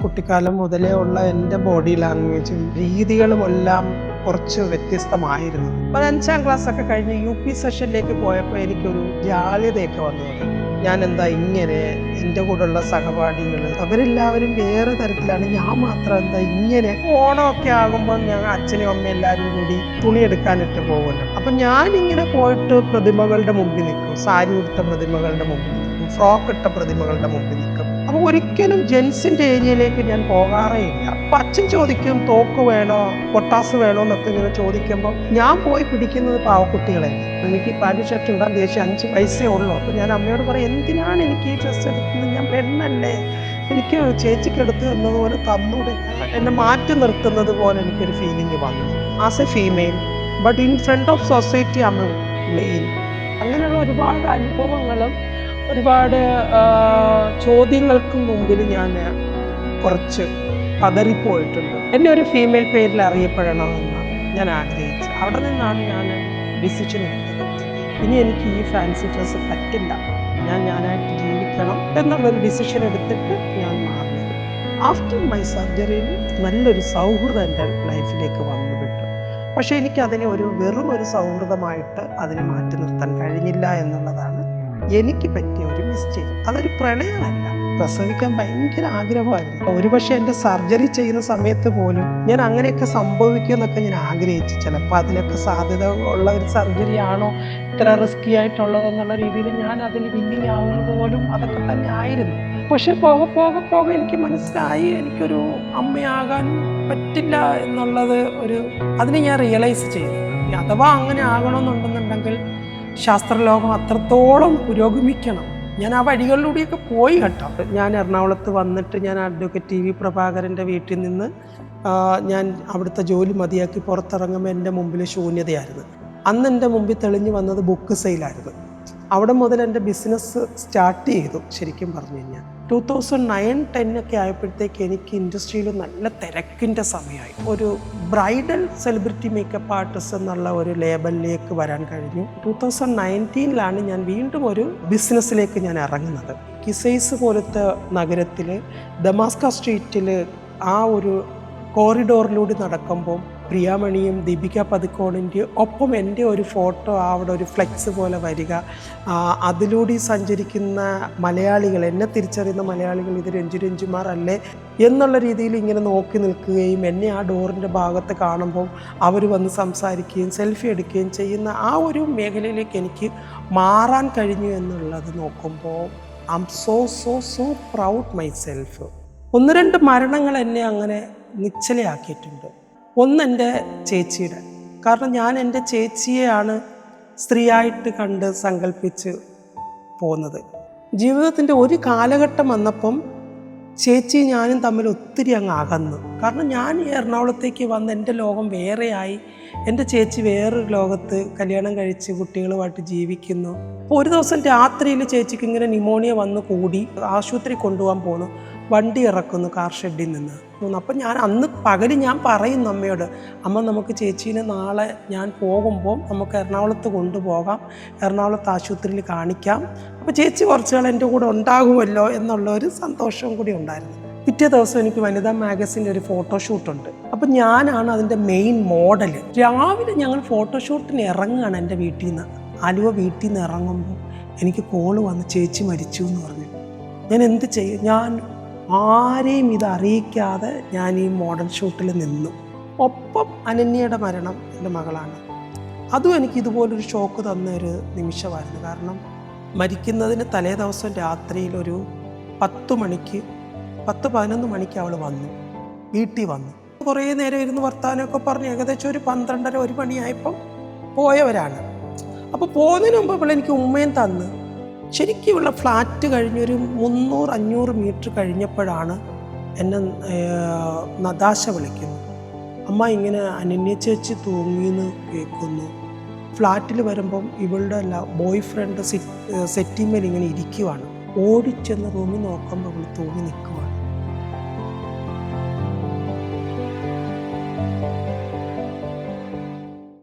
കുട്ടിക്കാലം മുതലേ ഉള്ള എൻ്റെ ബോഡി ലാംഗ്വേജും രീതികളും എല്ലാം കുറച്ച് വ്യത്യസ്തമായിരുന്നു. അപ്പോൾ 5ാം ക്ലാസ്സൊക്കെ കഴിഞ്ഞ് UP സെഷനിലേക്ക് പോയപ്പോൾ എനിക്കൊരു ജാള്യതയൊക്കെ വന്നു. ഞാൻ എന്താ ഇങ്ങനെ, എൻ്റെ കൂടെയുള്ള സഹപാഠികൾ അവരെല്ലാവരും വേറെ തരത്തിലാണ്, ഞാൻ മാത്രം എന്താ ഇങ്ങനെ. ഓണമൊക്കെ ആകുമ്പോൾ ഞാൻ അച്ഛനും അമ്മയും എല്ലാവരും കൂടി തുണി എടുക്കാനിട്ട് പോകുമല്ലോ. അപ്പം ഞാനിങ്ങനെ പോയിട്ട് പ്രതിമകളുടെ മുമ്പിൽ നിൽക്കും, സാരി ഉടുത്ത പ്രതിമകളുടെ മുമ്പിൽ നിൽക്കും, ഫ്രോക്ക് ഇട്ട പ്രതിമകളുടെ മുമ്പിൽ നിൽക്കും. അപ്പോൾ ഒരിക്കലും ജെൻസിൻ്റെ ഏരിയയിലേക്ക് ഞാൻ പോകാറേ ഇല്ല. അപ്പം അച്ഛൻ ചോദിക്കും തോക്ക് വേണോ പൊട്ടാസ് വേണോ എന്നൊക്കെ ഇങ്ങനെ ചോദിക്കുമ്പോൾ ഞാൻ പോയി പിടിക്കുന്നത് പാവക്കുട്ടികളെ. എനിക്ക് പാൻറ് ഷർട്ട് ഇടാൻ ദേഷ്യം, 5 വയസ്സേ ഉള്ളൂ. അപ്പോൾ ഞാൻ അമ്മയോട് പറയും, എന്തിനാണ് എനിക്ക് ഈ ഡ്രസ്സ് എടുക്കുന്നത്, ഞാൻ പെണ്ണല്ലേ, എനിക്ക് ചേച്ചിക്ക് എടുത്ത് തന്നതുപോലെ തന്നൂടെ. എന്നെ മാറ്റി നിർത്തുന്നത് പോലെ എനിക്കൊരു ഫീലിംഗ് വന്നു as a female. But in front of society am a male. അങ്ങനെയുള്ള ഒരുപാട് അനുഭവങ്ങളും ഒരുപാട് ചോദ്യങ്ങൾക്കും മുമ്പിൽ ഞാൻ കുറച്ച് പതറിപ്പോയിട്ടുണ്ട്. എന്നെ ഒരു ഫീമെയിൽ പേരിൽ അറിയപ്പെടണമെന്ന് ഞാൻ ആഗ്രഹിച്ചു. അവിടെ നിന്നാണ് ഞാൻ ഡിസിഷൻ എടുത്തത്. ഇനി എനിക്ക് ഈ ഫാൻസി ഡ്രസ്സ് പറ്റില്ല, ഞാനായിട്ട് ജീവിക്കണം എന്നുള്ളൊരു ഡിസിഷൻ എടുത്തിട്ട് ഞാൻ മാറിയത്. ആഫ്റ്റർ മൈ സർജറിയിൽ നല്ലൊരു സൗഹൃദം എൻ്റെ ലൈഫിലേക്ക് വന്നുവിട്ടു. പക്ഷേ എനിക്കതിനെ വെറും ഒരു സൗഹൃദമായിട്ട് അതിനെ മാറ്റി നിർത്താൻ കഴിഞ്ഞില്ല എന്നുള്ളതാണ് എനിക്ക് പറ്റിയ ഒരു മിസ്റ്റേക്ക്. അതൊരു പ്രണയമല്ല. പ്രസവിക്കാൻ ഭയങ്കര ആഗ്രഹമായിരുന്നു. ഒരുപക്ഷെ എൻ്റെ സർജറി ചെയ്യുന്ന സമയത്ത് പോലും ഞാൻ അങ്ങനെയൊക്കെ സംഭവിക്കുമെന്നൊക്കെ ഞാൻ ആഗ്രഹിച്ചു. ചിലപ്പോൾ അതിനൊക്കെ സാധ്യത ഉള്ള ഒരു സർജറി ആണോ ഇത്ര റിസ്കി ആയിട്ടുള്ളതെന്നുള്ള രീതിയിൽ ഞാൻ അതിൽ വിന്നിങ് ആവുന്നത് പോലും അതൊക്കെ തന്നെ ആയിരുന്നു. പക്ഷെ പോകെ എനിക്ക് മനസ്സിലായി, എനിക്കൊരു അമ്മയാകാൻ പറ്റില്ല എന്നുള്ളത് അതിനെ ഞാൻ റിയലൈസ് ചെയ്തു. അഥവാ അങ്ങനെ ആകണമെന്നുണ്ടെന്നുണ്ടെങ്കിൽ ശാസ്ത്രലോകം അത്രത്തോളം പുരോഗമിക്കണം. ഞാൻ ആ വഴികളിലൂടെയൊക്കെ പോയി കേട്ടോ. ഞാൻ എറണാകുളത്ത് വന്നിട്ട് ഞാൻ അഡ്വക്കേറ്റ് TV പ്രഭാകരൻ്റെ വീട്ടിൽ നിന്ന് ഞാൻ അവിടുത്തെ ജോലി മതിയാക്കി പുറത്തിറങ്ങുമ്പോൾ എൻ്റെ മുമ്പിൽ ശൂന്യതയായിരുന്നു. അന്ന് എൻ്റെ മുമ്പിൽ തെളിഞ്ഞു വന്നത് ബുക്ക് സെയിലായിരുന്നു. അവിടെ മുതൽ എൻ്റെ ബിസിനസ് സ്റ്റാർട്ട് ചെയ്തു. ശരിക്കും പറഞ്ഞു കഴിഞ്ഞാൽ 2009-10 ഒക്കെ ആയപ്പോഴത്തേക്ക് എനിക്ക് ഇൻഡസ്ട്രിയിൽ നല്ല തിരക്കിൻ്റെ സമയമായി. ഒരു ബ്രൈഡൽ സെലിബ്രിറ്റി മേക്കപ്പ് ആർട്ടിസ്റ്റ് എന്നുള്ള ഒരു ലേബലിലേക്ക് വരാൻ കഴിഞ്ഞു. 2019-ലാണ് ഞാൻ വീണ്ടും ഒരു ബിസിനസ്സിലേക്ക് ഞാൻ ഇറങ്ങുന്നത്. കിസൈസ് പോലത്തെ നഗരത്തിൽ ദമാസ്ക സ്ട്രീറ്റിൽ ആ ഒരു കോറിഡോറിലൂടെ നടക്കുമ്പോൾ പ്രിയാമണിയും ദീപിക പദുക്കോണിൻ്റെ ഒപ്പം എൻ്റെ ഒരു ഫോട്ടോ അവിടെ ഒരു ഫ്ലെക്സ് പോലെ വരിക, അതിലൂടെ സഞ്ചരിക്കുന്ന മലയാളികൾ, എന്നെ തിരിച്ചറിയുന്ന മലയാളികൾ ഇത് രഞ്ജുമാർ അല്ലേ എന്നുള്ള രീതിയിൽ ഇങ്ങനെ നോക്കി നിൽക്കുകയും എന്നെ ആ ഡോറിൻ്റെ ഭാഗത്ത് കാണുമ്പോൾ അവർ വന്ന് സംസാരിക്കുകയും സെൽഫി എടുക്കുകയും ചെയ്യുന്ന ആ ഒരു മേഖലയിലേക്ക് എനിക്ക് മാറാൻ കഴിഞ്ഞു എന്നുള്ളത് നോക്കുമ്പോൾ I am so proud my self. 1-2 മരണങ്ങൾ എന്നെ അങ്ങനെ നിശ്ചലയാക്കിയിട്ടുണ്ട്. ഒന്ന് എൻ്റെ ചേച്ചിയുടെ, കാരണം ഞാൻ എൻ്റെ ചേച്ചിയെയാണ് സ്ത്രീയായിട്ട് കണ്ട് സങ്കല്പിച്ച് പോകുന്നത്. ജീവിതത്തിൻ്റെ ഒരു കാലഘട്ടം വന്നപ്പം ചേച്ചി ഞാനും തമ്മിൽ ഒത്തിരി അങ്ങ് അകന്നു. കാരണം ഞാൻ എറണാകുളത്തേക്ക് വന്ന് എൻ്റെ ലോകം വേറെയായി, എൻ്റെ ചേച്ചി വേറൊരു ലോകത്ത് കല്യാണം കഴിച്ച് കുട്ടികളുമായിട്ട് ജീവിക്കുന്നു. അപ്പോൾ ഒരു ദിവസം രാത്രിയിൽ ചേച്ചിക്ക് ഇങ്ങനെ ന്യൂമോണിയ വന്ന് കൂടി ആശുപത്രി കൊണ്ടുപോകാൻ പോണു. വണ്ടി ഇറക്കുന്നു കാർ ഷെഡിൽ നിന്ന്. അപ്പം ഞാൻ അന്ന് പകൽ ഞാൻ പറയുന്നു അമ്മയോട്, അമ്മ നമുക്ക് ചേച്ചീനെ നാളെ ഞാൻ പോകുമ്പോൾ നമുക്ക് എറണാകുളത്ത് കൊണ്ടുപോകാം, എറണാകുളത്ത് ആശുപത്രിയിൽ കാണിക്കാം, അപ്പോൾ ചേച്ചി കുറച്ചുകൾ എൻ്റെ കൂടെ ഉണ്ടാകുമല്ലോ എന്നുള്ളൊരു സന്തോഷവും കൂടി ഉണ്ടായിരുന്നു. പിറ്റേ ദിവസം എനിക്ക് വനിതാ മാഗസിൻ്റെ ഒരു ഫോട്ടോഷൂട്ടുണ്ട്. അപ്പം ഞാനാണ് അതിൻ്റെ മെയിൻ മോഡൽ. രാവിലെ ഞങ്ങൾ ഫോട്ടോഷൂട്ടിന് ഇറങ്ങുകയാണ് എൻ്റെ വീട്ടിൽ നിന്ന്. ആലുവ വീട്ടിൽ നിന്ന് ഇറങ്ങുമ്പോൾ എനിക്ക് കോള് വന്ന് ചേച്ചി മരിച്ചു എന്ന് പറഞ്ഞു. ഞാൻ എന്ത് ചെയ്യും? ഞാൻ ആരെയും ഇത് അറിയിക്കാതെ ഞാൻ ഈ മോഡൽ ഷൂട്ടിൽ നിന്നു. ഒപ്പം അനന്യയുടെ മരണം എൻ്റെ മകളാണ്. അതും എനിക്ക് ഇതുപോലൊരു ഷോക്ക് തന്നൊരു നിമിഷമായിരുന്നു. കാരണം മരിക്കുന്നതിന് തലേ ദിവസം രാത്രിയിൽ ഒരു 10-11 മണിക്ക് അവൾ വന്നു, വീട്ടിൽ വന്നു. കുറേ നേരം ഇരുന്ന് വർത്താനമൊക്കെ പറഞ്ഞ് ഏകദേശം ഒരു 12-1 മണിയായപ്പം പോയവരാണ്. അപ്പോൾ പോകുന്നതിന് മുമ്പ് അവൾ എനിക്ക് ഉമ്മയും തന്ന്. ശരിക്കുമുള്ള ഫ്ലാറ്റ് കഴിഞ്ഞൊരു 300-500 മീറ്റർ കഴിഞ്ഞപ്പോഴാണ് എന്നെ നദാശ വിളിക്കുന്നത്. അമ്മ ഇങ്ങനെ അനന്യ ചേച്ചി തൂങ്ങിന്ന് കേൾക്കുന്നു. ഫ്ലാറ്റിൽ വരുമ്പം ഇവളുടെ ബോയ് ഫ്രണ്ട് സെറ്റിമേൽ ഇങ്ങനെ ഇരിക്കുവാണ്. ഓടിച്ചെന്ന് റൂമിൽ നോക്കുമ്പോൾ അവൾ തൂങ്ങി നിൽക്കുവാണ്.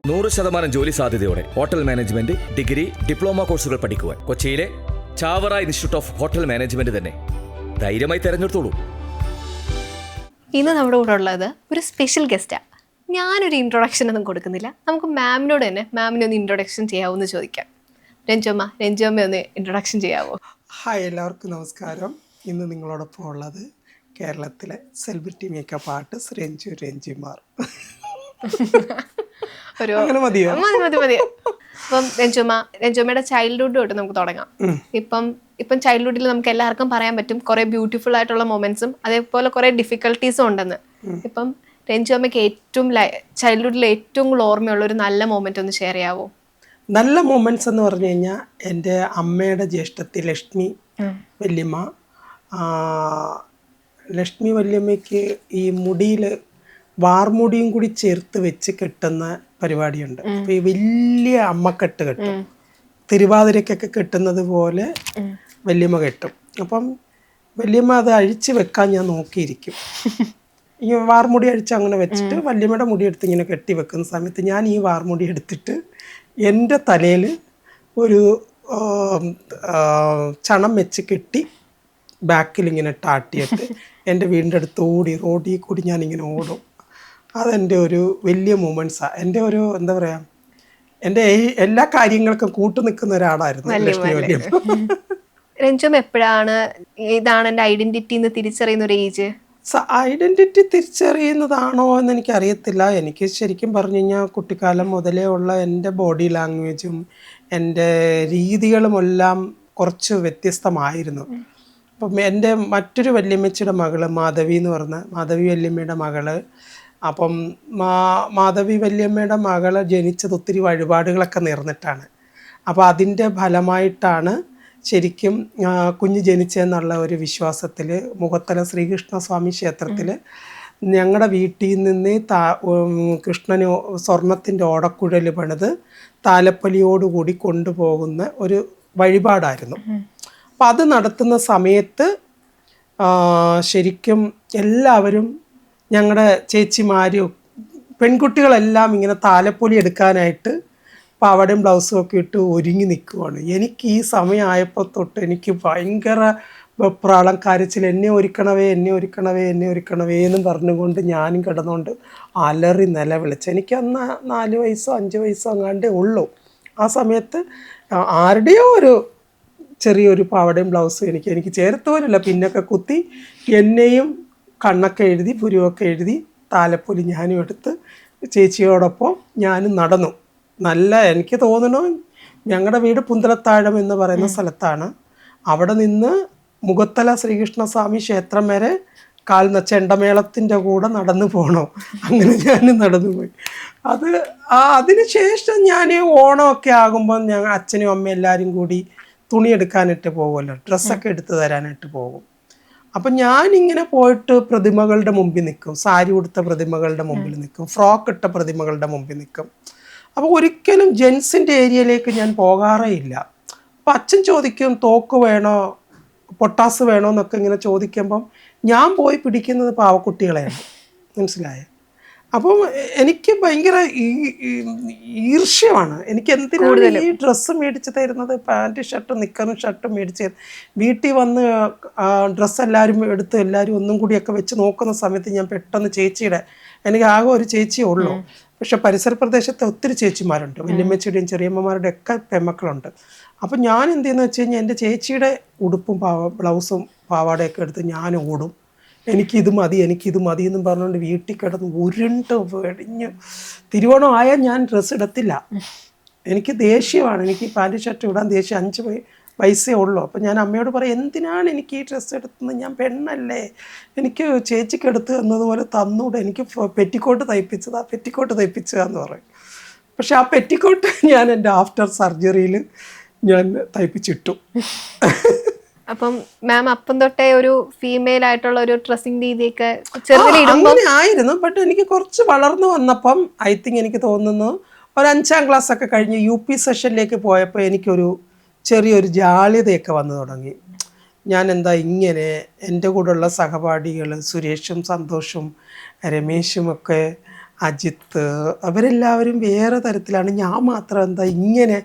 %100 ജോലി സാധ്യതയോടെ ഹോട്ടൽ മാനേജ്മെന്റ് ഡിഗ്രി ഡിപ്ലോമ കോഴ്സുകൾ പഠിക്കുവാൻ കൊച്ചിയിലെ Chavara institute of hotel management തന്നെ ധൈര്യമായി തെരഞ്ഞെടുത്തോളൂ. ഇന്ന് നമ്മുടെ കൂടെ ഉള്ളത് ഒരു സ്പെഷ്യൽ ഗസ്റ്റാണ്. ഞാനൊരു ഇൻട്രൊഡക്ഷൻ ഒന്നും കൊടുക്കുന്നില്ല, നമുക്ക് മാമിനോട് തന്നെ മാമിനെ ഒന്ന് ഇൻട്രൊഡക്ഷൻ ചെയ്യാവോന്ന് ചോദിക്കാം. രഞ്ജുമ്മ ഒന്ന് ഇൻട്രൊഡക്ഷൻ ചെയ്യാവോ? ഹായ്, എല്ലാവർക്കും നമസ്കാരം. ഇന്ന് നിങ്ങളോടൊപ്പം ഉള്ളത് കേരളത്തിലെ സെലിബ്രിറ്റി മേക്കപ്പ് ആർട്ടിസ്റ്റ് രഞ്ജിമാർ. ഒരു അങ്ങനെ മതിയോ? മതി. അപ്പം രഞ്ജുമ്മയുടെ ചൈൽഡ്ഹുഡ് തൊട്ട് നമുക്ക് തുടങ്ങാം. ഇപ്പം ചൈൽഡ്ഹുഡിൽ നമുക്ക് എല്ലാവർക്കും പറയാൻ പറ്റും കുറെ ബ്യൂട്ടിഫുൾ ആയിട്ടുള്ള മൊമെന്റ്സും അതേപോലെ കുറെ ഡിഫിക്കൽട്ടീസും ഉണ്ടെന്ന്. ഇപ്പം രഞ്ജുമ്മയ്ക്ക് ഏറ്റവും ചൈൽഡ്ഹുഡിൽ ഏറ്റവും കൂടുതൽ ഓർമ്മയുള്ള ഒരു നല്ല മൊമെന്റ് ഒന്ന് ഷെയർ ചെയ്യാവോ? നല്ല മൊമെന്റ്സ് എന്ന് പറഞ്ഞു കഴിഞ്ഞാൽ എൻ്റെ അമ്മയുടെ ജ്യേഷ്ഠത്തി ലക്ഷ്മി വല്യമ്മ. ലക്ഷ്മി വല്യമ്മയ്ക്ക് ഈ മുടിയിൽ വാർമുടിയും കൂടി ചേർത്ത് വെച്ച് കെട്ടുന്ന പരിപാടിയുണ്ട്. അപ്പോൾ ഈ വലിയ അമ്മക്കെട്ട് കെട്ടും, തിരുവാതിരക്കൊക്കെ കെട്ടുന്നത് പോലെ വല്യമ്മ കെട്ടും. അപ്പം വല്യമ്മ അത് അഴിച്ച് വെക്കാൻ ഞാൻ നോക്കിയിരിക്കും. ഈ വാർമുടി അഴിച്ച് അങ്ങനെ വെച്ചിട്ട് വല്യമ്മയുടെ മുടി എടുത്ത് ഇങ്ങനെ കെട്ടി വെക്കുന്ന സമയത്ത് ഞാൻ ഈ വാർമുടി എടുത്തിട്ട് എൻ്റെ തലയിൽ ഒരു ചണം വെച്ച് കെട്ടി ബാക്കിൽ ഇങ്ങനെ ടാട്ടിയിട്ട് എൻ്റെ വീടിൻ്റെ അടുത്ത് റോഡിൽ കൂടി ഞാനിങ്ങനെ ഓടും. അതെൻ്റെ ഒരു വലിയ മൊമെൻറ്റ്സാണ്. എൻ്റെ ഒരു എന്താ പറയുക, എൻ്റെ എല്ലാ കാര്യങ്ങൾക്കും കൂട്ടു നിൽക്കുന്ന ഒരാളായിരുന്നു ലക്ഷ്മി വല്യമ്മ. രഞ്ജുമ്മ എപ്പോഴാണ് ഇതാണ് എൻ്റെ ഐഡന്റിറ്റി എന്ന് തിരിച്ചറിയുന്ന ഒരു ഏജ്? ഐഡൻറ്റിറ്റി തിരിച്ചറിയുന്നതാണോ എന്ന് എനിക്കറിയത്തില്ല. എനിക്ക് ശരിക്കും പറഞ്ഞു കഴിഞ്ഞാൽ കുട്ടിക്കാലം മുതലേ ഉള്ള എൻ്റെ ബോഡി ലാംഗ്വേജും എൻ്റെ രീതികളുമെല്ലാം കുറച്ച് വ്യത്യസ്തമായിരുന്നു. അപ്പം എൻ്റെ മറ്റൊരു വല്യമ്മച്ചിയുടെ മകള് മാധവി എന്ന് പറഞ്ഞ മാധവി വല്യമ്മയുടെ മകള്, അപ്പം മാധവി വല്യമ്മയുടെ മകള് ജനിച്ചത് ഒത്തിരി വഴിപാടുകളൊക്കെ നേർന്നിട്ടാണ്. അപ്പോൾ അതിൻ്റെ ഫലമായിട്ടാണ് ശരിക്കും കുഞ്ഞ് ജനിച്ചെന്നുള്ള ഒരു വിശ്വാസത്തിൽ മുഖത്തല ശ്രീകൃഷ്ണസ്വാമി ക്ഷേത്രത്തിൽ ഞങ്ങളുടെ വീട്ടിൽ നിന്ന് കൃഷ്ണന് സ്വർണത്തിൻ്റെ ഓടക്കുഴൽ പണിത് താലപ്പൊലിയോടുകൂടി കൊണ്ടുപോകുന്ന ഒരു വഴിപാടായിരുന്നു. അപ്പം അത് നടത്തുന്ന സമയത്ത് ശരിക്കും എല്ലാവരും ഞങ്ങളുടെ ചേച്ചിമാരും പെൺകുട്ടികളെല്ലാം ഇങ്ങനെ താലപ്പൊലി എടുക്കാനായിട്ട് പാവാടയും ബ്ലൗസും ഒക്കെ ഇട്ട് ഒരുങ്ങി നിൽക്കുവാണ്. എനിക്ക് ഈ സമയമായപ്പോൾ തൊട്ട് എനിക്ക് ഭയങ്കര വെപ്രാളം, കരച്ചിൽ. എന്നെ ഒരുക്കണവേ എന്നും പറഞ്ഞുകൊണ്ട് ഞാനും കിടന്നുകൊണ്ട് അലറി നിലവിളിച്ച്. എനിക്ക് അന്ന് 4 വയസ്സോ 5 വയസ്സോ അങ്ങാണ്ടേ ഉള്ളൂ. ആ സമയത്ത് ആരുടെയോ ഒരു ചെറിയൊരു പാവാടയും ബ്ലൗസും എനിക്ക് ചേർത്ത് പോലില്ല, പിന്നൊക്കെ കുത്തി എന്നെയും കണ്ണൊക്കെ എഴുതി പുരുവൊക്കെ എഴുതി താലപ്പൊലി ഞാനും എടുത്ത് ചേച്ചിയോടൊപ്പം ഞാനും നടന്നു. എനിക്ക് തോന്നുന്നു ഞങ്ങളുടെ വീട് പുന്തലത്താഴം എന്ന് പറയുന്ന സ്ഥലത്താണ്. അവിടെ നിന്ന് മുഖത്തല ശ്രീകൃഷ്ണസ്വാമി ക്ഷേത്രം വരെ ചെണ്ടമേളത്തിൻ്റെ കൂടെ നടന്നു പോകണോ, അങ്ങനെ ഞാൻ നടന്നുപോയി. അതിന് ശേഷം ഞാൻ ഓണമൊക്കെ ആകുമ്പോൾ ഞങ്ങൾ അച്ഛനും അമ്മയും എല്ലാവരും കൂടി തുണി എടുക്കാനായിട്ട് പോകുമല്ലോ, ഡ്രസ്സൊക്കെ എടുത്ത് തരാനായിട്ട് പോകും. അപ്പം ഞാനിങ്ങനെ പോയിട്ട് പ്രതിമകളുടെ മുമ്പിൽ നിൽക്കും, സാരി ഉടുത്ത പ്രതിമകളുടെ മുമ്പിൽ നിൽക്കും, ഫ്രോക്ക് ഇട്ട പ്രതിമകളുടെ മുമ്പിൽ നിൽക്കും. അപ്പോൾ ഒരിക്കലും ജെൻസിൻ്റെ ഏരിയയിലേക്ക് ഞാൻ പോകാറേ ഇല്ല. അപ്പം അച്ഛൻ ചോദിക്കും തോക്ക് വേണോ പൊട്ടാസ് വേണോ എന്നൊക്കെ ഇങ്ങനെ ചോദിക്കുമ്പം ഞാൻ പോയി പിടിക്കുന്നത് പാവക്കുട്ടികളെയാണ്, മനസ്സിലായത്. അപ്പം എനിക്ക് ഭയങ്കര ഈർഷ്യമാണ്. എനിക്ക് എന്തിനാണ് ഈ ഡ്രസ്സ് മേടിച്ച് തരുന്നത്, പാൻറ്റ് ഷർട്ടും നിക്കറും ഷർട്ടും മേടിച്ച് വീട്ടിൽ വന്ന് ഡ്രസ്സ് എല്ലാവരും ഒന്നും കൂടിയൊക്കെ വെച്ച് നോക്കുന്ന സമയത്ത് ഞാൻ പെട്ടെന്ന് ചേച്ചിയുടെ, എനിക്ക് ആകെ ഒരു ചേച്ചിയേ ഉള്ളൂ, പക്ഷെ പരിസര പ്രദേശത്തെ ഒത്തിരി ചേച്ചിമാരുണ്ട്, വല്യമ്മച്ചിയുടെയും ചെറിയമ്മമാരുടെ ഒക്കെ പെമ്മക്കളുണ്ട്. അപ്പം ഞാൻ എന്ത് ചെയ്യുന്നത് വെച്ച് കഴിഞ്ഞാൽ എൻ്റെ ചേച്ചിയുടെ ഉടുപ്പും ബ്ലൗസും പാവാടയൊക്കെ എടുത്ത് ഞാൻ ഓടും. എനിക്കിത് മതി എന്നും പറഞ്ഞുകൊണ്ട് വീട്ടിൽ കിടന്ന് ഉരുണ്ട് വെടിഞ്ഞ് തിരുവോണം ആയാൽ ഞാൻ ഡ്രസ്സ് ഇടത്തില്ല. എനിക്ക് ദേഷ്യമാണ്, എനിക്ക് പാൻറ്റ് ഷർട്ട് ഇടാൻ ദേഷ്യം. 5 പൈസയേ ഉള്ളൂ. അപ്പം ഞാൻ അമ്മയോട് പറയും എന്തിനാണ് എനിക്ക് ഈ ഡ്രസ്സ് എടുത്തത്, ഞാൻ പെണ്ണല്ലേ, എനിക്ക് ചേച്ചിക്ക് എടുത്ത് എന്നതുപോലെ തന്നൂടെ, എനിക്ക് പെറ്റിക്കോട്ട് തയ്പ്പിച്ചതാന്ന് പറയും. പക്ഷെ ആ പെറ്റിക്കോട്ട് ഞാൻ എൻ്റെ ആഫ്റ്റർ സർജറിയിൽ ഞാൻ തയ്പ്പിച്ചിട്ടു. അപ്പം മാം അപ്പം തൊട്ടേ ഒരു ഫീമെയിൽ ആയിട്ടുള്ള ഒരു ഡ്രസ്സിംഗ് രീതിയൊക്കെ അങ്ങനെ ആയിരുന്നു. ബട്ട് എനിക്ക് കുറച്ച് വളർന്നു വന്നപ്പം എനിക്ക് തോന്നുന്നു ഒരു 5ാം ക്ലാസ് ഒക്കെ കഴിഞ്ഞ് UP സെഷനിലേക്ക് പോയപ്പോൾ എനിക്കൊരു ചെറിയൊരു ജാള്യതയൊക്കെ വന്നു തുടങ്ങി. ഞാൻ എന്താ ഇങ്ങനെ, എൻ്റെ കൂടെയുള്ള സഹപാഠികൾ സുരേഷും സന്തോഷും രമേശും ഒക്കെ അജിത്ത്, അവരെല്ലാവരും വേറെ തരത്തിലാണ്. ഞാൻ മാത്രം എന്താ ഇങ്ങനെ.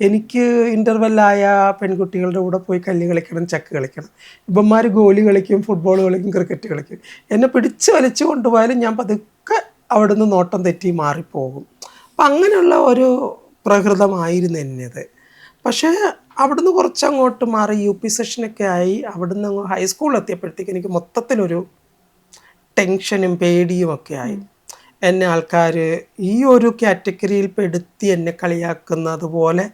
എനിക്ക് ഇൻ്റർവെല്ലായ പെൺകുട്ടികളുടെ കൂടെ പോയി കല്ല് കളിക്കണം, ചക്ക് കളിക്കണം. ഇവന്മാർ ഗോലി കളിക്കും, ഫുട്ബോൾ കളിക്കും, ക്രിക്കറ്റ് കളിക്കും. എന്നെ പിടിച്ച് വലിച്ചു കൊണ്ടുപോയാലും ഞാൻ പതുക്കെ അവിടെ നിന്ന് നോട്ടം തെറ്റി മാറിപ്പോകും. അപ്പം അങ്ങനെയുള്ള ഒരു പ്രകൃതമായിരുന്നു എന്നത്. പക്ഷേ അവിടുന്ന് കുറച്ചങ്ങോട്ട് മാറി UP സെഷനൊക്കെ ആയി. അവിടുന്ന് അങ്ങ് ഹൈസ്കൂളിൽ എത്തിയപ്പോഴത്തേക്ക് എനിക്ക് മൊത്തത്തിലൊരു ടെൻഷനും പേടിയും ഒക്കെ ആയി. എന്നെ ആൾക്കാർ ഈ ഒരു കാറ്റഗറിയിൽ പെടുത്തി എന്നെ കളിയാക്കുന്നത് പോലെ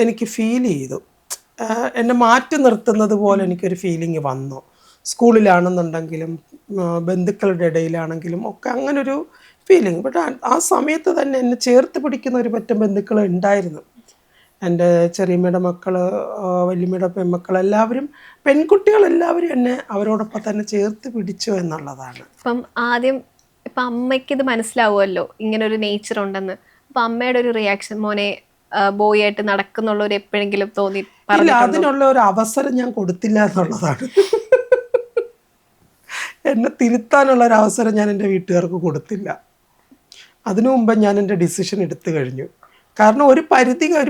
എനിക്ക് ഫീൽ ചെയ്തു. എന്നെ മാറ്റി നിർത്തുന്നത് പോലെ എനിക്കൊരു ഫീലിംഗ് വന്നു. സ്കൂളിലാണെന്നുണ്ടെങ്കിലും ബന്ധുക്കളുടെ ഇടയിലാണെങ്കിലും ഒക്കെ അങ്ങനൊരു ഫീലിംഗ്. ബട്ട് ആ സമയത്ത് തന്നെ എന്നെ ചേർത്ത് പിടിക്കുന്ന ഒരു പറ്റം ബന്ധുക്കൾ ഉണ്ടായിരുന്നു. എൻ്റെ ചെറിയമ്മയുടെ മക്കൾ, വല്യമ്മയുടെ പെൺമക്കൾ, എല്ലാവരും പെൺകുട്ടികളെല്ലാവരും എന്നെ അവരോടൊപ്പം തന്നെ ചേർത്ത് പിടിച്ചു എന്നുള്ളതാണ്. ഇപ്പം ആദ്യം ഇപ്പം അമ്മയ്ക്ക് ഇത് മനസ്സിലാവുമല്ലോ ഇങ്ങനൊരു നേച്ചർ ഉണ്ടെന്ന്. അപ്പം അമ്മയുടെ ഒരു റിയാക്ഷൻ, മോനെ ബോയ് ആയിട്ട് നടക്കുന്നുള്ളവർ എപ്പോഴെങ്കിലും തോന്നി? ഇല്ല, അതിനുള്ള ഒരു അവസരം ഞാൻ കൊടുത്തില്ല എന്നുള്ളതാണ്. എന്നെ തിരുത്താനുള്ള ഒരു അവസരം ഞാൻ എൻ്റെ വീട്ടുകാർക്ക് കൊടുത്തില്ല. അതിനു മുമ്പ് ഞാൻ എൻ്റെ ഡിസിഷൻ എടുത്തു കഴിഞ്ഞു. കാരണം ഒരു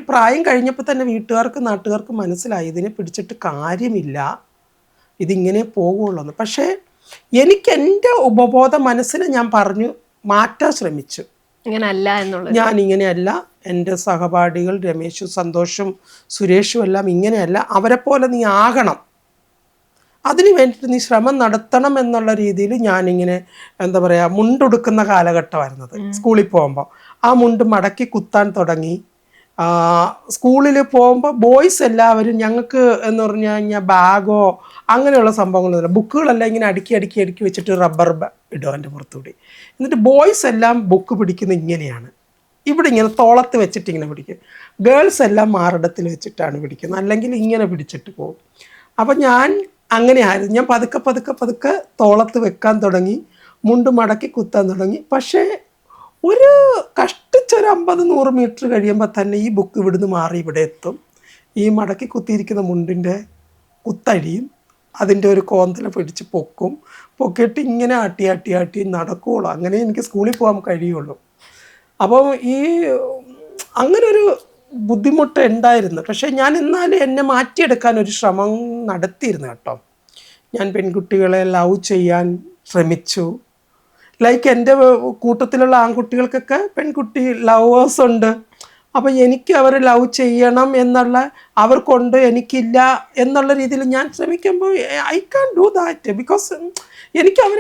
പ്രായം കഴിഞ്ഞപ്പോൾ തന്നെ വീട്ടുകാർക്ക് നാട്ടുകാർക്ക് മനസ്സിലായി ഇതിനെ പിടിച്ചിട്ട് കാര്യമില്ല, ഇതിങ്ങനെ പോകുള്ളൂ. പക്ഷേ എനിക്ക് എൻ്റെ ഉപബോധ മനസ്സിനെ ഞാൻ പറഞ്ഞു മാറ്റാൻ ശ്രമിച്ചു. ഇങ്ങനെയല്ല എന്നുള്ളത്. ഞാൻ ഇങ്ങനെയല്ല, എൻ്റെ സഹപാഠികൾ രമേശും സന്തോഷും സുരേഷും എല്ലാം ഇങ്ങനെയല്ല, അവരെ പോലെ നീ ആകണം, അതിന് വേണ്ടിയിട്ട് നീ ശ്രമം നടത്തണം എന്നുള്ള രീതിയിൽ ഞാനിങ്ങനെ എന്താ പറയുക മുണ്ടുടുക്കുന്ന കാലഘട്ടമായിരുന്നത്. സ്കൂളിൽ പോകുമ്പോൾ ആ മുണ്ട് മടക്കി കുത്താൻ തുടങ്ങി. സ്കൂളിൽ പോകുമ്പോൾ ബോയ്സ് എല്ലാവരും ഞങ്ങൾക്ക് എന്ന് പറഞ്ഞു കഴിഞ്ഞാൽ ബാഗോ അങ്ങനെയുള്ള സംഭവങ്ങളൊന്നുമില്ല. ബുക്കുകളെല്ലാം ഇങ്ങനെ അടുക്കി വെച്ചിട്ട് റബ്ബർ ഇടും എൻ്റെ പുറത്തുകൂടി. എന്നിട്ട് ബോയ്സ് എല്ലാം ബുക്ക് പിടിക്കുന്നത് ഇങ്ങനെയാണ്, ഇവിടെ ഇങ്ങനെ തോളത്ത് വെച്ചിട്ട് ഇങ്ങനെ പിടിക്കും. ഗേൾസ് എല്ലാം മാറിടത്തിൽ വെച്ചിട്ടാണ് പിടിക്കുന്നത്, അല്ലെങ്കിൽ ഇങ്ങനെ പിടിച്ചിട്ട് പോകും. അപ്പം ഞാൻ അങ്ങനെയായിരുന്നു. ഞാൻ പതുക്കെ തോളത്ത് വെക്കാൻ തുടങ്ങി, മുണ്ട് മടക്കി കുത്താൻ തുടങ്ങി. പക്ഷേ ഒരു കഷ്ടിച്ചൊരു 50-100 മീറ്റർ കഴിയുമ്പോൾ തന്നെ ഈ ബുക്ക് ഇവിടുന്ന് മാറി ഇവിടെ എത്തും. ഈ മടക്കി കുത്തിയിരിക്കുന്ന മുണ്ടിൻ്റെ കുത്തഴിയും, അതിൻ്റെ ഒരു കോന്തല പിടിച്ച് പൊക്കിയിട്ട് ഇങ്ങനെ ആട്ടി നടക്കുകയുള്ളൂ. അങ്ങനെ എനിക്ക് സ്കൂളിൽ പോകാൻ കഴിയുള്ളൂ. അപ്പോൾ ഈ അങ്ങനൊരു ബുദ്ധിമുട്ട് ഉണ്ടായിരുന്നു. പക്ഷേ ഞാൻ എന്നാലും എന്നെ മാറ്റിയെടുക്കാൻ ഒരു ശ്രമം നടത്തിയിരുന്നു കേട്ടോ. ഞാൻ പെൺകുട്ടികളെ ലവ് ചെയ്യാൻ ശ്രമിച്ചു. ലൈക്ക് എൻ്റെ കൂട്ടത്തിലുള്ള ആൺകുട്ടികൾക്കൊക്കെ പെൺകുട്ടി ലവേഴ്സ് ഉണ്ട്. അപ്പോൾ എനിക്ക് അവരെ ലവ് ചെയ്യണം എന്നുള്ള അവർക്കുണ്ട്, എനിക്കില്ല എന്നുള്ള രീതിയിൽ ഞാൻ ശ്രമിക്കുമ്പോൾ I can do that. Because എനിക്ക് അവർ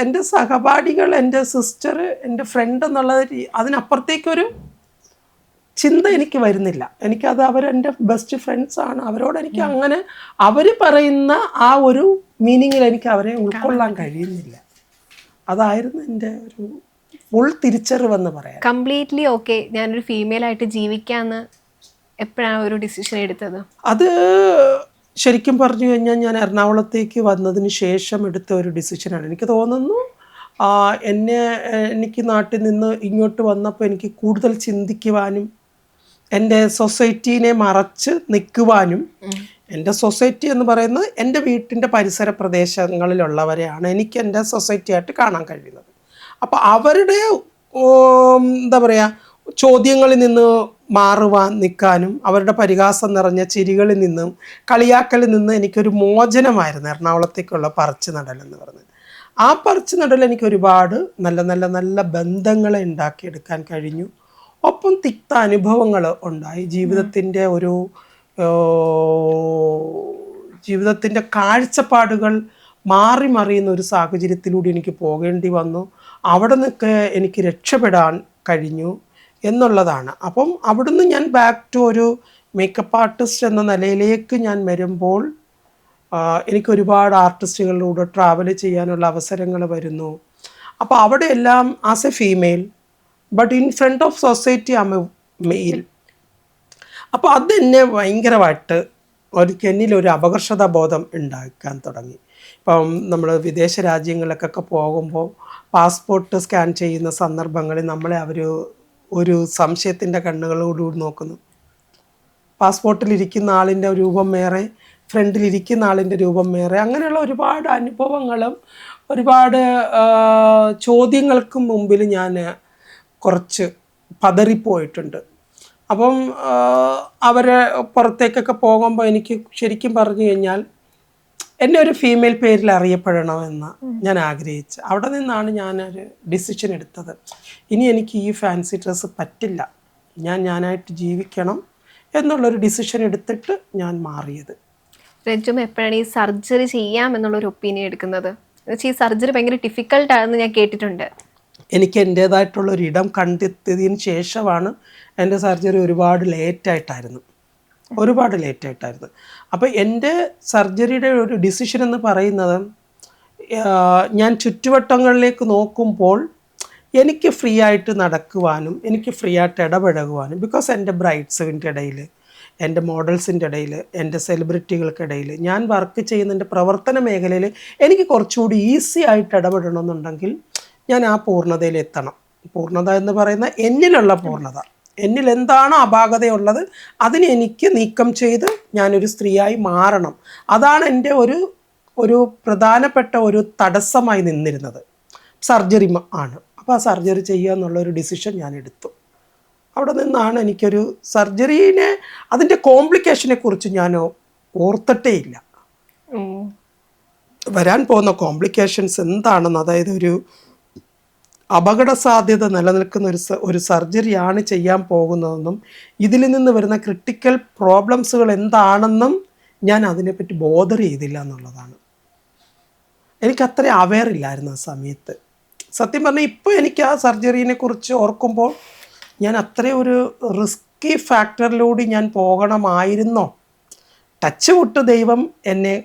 എൻ്റെ സഹപാഠികൾ, എൻ്റെ സിസ്റ്റർ, എൻ്റെ ഫ്രണ്ട് എന്നുള്ള അതിനപ്പുറത്തേക്കൊരു ചിന്ത എനിക്ക് വരുന്നില്ല. എനിക്കത് അവരെൻ്റെ ബെസ്റ്റ് ഫ്രണ്ട്സാണ്. അവരോട് എനിക്ക് അങ്ങനെ അവർ പറയുന്ന ആ ഒരു മീനിങ്ങിൽ എനിക്ക് അവരെ ഉൾക്കൊള്ളാൻ കഴിയുന്നില്ല. അതായിരുന്നു എൻ്റെ ഒരു ഫുൾ തിരിച്ചറിവെന്ന് പറയാം. കംപ്ലീറ്റ്ലി ഓക്കെ, ഞാനൊരു ഫീമെയിൽ ആയിട്ട് ജീവിക്കാമെന്ന് എപ്പോഴാണ് ഒരു ഡിസിഷൻ എടുത്തത്? അത് ശരിക്കും പറഞ്ഞു കഴിഞ്ഞാൽ ഞാൻ എറണാകുളത്തേക്ക് വന്നതിന് ശേഷം എടുത്ത ഒരു ഡിസിഷനാണ്. എനിക്ക് തോന്നുന്നു എനിക്ക് നാട്ടിൽ നിന്ന് ഇങ്ങോട്ട് വന്നപ്പോൾ എനിക്ക് കൂടുതൽ ചിന്തിക്കുവാനും എൻ്റെ സൊസൈറ്റീനെ മറച്ച് നിൽക്കുവാനും, എൻ്റെ സൊസൈറ്റി എന്ന് പറയുന്നത് എൻ്റെ വീട്ടിൻ്റെ പരിസര പ്രദേശങ്ങളിലുള്ളവരെയാണ് എനിക്ക് എൻ്റെ സൊസൈറ്റി ആയിട്ട് കാണാൻ കഴിയുന്നത്. അപ്പോൾ അവരുടെ എന്താ പറയുക ചോദ്യങ്ങളിൽ നിന്ന് നിൽക്കാനും അവരുടെ പരിഹാസം നിറഞ്ഞ ചിരികളിൽ നിന്നും കളിയാക്കലിൽ നിന്ന് എനിക്കൊരു മോചനമായിരുന്നു എറണാകുളത്തേക്കുള്ള പറിച്ചു നടൽ എന്ന് പറഞ്ഞത്. ആ പറിച്ചു നടൽ എനിക്ക് ഒരുപാട് നല്ല നല്ല നല്ല ബന്ധങ്ങളെ ഉണ്ടാക്കിയെടുക്കാൻ കഴിഞ്ഞു. ഒപ്പം തിക്ത അനുഭവങ്ങൾ ഉണ്ടായി. ജീവിതത്തിൻ്റെ കാഴ്ചപ്പാടുകൾ മറിയുന്ന ഒരു സാഹചര്യത്തിലൂടെ എനിക്ക് പോകേണ്ടി വന്നു. അവിടെ നിന്നൊക്കെ എനിക്ക് രക്ഷപ്പെടാൻ കഴിഞ്ഞു എന്നുള്ളതാണ്. അപ്പം അവിടുന്ന് ഞാൻ ബാക്ക് ടു ഒരു മേക്കപ്പ് ആർട്ടിസ്റ്റ് എന്ന നിലയിലേക്ക് ഞാൻ വരുമ്പോൾ എനിക്ക് ഒരുപാട് ആർട്ടിസ്റ്റുകളിലൂടെ ട്രാവൽ ചെയ്യാനുള്ള അവസരങ്ങൾ വരുന്നു. അപ്പോൾ അവിടെയെല്ലാം as a female but in front of society am a male. അപ്പോൾ അതെന്നെ ഭയങ്കരമായിട്ട് എന്നിലൊരു അപകർഷതാബോധം ഉണ്ടാക്കാൻ തുടങ്ങി. ഇപ്പം നമ്മൾ വിദേശ രാജ്യങ്ങളിലൊക്കെ പോകുമ്പോൾ പാസ്പോർട്ട് സ്കാൻ ചെയ്യുന്ന സന്ദർഭങ്ങളിൽ നമ്മളെ അവർ ഒരു സംശയത്തിൻ്റെ കണ്ണുകളോടുകൂടി നോക്കുന്നു. പാസ്പോർട്ടിലിരിക്കുന്ന ആളിൻ്റെ രൂപം വേറെ, ഫ്രണ്ടിലിരിക്കുന്ന ആളിൻ്റെ രൂപം വേറെ. അങ്ങനെയുള്ള ഒരുപാട് അനുഭവങ്ങളും ഒരുപാട് ചോദ്യങ്ങൾക്കും മുമ്പിൽ ഞാൻ കുറച്ച് പതറിപ്പോയിട്ടുണ്ട്. അപ്പം അവരെ പുറത്തേക്കൊക്കെ പോകുമ്പോൾ എനിക്ക് ശരിക്കും പറഞ്ഞു കഴിഞ്ഞാൽ എന്നെ ഒരു ഫീമെയിൽ പേരിൽ അറിയപ്പെടണമെന്ന് ഞാൻ ആഗ്രഹിച്ചു. അവിടെ നിന്നാണ് ഞാനൊരു ഡിസിഷൻ എടുത്തത്. ഇനി എനിക്ക് ഈ ഫാൻസി ഡ്രസ്സ് പറ്റില്ല, ഞാനായിട്ട് ജീവിക്കണം എന്നുള്ളൊരു ഡിസിഷൻ എടുത്തിട്ട് ഞാൻ മാറിയത്. രഞ്ജുമ എപ്പോഴാണ് ഈ സർജറി ചെയ്യാം എന്നുള്ളൊരു ഒപ്പീനിയൻ എടുക്കുന്നത്? ഈ സർജറി ഭയങ്കര ഡിഫിക്കൽട്ടാണെന്ന് ഞാൻ കേട്ടിട്ടുണ്ട്. എനിക്ക് എൻ്റേതായിട്ടുള്ളൊരു ഇടം കണ്ടെത്തിയതിന് ശേഷമാണ് എൻ്റെ സർജറി ഒരുപാട് ലേറ്റായിട്ടായിരുന്നു. അപ്പോൾ എൻ്റെ സർജറിയുടെ ഒരു ഡിസിഷൻ എന്ന് പറയുന്നത്, ഞാൻ ചുറ്റുവട്ടങ്ങളിലേക്ക് നോക്കുമ്പോൾ എനിക്ക് ഫ്രീ ആയിട്ട് നടക്കുവാനും എനിക്ക് ഫ്രീ ആയിട്ട് ഇടപഴകുവാനും, ബിക്കോസ് എൻ്റെ ബ്രൈഡ്സിൻ്റെ ഇടയിൽ, എൻ്റെ മോഡൽസിൻ്റെ ഇടയിൽ, എൻ്റെ സെലിബ്രിറ്റികൾക്കിടയിൽ ഞാൻ വർക്ക് ചെയ്യുന്ന എൻ്റെ പ്രവർത്തന മേഖലയിൽ എനിക്ക് കുറച്ചുകൂടി ഈസി ആയിട്ട് ഇടപെടണമെന്നുണ്ടെങ്കിൽ ഞാൻ ആ പൂർണ്ണതയിലെത്തണം. പൂർണ്ണത എന്ന് പറയുന്ന എന്നിലുള്ള പൂർണ്ണത, എന്നിൽ എന്താണോ അപാകതയുള്ളത് അതിനെ എനിക്ക് നീക്കം ചെയ്ത് ഞാനൊരു സ്ത്രീയായി മാറണം. അതാണ് എൻ്റെ ഒരു പ്രധാനപ്പെട്ട ഒരു തടസ്സമായി നിന്നിരുന്നത്. സർജറി ആണ്. അപ്പോൾ ആ സർജറി ചെയ്യുക എന്നുള്ളൊരു ഡിസിഷൻ ഞാൻ എടുത്തു. അവിടെ നിന്നാണ് എനിക്കൊരു സർജറീനെ, അതിൻ്റെ കോംപ്ലിക്കേഷനെ കുറിച്ച് ഞാൻ ഓർത്തിട്ടേ ഇല്ല. വരാൻ പോകുന്ന കോംപ്ലിക്കേഷൻസ് എന്താണെന്ന്, അതായത് ഒരു അപകട സാധ്യത നിലനിൽക്കുന്ന ഒരു സർജറിയാണ് ചെയ്യാൻ പോകുന്നതെന്നും ഇതിൽ നിന്ന് വരുന്ന ക്രിട്ടിക്കൽ പ്രോബ്ലംസുകൾ എന്താണെന്നും ഞാൻ അതിനെപ്പറ്റി ബോധർ ചെയ്തില്ല എന്നുള്ളതാണ്. എനിക്കത്ര അവെയർ ഇല്ലായിരുന്നു ആ സമയത്ത്. സത്യം പറഞ്ഞാൽ ഇപ്പോൾ എനിക്ക് ആ സർജറീനെ കുറിച്ച് ഓർക്കുമ്പോൾ ഞാൻ അത്രയും ഒരു റിസ്കി ഫാക്ടറിലൂടെ ഞാൻ പോകണമായിരുന്നോ? ടച്ച് വിട്ട് ദൈവം എന്നെ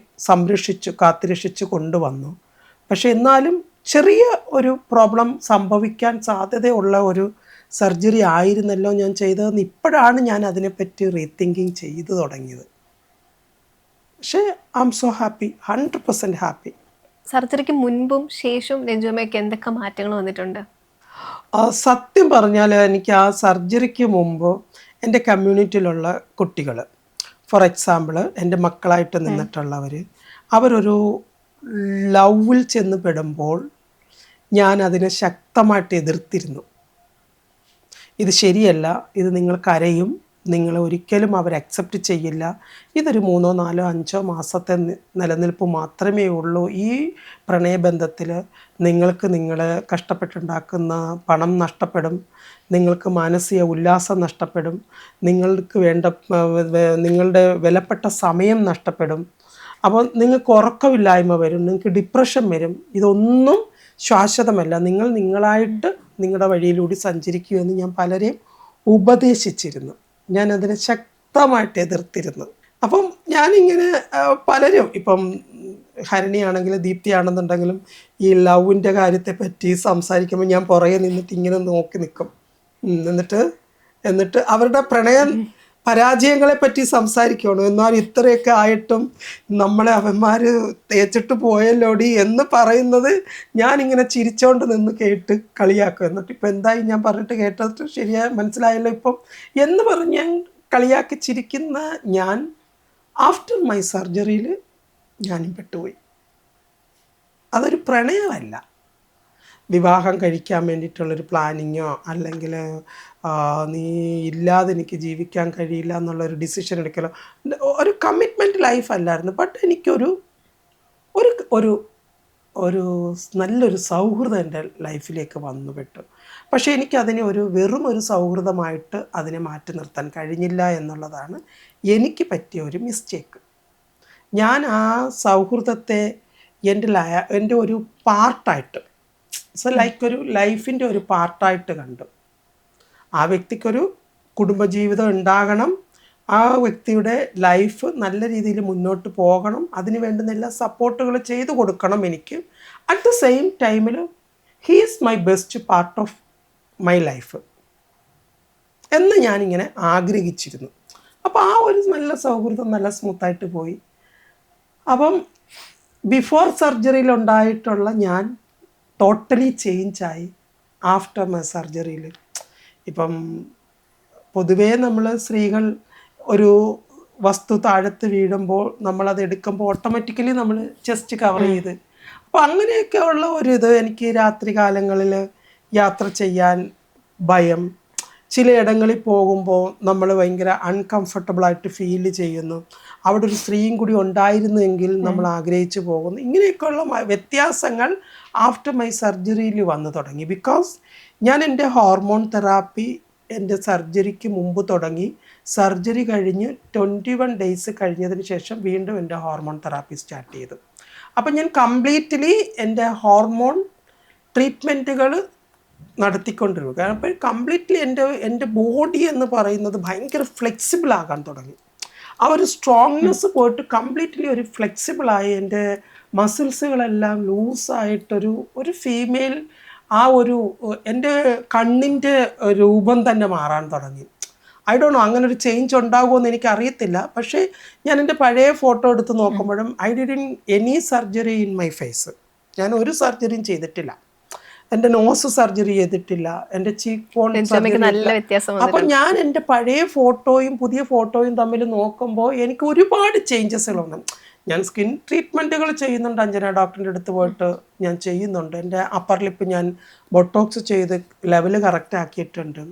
കാത്തുരക്ഷിച്ച് കൊണ്ടുവന്നു. പക്ഷെ എന്നാലും ചെറിയ ഒരു പ്രോബ്ലം സംഭവിക്കാൻ സാധ്യതയുള്ള ഒരു സർജറി ആയിരുന്നല്ലോ ഞാൻ ചെയ്തതെന്ന് ഇപ്പോഴാണ് ഞാൻ അതിനെപ്പറ്റി റീതിങ്കിങ് ചെയ്തു തുടങ്ങിയത്. പക്ഷേ I am so happy, 100% happy. സർജറിക്ക് മുൻപും ശേഷവും രഞ്ജുമയ്ക്ക് എന്തൊക്കെ മാറ്റങ്ങൾ വന്നിട്ടുണ്ട്? സത്യം പറഞ്ഞാൽ എനിക്ക് ആ സർജറിക്ക് മുമ്പ് എൻ്റെ കമ്മ്യൂണിറ്റിയിലുള്ള കുട്ടികൾ, ഫോർ എക്സാമ്പിൾ എൻ്റെ മക്കളായിട്ട് നിന്നിട്ടുള്ളവർ, അവരൊരു ലവിൽ ചെന്ന് പെടുമ്പോൾ ഞാൻ അതിനെ ശക്തമായിട്ട് എതിർത്തിരുന്നു. ഇത് ശരിയല്ല, ഇത് നിങ്ങൾ കരയും, നിങ്ങൾ ഒരിക്കലും അവർ അക്സെപ്റ്റ് ചെയ്യില്ല, ഇതൊരു 3, 4, 5 മാസത്തെ നിലനിൽപ്പ് മാത്രമേ ഉള്ളൂ, ഈ പ്രണയബന്ധത്തിൽ നിങ്ങൾക്ക് നിങ്ങൾ കഷ്ടപ്പെട്ടുണ്ടാക്കുന്ന പണം നഷ്ടപ്പെടും, നിങ്ങൾക്ക് മാനസിക ഉല്ലാസം നഷ്ടപ്പെടും, നിങ്ങൾക്ക് വേണ്ട നിങ്ങളുടെ വിലപ്പെട്ട സമയം നഷ്ടപ്പെടും, അപ്പോൾ നിങ്ങൾക്ക് ഉറക്കമില്ലായ്മ വരും, നിങ്ങൾക്ക് ഡിപ്രഷൻ വരും, ഇതൊന്നും ശാശ്വതമല്ല, നിങ്ങൾ നിങ്ങളായിട്ട് നിങ്ങളുടെ വഴിയിലൂടെ സഞ്ചരിക്കുമെന്ന് ഞാൻ പലരെയും ഉപദേശിച്ചിരുന്നു. ഞാനതിനെ ശക്തമായിട്ട് എതിർത്തിരുന്നു. അപ്പം ഞാനിങ്ങനെ പലരും, ഇപ്പം ഹരണിയാണെങ്കിലും ദീപ്തിയാണെന്നുണ്ടെങ്കിലും ഈ ലവിൻ്റെ കാര്യത്തെപ്പറ്റി സംസാരിക്കുമ്പോൾ ഞാൻ പുറകെ നിന്നിട്ട് ഇങ്ങനെ നോക്കി നിൽക്കും. എന്നിട്ട് അവരുടെ പരാജയങ്ങളെ പറ്റി സംസാരിക്കുകയാണ്. എന്നാൽ ഇത്രയൊക്കെ ആയിട്ടും നമ്മളെ അവന്മാർ തേച്ചിട്ട് പോയല്ലോടി എന്ന് പറയുന്നത് ഞാനിങ്ങനെ ചിരിച്ചോണ്ട് നിന്ന് കേട്ട് കളിയാക്കും. എന്നിട്ട് ഇപ്പം എന്തായി ഞാൻ പറഞ്ഞിട്ട് കേട്ടത് ശരിയായി മനസ്സിലായല്ലോ ഇപ്പം എന്ന് പറഞ്ഞ് ഞാൻ കളിയാക്കി ചിരിക്കുന്ന ഞാൻ ആഫ്റ്റർ മൈ സർജറിയിൽ ഞാനും പെട്ടുപോയി. അതൊരു പ്രണയമല്ല, വിവാഹം കഴിക്കാൻ വേണ്ടിയിട്ടുള്ളൊരു പ്ലാനിങ്ങോ അല്ലെങ്കിൽ നീ ഇല്ലാതെ എനിക്ക് ജീവിക്കാൻ കഴിയില്ല എന്നുള്ളൊരു ഡിസിഷൻ എടുക്കലോ, ഒരു കമ്മിറ്റ്മെൻറ്റ് ലൈഫ് അല്ലായിരുന്നു. ബട്ട് എനിക്കൊരു ഒരു ഒരു നല്ലൊരു സൗഹൃദം എൻ്റെ ലൈഫിലേക്ക് വന്നുപെട്ടു. പക്ഷേ എനിക്കതിനെ വെറും ഒരു സൗഹൃദമായിട്ട് അതിനെ മാറ്റി നിർത്താൻ കഴിഞ്ഞില്ല എന്നുള്ളതാണ് എനിക്ക് പറ്റിയ ഒരു മിസ്റ്റേക്ക്. ഞാൻ ആ സൗഹൃദത്തെ എൻ്റെ ഒരു പാർട്ടായിട്ട്, ലൈക്ക് ഒരു ലൈഫിൻ്റെ ഒരു പാർട്ടായിട്ട് കണ്ടു. ആ വ്യക്തിക്കൊരു കുടുംബജീവിതം ഉണ്ടാകണം, ആ വ്യക്തിയുടെ ലൈഫ് നല്ല രീതിയിൽ മുന്നോട്ട് പോകണം, അതിന് വേണ്ടുന്ന എല്ലാ സപ്പോർട്ടുകൾ ചെയ്തു കൊടുക്കണം എനിക്ക്. അറ്റ് ദ സെയിം ടൈമിൽ he is my best part of my life എന്ന് ഞാനിങ്ങനെ ആഗ്രഹിച്ചിരുന്നു. അപ്പോൾ ആ ഒരു നല്ല സൗഹൃദം നല്ല സ്മൂത്തായിട്ട് പോയി. അപ്പം ബിഫോർ സർജറിയിൽ ഉണ്ടായിട്ടുള്ള ഞാൻ ടോട്ടലി ചേഞ്ചായി ആഫ്റ്റർ മൈ സർജറിയിൽ. ഇപ്പം പൊതുവേ നമ്മൾ സ്ത്രീകൾ ഒരു വസ്തു താഴത്ത് വീഴുമ്പോൾ നമ്മളത് എടുക്കുമ്പോൾ ഓട്ടോമാറ്റിക്കലി നമ്മൾ ചെസ്റ്റ് കവർ ചെയ്ത്, അപ്പോൾ അങ്ങനെയൊക്കെ ഉള്ള ഇത് എനിക്ക് രാത്രി കാലങ്ങളിൽ യാത്ര ചെയ്യാൻ ഭയം, ചിലയിടങ്ങളിൽ പോകുമ്പോൾ നമ്മൾ ഭയങ്കര അൺകംഫർട്ടബിളായിട്ട് ഫീൽ ചെയ്യുന്നു, അവിടെ ഒരു സ്ത്രീയും കൂടി ഉണ്ടായിരുന്നെങ്കിൽ നമ്മൾ ആഗ്രഹിച്ചു പോകുന്നു. ഇങ്ങനെയൊക്കെയുള്ള വ്യത്യാസങ്ങൾ ആഫ്റ്റർ മൈ സർജറിയിൽ വന്നു തുടങ്ങി. ബിക്കോസ് ഞാൻ എൻ്റെ ഹോർമോൺ തെറാപ്പി എൻ്റെ സർജറിക്ക് മുമ്പ് തുടങ്ങി. സർജറി കഴിഞ്ഞ് 21 ഡേയ്സ് കഴിഞ്ഞതിന് ശേഷം വീണ്ടും എൻ്റെ ഹോർമോൺ തെറാപ്പി സ്റ്റാർട്ട് ചെയ്തു. അപ്പം ഞാൻ കംപ്ലീറ്റ്ലി എൻ്റെ ഹോർമോൺ ട്രീറ്റ്മെൻറ്റുകൾ നടത്തിക്കൊണ്ടിരുന്നു. കാരണം അപ്പോൾ കംപ്ലീറ്റ്ലി എൻ്റെ ബോഡി എന്ന് പറയുന്നത് ഭയങ്കര ഫ്ലെക്സിബിൾ ആകാൻ തുടങ്ങി. ആ ഒരു സ്ട്രോങ്നെസ് പോയിട്ട് കംപ്ലീറ്റ്ലി ഒരു ഫ്ലെക്സിബിളായി എൻ്റെ മസിൽസുകളെല്ലാം ലൂസായിട്ടൊരു ഫീമെയിൽ ആ ഒരു എൻ്റെ കണ്ണിൻ്റെ രൂപം തന്നെ മാറാൻ തുടങ്ങി. ഐ ഡോണ്ട് നോ അങ്ങനെ ഒരു ചേഞ്ച് ഉണ്ടാകുമെന്ന് എനിക്ക് അറിയത്തില്ല. പക്ഷേ ഞാൻ എൻ്റെ പഴയ ഫോട്ടോ എടുത്ത് നോക്കുമ്പോഴും I didn't any surgery in my face. ഞാൻ ഒരു സർജറിയും ചെയ്തിട്ടില്ല. എൻ്റെ നോസ് സർജറി ചെയ്തിട്ടില്ല, എൻ്റെ ചീക്ക് ബോൺ സർജറി. അപ്പം ഞാൻ എൻ്റെ പഴയ ഫോട്ടോയും പുതിയ ഫോട്ടോയും തമ്മിൽ നോക്കുമ്പോൾ എനിക്ക് ഒരുപാട് ചേഞ്ചസുകളുണ്ട്. ഞാൻ സ്കിൻ ട്രീറ്റ്മെൻറ്റുകൾ ചെയ്യുന്നുണ്ട്, അഞ്ജന ഡോക്ടറിൻ്റെ അടുത്ത് പോയിട്ട് ഞാൻ ചെയ്യുന്നുണ്ട്. എൻ്റെ അപ്പർ ലിപ്പ് ഞാൻ ബൊട്ടോക്സ് ചെയ്ത് ലെവൽ കറക്റ്റ് ആക്കിയിട്ടുണ്ട്.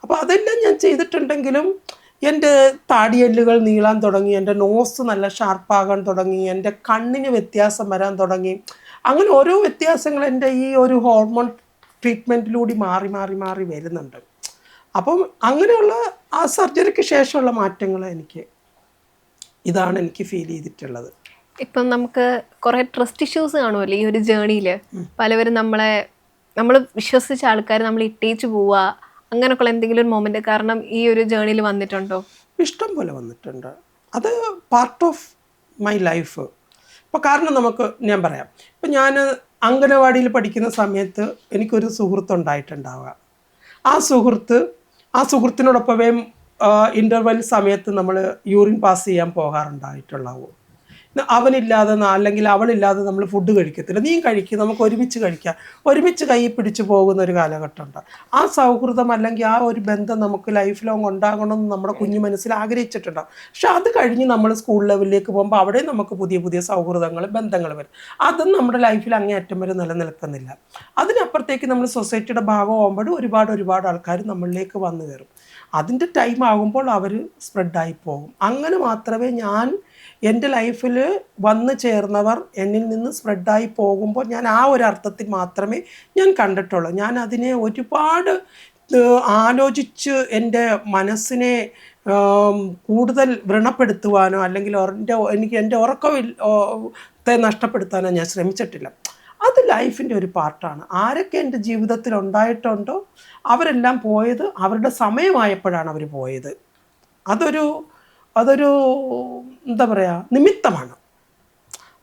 അപ്പോൾ അതെല്ലാം ഞാൻ ചെയ്തിട്ടുണ്ടെങ്കിലും എൻ്റെ താടിയെല്ലുകൾ നീളാൻ തുടങ്ങി, എൻ്റെ നോസ് നല്ല ഷാർപ്പാകാൻ തുടങ്ങി, എൻ്റെ കണ്ണിന് വ്യത്യാസം വരാൻ തുടങ്ങി. അങ്ങനെ ഓരോ വ്യത്യാസങ്ങൾ എൻ്റെ ഈ ഒരു ഹോർമോൺ ട്രീറ്റ്മെൻറ്റിലൂടെ മാറി വരുന്നുണ്ട്. അപ്പം അങ്ങനെയുള്ള ആ സർജറിക്ക് ശേഷമുള്ള മാറ്റങ്ങൾ ഇതാണ് എനിക്ക് ഫീൽ ചെയ്തിട്ടുള്ളത്. ഇപ്പം നമുക്ക് കുറേ ട്രസ്റ്റ് ഇഷ്യൂസ് കാണുമല്ലോ ഈ ഒരു ജേണിയിൽ. പലവരും നമ്മൾ വിശ്വസിച്ച ആൾക്കാർ നമ്മൾ ഇട്ടേച്ച് പോവുക, അങ്ങനെയൊക്കെയുള്ള എന്തെങ്കിലും ഒരു മൊമെന്റ് കാരണം ഈ ഒരു ജേണിയിൽ വന്നിട്ടുണ്ടോ? ഇഷ്ടം പോലെ വന്നിട്ടുണ്ട്. അത് പാർട്ട് ഓഫ് മൈ ലൈഫ്. ഇപ്പോൾ കാരണം ഞാൻ പറയാം, ഇപ്പം ഞാൻ അംഗനവാടിയിൽ പഠിക്കുന്ന സമയത്ത് എനിക്കൊരു സുഹൃത്തുണ്ടായിട്ടുണ്ടാവുക. ആ സുഹൃത്തിനോടൊപ്പമേ ഇൻ്റർവെൽ സമയത്ത് നമ്മൾ യൂറിൻ പാസ് ചെയ്യാൻ പോകാറുണ്ടായിട്ടുള്ളാവും. അവനില്ലാതെ അല്ലെങ്കിൽ അവളില്ലാതെ നമ്മൾ ഫുഡ് കഴിക്കത്തില്ല. നീ കഴിക്കുക, നമുക്ക് ഒരുമിച്ച് കഴിക്കാം, ഒരുമിച്ച് കൈ പിടിച്ച് പോകുന്ന ഒരു കാലഘട്ടമുണ്ട്. ആ സൗഹൃദം അല്ലെങ്കിൽ ആ ഒരു ബന്ധം നമുക്ക് ലൈഫ് ലോങ് ഉണ്ടാകണമെന്ന് നമ്മുടെ കുഞ്ഞു മനസ്സിൽ ആഗ്രഹിച്ചിട്ടുണ്ടാകും. പക്ഷെ അത് കഴിഞ്ഞ് നമ്മൾ സ്കൂൾ ലെവലിലേക്ക് പോകുമ്പോൾ അവിടെ നമുക്ക് പുതിയ പുതിയ സൗഹൃദങ്ങൾ, ബന്ധങ്ങൾ വരും. അതും നമ്മുടെ ലൈഫിൽ അങ്ങേയറ്റം വരെ നിലനിൽക്കുന്നില്ല. അതിനപ്പുറത്തേക്ക് നമ്മൾ സൊസൈറ്റിയുടെ ഭാഗമാകുമ്പോൾ ഒരുപാട് ആൾക്കാർ നമ്മളിലേക്ക് വന്നു കയറും. അതിൻ്റെ ടൈം ആകുമ്പോൾ അവർ സ്പ്രെഡായി പോകും. അങ്ങനെ മാത്രമേ ഞാൻ എൻ്റെ ലൈഫിൽ വന്നു ചേർന്നവർ എന്നിൽ നിന്ന് സ്പ്രെഡായി പോകുമ്പോൾ ഞാൻ ആ ഒരു അർത്ഥത്തിൽ മാത്രമേ ഞാൻ കണ്ടിട്ടുള്ളൂ. ഞാൻ അതിനെ ഒരുപാട് ആലോചിച്ച് എൻ്റെ മനസ്സിനെ കൂടുതൽ വ്രണപ്പെടുത്തുവാനോ അല്ലെങ്കിൽ എൻ്റെ ഉറക്കത്തെ നഷ്ടപ്പെടുത്താനോ ഞാൻ ശ്രമിച്ചിട്ടില്ല. അത് ലൈഫിൻ്റെ ഒരു പാർട്ടാണ്. ആരൊക്കെ എൻ്റെ ജീവിതത്തിൽ ഉണ്ടായിട്ടുണ്ടോ അവരെല്ലാം പോയത് അവരുടെ സമയമായപ്പോഴാണ് അവർ പോയത്. അതൊരു എന്താ പറയുക, നിമിത്തമാണ്.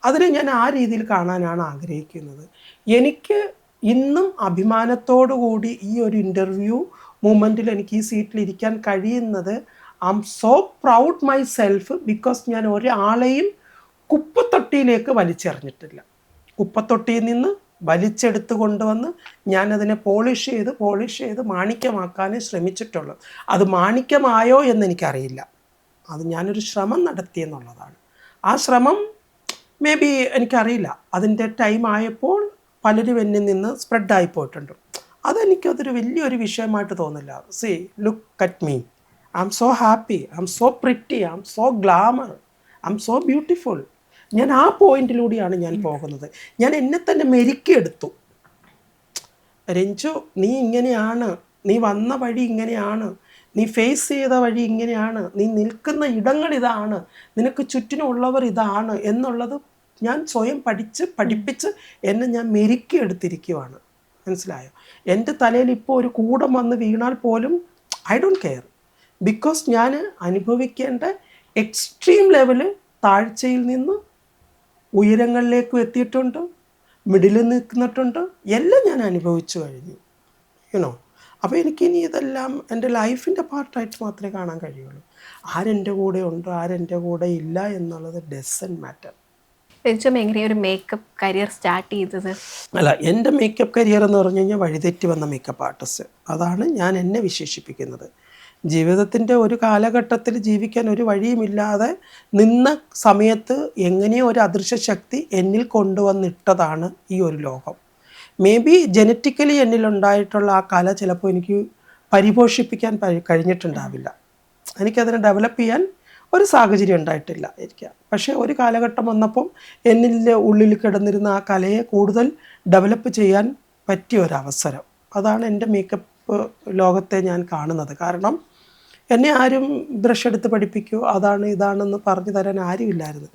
അതിനെ ഞാൻ ആ രീതിയിൽ കാണാനാണ് ആഗ്രഹിക്കുന്നത്. എനിക്ക് ഇന്നും അഭിമാനത്തോടു കൂടി ഈ ഒരു ഇൻ്റർവ്യൂ മൂമെൻറ്റിൽ എനിക്ക് ഈ സീറ്റിലിരിക്കാൻ കഴിയുന്നത് I am so proud my self. Because ഞാൻ ഒരാളെയും കുപ്പത്തൊട്ടിയിലേക്ക് വലിച്ചെറിഞ്ഞിട്ടില്ല. കുപ്പത്തൊട്ടിയിൽ നിന്ന് വലിച്ചെടുത്ത് കൊണ്ടുവന്ന് ഞാനതിനെ പോളിഷ് ചെയ്ത് മാണിക്യമാക്കാനേ ശ്രമിച്ചിട്ടുള്ളൂ. അത് മാണിക്യമായോ എന്നെനിക്കറിയില്ല. അത് ഞാനൊരു ശ്രമം നടത്തിയെന്നുള്ളതാണ്. ആ ശ്രമം മേ ബി എനിക്കറിയില്ല, അതിൻ്റെ ടൈം ആയപ്പോൾ പലരും എന്നിൽ നിന്ന് സ്പ്രെഡായി പോയിട്ടുണ്ട്. അതൊരു വലിയൊരു വിഷയമായിട്ട് തോന്നില്ല. See look at me, I am so happy, I am so pretty, I am so glamour, I am so beautiful. ഞാൻ ആ പോയിന്റിലൂടെയാണ് ഞാൻ പോകുന്നത്. ഞാൻ എന്നെ തന്നെ മെരുക്കിയെടുത്തു. രഞ്ജു, നീ ഇങ്ങനെയാണ്, നീ വന്ന വഴി ഇങ്ങനെയാണ്, നീ ഫേസ് ചെയ്ത വഴി ഇങ്ങനെയാണ്, നീ നിൽക്കുന്ന ഇടങ്ങൾ ഇതാണ്, നിനക്ക് ചുറ്റിനുള്ളവർ ഇതാണ് എന്നുള്ളത് ഞാൻ സ്വയം പഠിപ്പിച്ച് എന്നെ ഞാൻ മെരുക്കിയെടുത്തിരിക്കുവാണ്. മനസ്സിലായോ? എൻ്റെ തലയിൽ ഇപ്പോൾ ഒരു കൂടം വന്ന് വീണാൽ പോലും ഐ ഡോണ്ട് കെയർ. ബിക്കോസ് ഞാൻ അനുഭവിക്കേണ്ട എക്സ്ട്രീം ലെവല് താഴ്ചയിൽ നിന്ന് ഉയരങ്ങളിലേക്കും എത്തിയിട്ടുണ്ട്, മിഡിലിൽ നിൽക്കുന്നിട്ടുണ്ട്, എല്ലാം ഞാൻ അനുഭവിച്ചു കഴിഞ്ഞു. യുനോ, അപ്പോൾ എനിക്കിനി ഇതെല്ലാം എൻ്റെ ലൈഫിൻ്റെ പാർട്ടായിട്ട് മാത്രമേ കാണാൻ കഴിയുള്ളൂ. ആരെൻ്റെ കൂടെ ഉണ്ട്, ആരെൻ്റെ കൂടെ ഇല്ല എന്നുള്ളത് ഡസൻറ്റ് മാറ്റർ. എങ്ങനെ ഒരു മേക്കപ്പ് കരിയർ സ്റ്റാർട്ട് ചെയ്തത്? അല്ല, എൻ്റെ മേക്കപ്പ് കരിയർ എന്ന് പറഞ്ഞു കഴിഞ്ഞാൽ വഴിതെറ്റി വന്ന മേക്കപ്പ് ആർട്ടിസ്റ്റ്. അതാണ് ഞാൻ എന്നെ വിശേഷിപ്പിക്കുന്നത്. ജീവിതത്തിൻ്റെ ഒരു കാലഘട്ടത്തിൽ ജീവിക്കാൻ ഒരു വഴിയുമില്ലാതെ നിന്ന സമയത്ത് എങ്ങനെയോ ഒരു അദൃശ്യ ശക്തി എന്നിൽ കൊണ്ടുവന്നിട്ടതാണ് ഈ ഒരു ലോകം. മേ ബി ജനറ്റിക്കലി എന്നിലുണ്ടായിട്ടുള്ള ആ കല ചിലപ്പോൾ എനിക്ക് പരിപോഷിപ്പിക്കാൻ കഴിഞ്ഞിട്ടുണ്ടാവില്ല. എനിക്കതിനെ ഡെവലപ്പ് ചെയ്യാൻ ഒരു സാഹചര്യം ഉണ്ടായിട്ടില്ല ഇരിക്കുക. പക്ഷേ ഒരു കാലഘട്ടം വന്നപ്പം എന്നിൻ്റെ ഉള്ളിൽ കിടന്നിരുന്ന ആ കലയെ കൂടുതൽ ഡെവലപ്പ് ചെയ്യാൻ പറ്റിയ ഒരവസരം. അതാണ് എൻ്റെ മേക്കപ്പ് ലോകത്തെ ഞാൻ കാണുന്നത്. കാരണം എന്നെ ആരും ബ്രഷ് എടുത്ത് പഠിപ്പിക്കുകയോ അതാണ് ഇതാണെന്ന് പറഞ്ഞു തരാൻ ആരുമില്ലായിരുന്നു.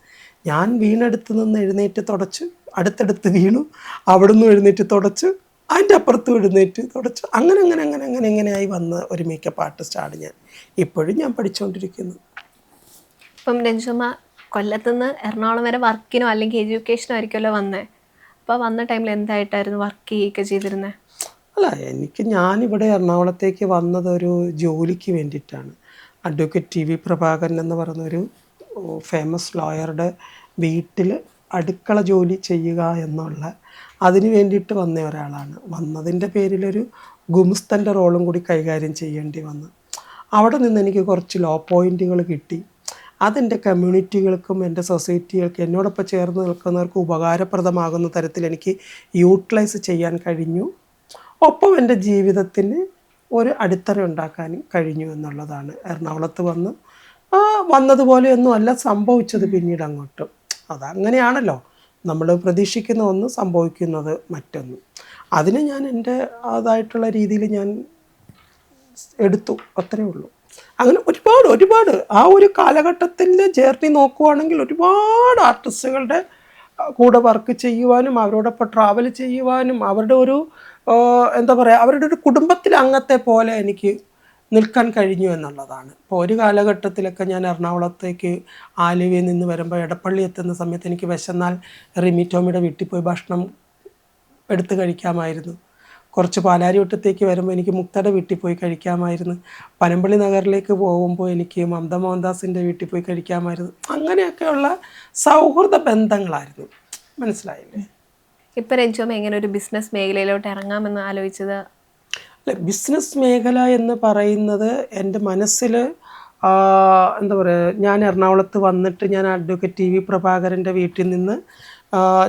ഞാൻ വീണെടുത്ത് നിന്ന് എഴുന്നേറ്റ് തുടച്ച്, അടുത്തടുത്ത് വീണു, അവിടുന്ന് എഴുന്നേറ്റ് തുടച്ച്, അതിൻ്റെ അപ്പുറത്തും എഴുന്നേറ്റ് തുടച്ച്, അങ്ങനെയായി വന്ന ഒരു മേക്കപ്പ് ആർട്ടിസ്റ്റാണ് ഞാൻ. ഇപ്പോഴും ഞാൻ പഠിച്ചുകൊണ്ടിരിക്കുന്നു. ഇപ്പം രഞ്ജുമ്മ കൊല്ലത്തുനിന്ന് എറണാകുളം വരെ വർക്കിനോ അല്ലെങ്കിൽ എഡ്യൂക്കേഷനോ ആയിരിക്കുമല്ലോ വന്നത്. അപ്പോൾ വന്ന ടൈമിൽ എന്തായിട്ടായിരുന്നു വർക്ക് ചെയ്യുകയൊക്കെ ചെയ്തിരുന്നത്? അല്ല, ഞാനിവിടെ എറണാകുളത്തേക്ക് വന്നത് ഒരു ജോലിക്ക് വേണ്ടിയിട്ടാണ്. അഡ്വക്കേറ്റ് ടി വി പ്രഭാകരൻ എന്ന് പറയുന്നൊരു ഫേമസ് ലോയറുടെ വീട്ടിൽ അടുക്കള ജോലി ചെയ്യുക എന്നുള്ള അതിന് വേണ്ടിയിട്ട് വന്ന ഒരാളാണ്. വന്നതിൻ്റെ പേരിലൊരു ഗുമസ്തൻ്റെ റോളും കൂടി കൈകാര്യം ചെയ്യേണ്ടി വന്നു. അവിടെ നിന്ന് എനിക്ക് കുറച്ച് ലോ പോയിൻറ്റുകൾ കിട്ടി. അതെൻ്റെ കമ്മ്യൂണിറ്റികൾക്കും എൻ്റെ സൊസൈറ്റികൾക്കും എന്നോടൊപ്പം ചേർന്ന് നിൽക്കുന്നവർക്ക് ഉപകാരപ്രദമാകുന്ന തരത്തിൽ എനിക്ക് യൂട്ടിലൈസ് ചെയ്യാൻ കഴിഞ്ഞു. ഒപ്പം എൻ്റെ ജീവിതത്തിന് ഒരു അടിത്തറ ഉണ്ടാക്കാൻ കഴിഞ്ഞു എന്നുള്ളതാണ്. എറണാകുളത്ത് വന്നതുപോലെയൊന്നും അല്ല സംഭവിച്ചത് പിന്നീട് അങ്ങോട്ടും. അതങ്ങനെയാണല്ലോ, നമ്മൾ പ്രതീക്ഷിക്കുന്ന ഒന്ന് സംഭവിക്കുന്നത് മറ്റൊന്ന്. അതിന് ഞാൻ എൻ്റെ അതായിട്ടുള്ള രീതിയിൽ ഞാൻ എടുത്തു, അത്രയേ ഉള്ളൂ. അങ്ങനെ ഒരുപാട് ആ ഒരു കാലഘട്ടത്തിൻ്റെ ജേർണി നോക്കുവാണെങ്കിൽ ഒരുപാട് ആർട്ടിസ്റ്റുകളുടെ കൂടെ വർക്ക് ചെയ്യുവാനും അവരോടൊപ്പം ട്രാവൽ ചെയ്യുവാനും അവരുടെ ഒരു അവരുടെ ഒരു കുടുംബത്തിലെ അംഗത്തെ പോലെ എനിക്ക് നിൽക്കാൻ കഴിഞ്ഞു എന്നുള്ളതാണ്. ഇപ്പോൾ ഒരു കാലഘട്ടത്തിലൊക്കെ ഞാൻ എറണാകുളത്തേക്ക് ആലുവയിൽ നിന്ന് വരുമ്പോൾ എടപ്പള്ളി എത്തുന്ന സമയത്ത് എനിക്ക് വിശന്നാൽ റിമി ടോമിയുടെ വീട്ടിൽ പോയി ഭക്ഷണം എടുത്ത് കഴിക്കാമായിരുന്നു. കുറച്ച് പാലാരിവട്ടത്തേക്ക് വരുമ്പോൾ എനിക്ക് മുക്തയുടെ വീട്ടിൽ പോയി കഴിക്കാമായിരുന്നു. പനമ്പള്ളി നഗറിലേക്ക് പോകുമ്പോൾ എനിക്ക് മമത മോഹൻദാസിൻ്റെ വീട്ടിൽ പോയി കഴിക്കാമായിരുന്നു. അങ്ങനെയൊക്കെയുള്ള സൗഹൃദ ബന്ധങ്ങളായിരുന്നു. മനസ്സിലായില്ലേ? ഇപ്പം രഞ്ജുമ്മ എങ്ങനെ ഒരു ബിസിനസ് മേഖലയിലോട്ട് ഇറങ്ങാമെന്ന് ആലോചിച്ചത്? അല്ല, ബിസിനസ് മേഖല എന്ന് പറയുന്നത് എൻ്റെ മനസ്സിൽ ഞാൻ എറണാകുളത്ത് വന്നിട്ട് ഞാൻ അഡ്വക്കേറ്റ് ടി വി പ്രഭാകരൻ്റെ വീട്ടിൽ നിന്ന്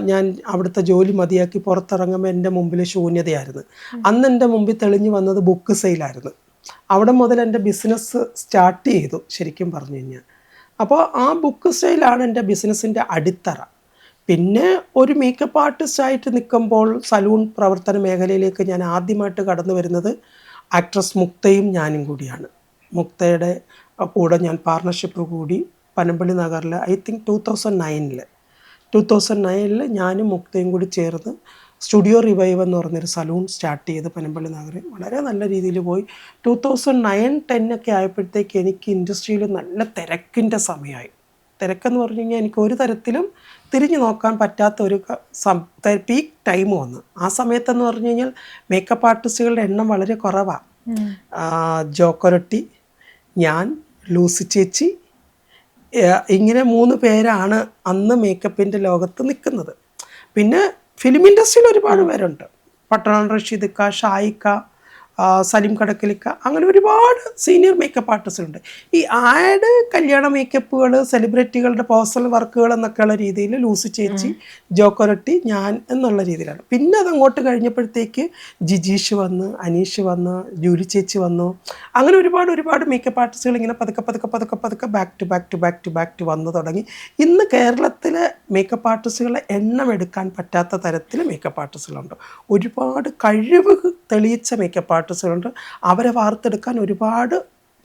ഞാൻ അവിടുത്തെ ജോലി മതിയാക്കി പുറത്തിറങ്ങുമ്പോൾ എൻ്റെ മുമ്പിൽ ശൂന്യതയായിരുന്നു. അന്ന് എൻ്റെ മുമ്പിൽ തെളിഞ്ഞു വന്നത് ബുക്ക് സെയിലായിരുന്നു. അവിടെ മുതൽ എൻ്റെ ബിസിനസ് സ്റ്റാർട്ട് ചെയ്തു ശരിക്കും പറഞ്ഞു കഴിഞ്ഞാൽ. അപ്പോൾ ആ ബുക്ക് സെയിലാണ് എൻ്റെ ബിസിനസ്സിൻ്റെ അടിത്തറ. പിന്നെ ഒരു മേക്കപ്പ് ആർട്ടിസ്റ്റായിട്ട് നിൽക്കുമ്പോൾ സലൂൺ പ്രവർത്തന മേഖലയിലേക്ക് ഞാൻ ആദ്യമായിട്ട് കടന്നു വരുന്നത് ആക്ട്രസ് മുക്തയും ഞാനും കൂടിയാണ്. മുക്തയുടെ കൂടെ ഞാൻ പാർട്ണർഷിപ്പ് കൂടി പനമ്പള്ളി നഗറിൽ ഐ തിങ്ക് 2009 ഞാനും മുക്തയും കൂടി ചേർന്ന് സ്റ്റുഡിയോ റിവൈവ് എന്ന് പറഞ്ഞൊരു സലൂൺ സ്റ്റാർട്ട് ചെയ്ത് പനമ്പള്ളി നഗറിൽ വളരെ നല്ല രീതിയിൽ പോയി. 2009-10 ഒക്കെ ആയപ്പോഴത്തേക്ക് എനിക്ക് ഇൻഡസ്ട്രിയിൽ നല്ല തിരക്കിൻ്റെ സമയമായി. തിരക്കെന്ന് പറഞ്ഞു കഴിഞ്ഞാൽ എനിക്ക് ഒരു തരത്തിലും തിരിഞ്ഞു നോക്കാൻ പറ്റാത്ത ഒരു പീക്ക് ടൈം വന്നു. ആ സമയത്തെന്ന് പറഞ്ഞു കഴിഞ്ഞാൽ മേക്കപ്പ് ആർട്ടിസ്റ്റുകളുടെ എണ്ണം വളരെ കുറവാണ്. ജോക്കൊരട്ടി, ഞാൻ, ലൂസി ചേച്ചി, ഇങ്ങനെ 3 പേരാണ് അന്ന് മേക്കപ്പിൻ്റെ ലോകത്ത് നിൽക്കുന്നത്. പിന്നെ ഫിലിം ഇൻഡസ്ട്രിയിൽ ഒരുപാട് പേരുണ്ട്. പട്ടണം റഷീദിക്ക, ഷായിക്ക, സലിം കടക്കലിക്ക, അങ്ങനെ ഒരുപാട് സീനിയർ മേക്കപ്പ് ആർട്ടിസ്റ്റുണ്ട്. ഈ ആഡ്, കല്യാണ മേക്കപ്പുകൾ, സെലിബ്രിറ്റികളുടെ പേഴ്സണൽ വർക്കുകൾ എന്നൊക്കെയുള്ള രീതിയിൽ ലൂസി ചേച്ചി, ജോക്കൊരട്ടി, ഞാൻ എന്നുള്ള രീതിയിലാണ്. പിന്നെ അതങ്ങോട്ട് കഴിഞ്ഞപ്പോഴത്തേക്ക് ജിജീഷ് വന്ന്, അനീഷ് വന്ന്, ജൂലി ചേച്ചി വന്നു. അങ്ങനെ ഒരുപാട് മേക്കപ്പ് ആർട്ടിസ്റ്റുകൾ ഇങ്ങനെ പതുക്കെ ബാക്ക് ടു വന്നു തുടങ്ങി. ഇന്ന് കേരളത്തിലെ മേക്കപ്പ് ആർട്ടിസ്റ്റുകളുടെ എണ്ണം എടുക്കാൻ പറ്റാത്ത തരത്തിൽ മേക്കപ്പ് ആർട്ടിസ്റ്റുകളുണ്ട്. ഒരുപാട് കഴിവ് തെളിയിച്ച മേക്കപ്പ് ആർട്ടിസ്റ്റുകളുണ്ട്. അവരെ വാർത്തെടുക്കാൻ ഒരുപാട്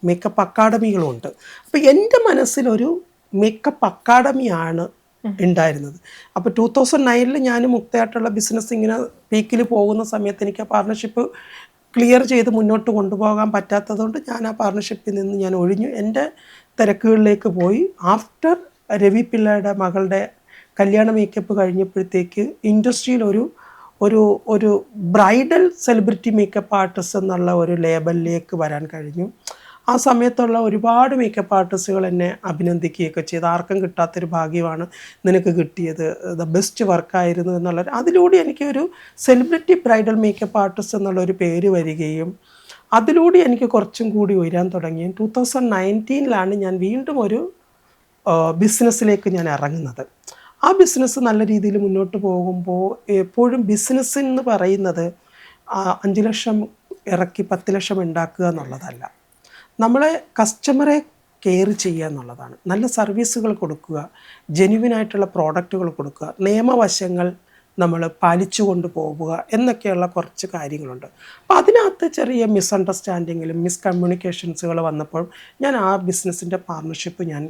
മേക്കപ്പ് അക്കാഡമികളുണ്ട്. അപ്പോൾ എൻ്റെ മനസ്സിലൊരു മേക്കപ്പ് അക്കാഡമിയാണ് ഉണ്ടായിരുന്നത്. അപ്പോൾ 2009 ഞാൻ മുക്തയായിട്ടുള്ള ബിസിനസ് ഇങ്ങനെ പീക്കിൽ പോകുന്ന സമയത്ത് എനിക്ക് ആ പാർട്ണർഷിപ്പ് ക്ലിയർ ചെയ്ത് മുന്നോട്ട് കൊണ്ടുപോകാൻ പറ്റാത്തതുകൊണ്ട് ഞാൻ ആ പാർട്ണർഷിപ്പിൽ നിന്ന് ഞാൻ ഒഴിഞ്ഞു. എൻ്റെ തിരക്കുകളിലേക്ക് പോയി. ആഫ്റ്റർ രവി പിള്ളയുടെ മകളുടെ കല്യാണ മേക്കപ്പ് കഴിഞ്ഞപ്പോഴത്തേക്ക് ഇൻഡസ്ട്രിയിൽ ഒരു ബ്രൈഡൽ സെലിബ്രിറ്റി മേക്കപ്പ് ആർട്ടിസ്റ്റ് എന്നുള്ള ഒരു ലേബലിലേക്ക് വരാൻ കഴിഞ്ഞു. ആ സമയത്തുള്ള ഒരുപാട് മേക്കപ്പ് ആർട്ടിസ്റ്റുകൾ എന്നെ അഭിനന്ദിക്കുകയൊക്കെ ചെയ്തു. ആർക്കും കിട്ടാത്തൊരു ഭാഗ്യമാണ് നിനക്ക് കിട്ടിയത്, ദ ബെസ്റ്റ് വർക്കായിരുന്നു എന്നുള്ള. അതിലൂടെ എനിക്കൊരു സെലിബ്രിറ്റി ബ്രൈഡൽ മേക്കപ്പ് ആർട്ടിസ്റ്റ് എന്നുള്ളൊരു പേര് വരികയും അതിലൂടെ എനിക്ക് കുറച്ചും കൂടി ഉയരാൻ തുടങ്ങി. 2019 ഞാൻ വീണ്ടും ഒരു ബിസിനസ്സിലേക്ക് ഞാൻ ഇറങ്ങുന്നത്. ആ ബിസിനസ് നല്ല രീതിയിൽ മുന്നോട്ട് പോകുമ്പോൾ എപ്പോഴും ബിസിനസ് എന്ന് പറയുന്നത് 5 ലക്ഷം ഇറക്കി 10 ലക്ഷം ഉണ്ടാക്കുക എന്നുള്ളതല്ല. നമ്മളെ കസ്റ്റമറെ കെയർ ചെയ്യുക എന്നുള്ളതാണ്. നല്ല സർവീസുകൾ കൊടുക്കുക, ജെന്യുവിനായിട്ടുള്ള പ്രോഡക്റ്റുകൾ കൊടുക്കുക, നിയമവശങ്ങൾ നമ്മൾ പാലിച്ചു കൊണ്ട് പോവുക എന്നൊക്കെയുള്ള കുറച്ച് കാര്യങ്ങളുണ്ട്. അപ്പോൾ അതിനകത്ത് ചെറിയ മിസ്അണ്ടർസ്റ്റാൻഡിങ്ങിലും മിസ്കമ്മ്യൂണിക്കേഷൻസുകൾ വന്നപ്പോൾ ഞാൻ ആ ബിസിനസ്സിൻ്റെ പാർട്ണർഷിപ്പ് ഞാൻ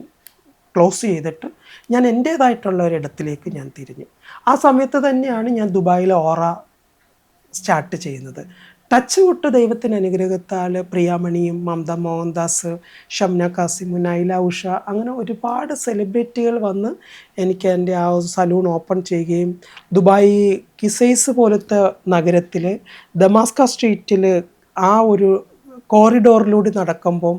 ക്ലോസ് ചെയ്തിട്ട് ഞാൻ എൻ്റേതായിട്ടുള്ള ഒരിടത്തിലേക്ക് ഞാൻ തിരിഞ്ഞു. ആ സമയത്ത് തന്നെയാണ് ഞാൻ ദുബായിലെ ഓറ സ്റ്റാർട്ട് ചെയ്യുന്നത്. ടച്ച് വിട്ട് ദൈവത്തിൻ്റെ അനുഗ്രഹത്താൽ പ്രിയാമണിയും മമത മോഹൻദാസ്, ഷംന കാസിം, നൈല ഉഷ, അങ്ങനെ ഒരുപാട് സെലിബ്രിറ്റികൾ വന്ന് എനിക്ക് എൻ്റെ ആ സലൂൺ ഓപ്പൺ ചെയ്യുകയും ദുബായ് കിസൈസ് പോലത്തെ നഗരത്തിൽ ദമാസ്ക സ്ട്രീറ്റിൽ ആ ഒരു കോറിഡോറിലൂടെ നടക്കുമ്പം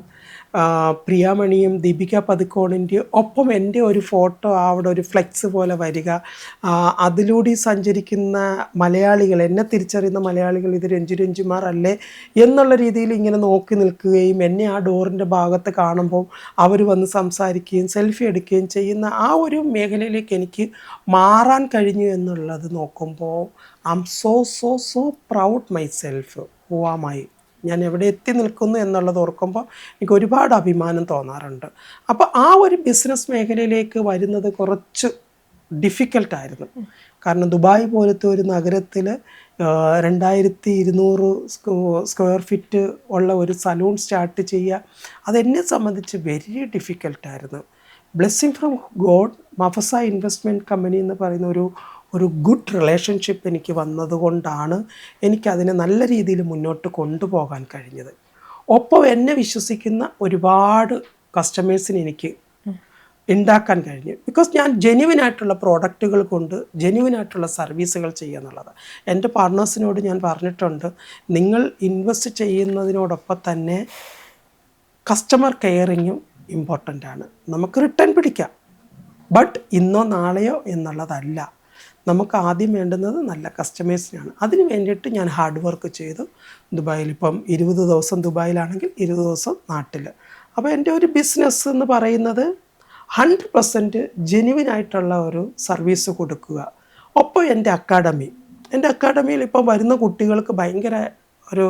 പ്രിയാമണിയും ദീപിക പദുക്കോണിൻ്റെ ഒപ്പം എൻ്റെ ഒരു ഫോട്ടോ അവിടെ ഒരു ഫ്ലെക്സ് പോലെ വരിക, അതിലൂടെ സഞ്ചരിക്കുന്ന മലയാളികൾ, എന്നെ തിരിച്ചറിയുന്ന മലയാളികൾ ഇത് രഞ്ജുമാർ അല്ലേ എന്നുള്ള രീതിയിൽ ഇങ്ങനെ നോക്കി നിൽക്കുകയും എന്നെ ആ ഡോറിൻ്റെ ഭാഗത്ത് കാണുമ്പോൾ അവർ വന്ന് സംസാരിക്കുകയും സെൽഫി എടുക്കുകയും ചെയ്യുന്ന ആ ഒരു മേഖലയിലേക്ക് എനിക്ക് മാറാൻ കഴിഞ്ഞു എന്നുള്ളത് നോക്കുമ്പോൾ I am so proud myself, who am I, ഞാൻ എവിടെ എത്തി നിൽക്കുന്നു എന്നുള്ളത് ഓർക്കുമ്പോൾ എനിക്ക് ഒരുപാട് അഭിമാനം തോന്നാറുണ്ട്. അപ്പോൾ ആ ഒരു ബിസിനസ് മേഖലയിലേക്ക് വരുന്നത് കുറച്ച് ഡിഫിക്കൽട്ടായിരുന്നു. കാരണം ദുബായ് പോലത്തെ ഒരു നഗരത്തിൽ 2200 സ്ക്വയർ ഫീറ്റ് ഉള്ള ഒരു സലൂൺ സ്റ്റാർട്ട് ചെയ്യുക, അതെന്നെ സംബന്ധിച്ച് വെരി ഡിഫിക്കൽട്ടായിരുന്നു. Blessing from God, Mafasa investment company എന്ന് പറയുന്ന ഒരു ഗുഡ് റിലേഷൻഷിപ്പ് എനിക്ക് വന്നതുകൊണ്ടാണ് എനിക്കതിനെ നല്ല രീതിയിൽ മുന്നോട്ട് കൊണ്ടുപോകാൻ കഴിഞ്ഞത്. ഒപ്പം എന്നെ വിശ്വസിക്കുന്ന ഒരുപാട് കസ്റ്റമേഴ്സിന് എനിക്ക് ഉണ്ടാക്കാൻ കഴിഞ്ഞു. ബിക്കോസ് ഞാൻ ജെന്യുവിനായിട്ടുള്ള പ്രോഡക്റ്റുകൾ കൊണ്ട് ജെന്യുവിനായിട്ടുള്ള സർവീസുകൾ ചെയ്യുക എന്നുള്ളത്. എൻ്റെ പാർട്ട്നേഴ്സിനോട് ഞാൻ പറഞ്ഞിട്ടുണ്ട്, നിങ്ങൾ ഇൻവെസ്റ്റ് ചെയ്യുന്നതിനോടൊപ്പം തന്നെ കസ്റ്റമർ കെയറിങ്ങും ഇമ്പോർട്ടൻ്റ് ആണ്. നമുക്ക് റിട്ടേൺ പിടിക്കാം, ബട്ട് ഇന്നോ നാളെയോ എന്നുള്ളതല്ല. നമുക്ക് ആദ്യം വേണ്ടുന്നത് നല്ല കസ്റ്റമേഴ്സിനാണ്. അതിന് വേണ്ടിയിട്ട് ഞാൻ ഹാർഡ് വർക്ക് ചെയ്തു. ദുബായിൽ ഇപ്പം 20 ദിവസം ദുബായിലാണെങ്കിൽ 20 ദിവസം നാട്ടിൽ. അപ്പോൾ എൻ്റെ ഒരു ബിസിനസ് എന്ന് പറയുന്നത് 100% ജെന്യുവിനായിട്ടുള്ള ഒരു സർവീസ് കൊടുക്കുക. ഒപ്പം എൻ്റെ അക്കാഡമിയിൽ ഇപ്പോൾ വരുന്ന കുട്ടികൾക്ക് ഭയങ്കര ഒരു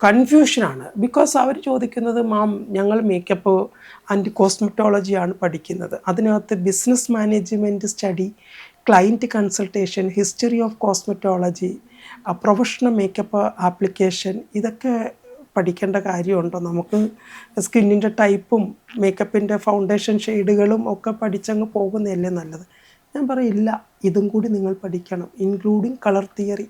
കൺഫ്യൂഷനാണ്. ബിക്കോസ് അവർ ചോദിക്കുന്നത്, മാം ഞങ്ങൾ മേക്കപ്പ് ആൻഡ് കോസ്മെറ്റോളജിയാണ് പഠിക്കുന്നത്, അതിനകത്ത് business management study, client consultation, history of cosmetology, professional makeup application, ഇതൊക്കെ പഠിക്കേണ്ട കാര്യമുണ്ടോ? നമുക്ക് സ്കിന്നിൻ്റെ ടൈപ്പും മേക്കപ്പിൻ്റെ ഫൗണ്ടേഷൻ ഷെയ്ഡുകളും ഒക്കെ പഠിച്ചങ്ങ് പോകുന്നതല്ലേ നല്ലത്. ഞാൻ പറയില്ല, ഇതും കൂടി നിങ്ങൾ പഠിക്കണം, ഇൻക്ലൂഡിങ് കളർ തിയറി.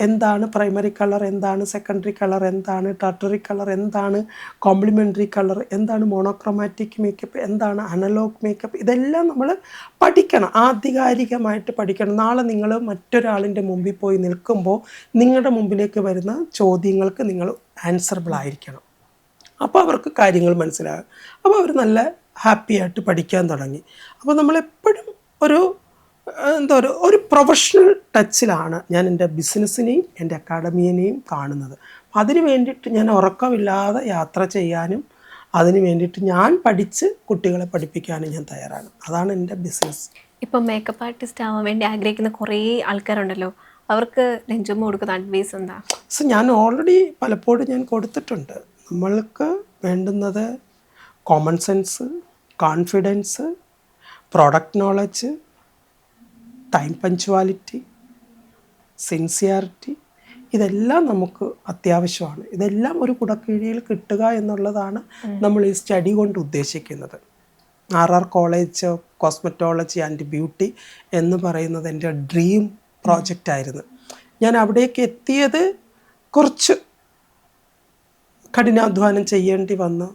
എന്താണ് പ്രൈമറി കളർ, എന്താണ് സെക്കൻഡറി കളർ, എന്താണ് ടെർട്ടറി കളർ, എന്താണ് കോംപ്ലിമെൻ്ററി കളർ, എന്താണ് മോണോക്രോമാറ്റിക് മേക്കപ്പ്, എന്താണ് അനലോഗ് മേക്കപ്പ്, ഇതെല്ലാം നമ്മൾ പഠിക്കണം, ആധികാരികമായിട്ട് പഠിക്കണം. നാളെ നിങ്ങൾ മറ്റൊരാളിൻ്റെ മുമ്പിൽ പോയി നിൽക്കുമ്പോൾ നിങ്ങളുടെ മുമ്പിലേക്ക് വരുന്ന ചോദ്യങ്ങൾക്ക് നിങ്ങൾ ആൻസറബിൾ ആയിരിക്കണം. അപ്പോൾ അവർക്ക് കാര്യങ്ങൾ മനസ്സിലാകും. അപ്പോൾ അവർ നല്ല ഹാപ്പി ആയിട്ട് പഠിക്കാൻ തുടങ്ങി. അപ്പോൾ നമ്മളെപ്പോഴും ഒരു പ്രൊഫഷണൽ ടച്ചിലാണ് ഞാൻ എൻ്റെ ബിസിനസ്സിനെയും എൻ്റെ അക്കാഡമിയെയും കാണുന്നത്. അപ്പം അതിന് വേണ്ടിയിട്ട് ഞാൻ ഉറക്കമില്ലാതെ യാത്ര ചെയ്യാനും അതിന് വേണ്ടിയിട്ട് ഞാൻ പഠിച്ച് കുട്ടികളെ പഠിപ്പിക്കാനും ഞാൻ തയ്യാറാണ്. അതാണ് എൻ്റെ ബിസിനസ്. ഇപ്പം മേക്കപ്പ് ആർട്ടിസ്റ്റ് ആവാൻ വേണ്ടി ആഗ്രഹിക്കുന്ന കുറേ ആൾക്കാരുണ്ടല്ലോ, അവർക്ക് രഞ്ജുമ്മ കൊടുക്കുന്ന അഡ്വൈസ് എന്താ? സോ ഞാൻ ഓൾറെഡി പലപ്പോഴും ഞാൻ കൊടുത്തിട്ടുണ്ട്. നമ്മൾക്ക് വേണ്ടുന്നത് common sense, confidence, product knowledge, time punctuality, sincerity, ഇതെല്ലാം നമുക്ക് അത്യാവശ്യമാണ്. ഇതെല്ലാം ഒരു കുടക്കീഴിൽ കിട്ടുക എന്നുള്ളതാണ് നമ്മൾ ഈ സ്റ്റഡി കൊണ്ട് ഉദ്ദേശിക്കുന്നത്. RR college of cosmetology and beauty എന്ന് പറയുന്നത് എൻ്റെ ഡ്രീം പ്രോജക്റ്റായിരുന്നു. ഞാൻ അവിടേക്ക് എത്തിയത് കുറച്ച് കഠിനാധ്വാനം ചെയ്യേണ്ടി വന്നു.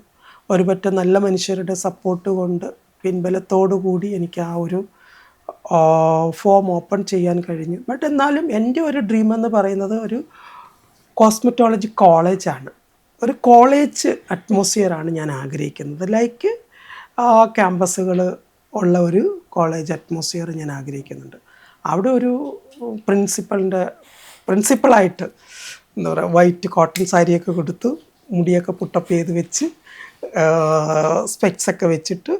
ഒരുപറ്റ നല്ല മനുഷ്യരുടെ സപ്പോർട്ട് കൊണ്ട് പിൻബലത്തോടു കൂടി എനിക്ക് ആ ഒരു ഫോം ഓപ്പൺ ചെയ്യാൻ കഴിഞ്ഞു. ബട്ട് എന്നാലും എൻ്റെ ഒരു ഡ്രീം എന്ന് പറയുന്നത് ഒരു കോസ്മെറ്റോളജി കോളേജാണ്. ഒരു കോളേജ് അറ്റ്മോസ്ഫിയറാണ് ഞാൻ ആഗ്രഹിക്കുന്നത്. ലൈക്ക് ക്യാമ്പസുകൾ ഉള്ള ഒരു കോളേജ് അറ്റ്മോസ്ഫിയർ ഞാൻ ആഗ്രഹിക്കുന്നുണ്ട്. അവിടെ ഒരു പ്രിൻസിപ്പളായിട്ട് എന്താ പറയുക, വൈറ്റ് കോട്ടൺ സാരിയൊക്കെ കൊടുത്ത് മുടിയൊക്കെ പുട്ടപ്പ് ചെയ്ത് വെച്ച് സ്പെക്സൊക്കെ വെച്ചിട്ട്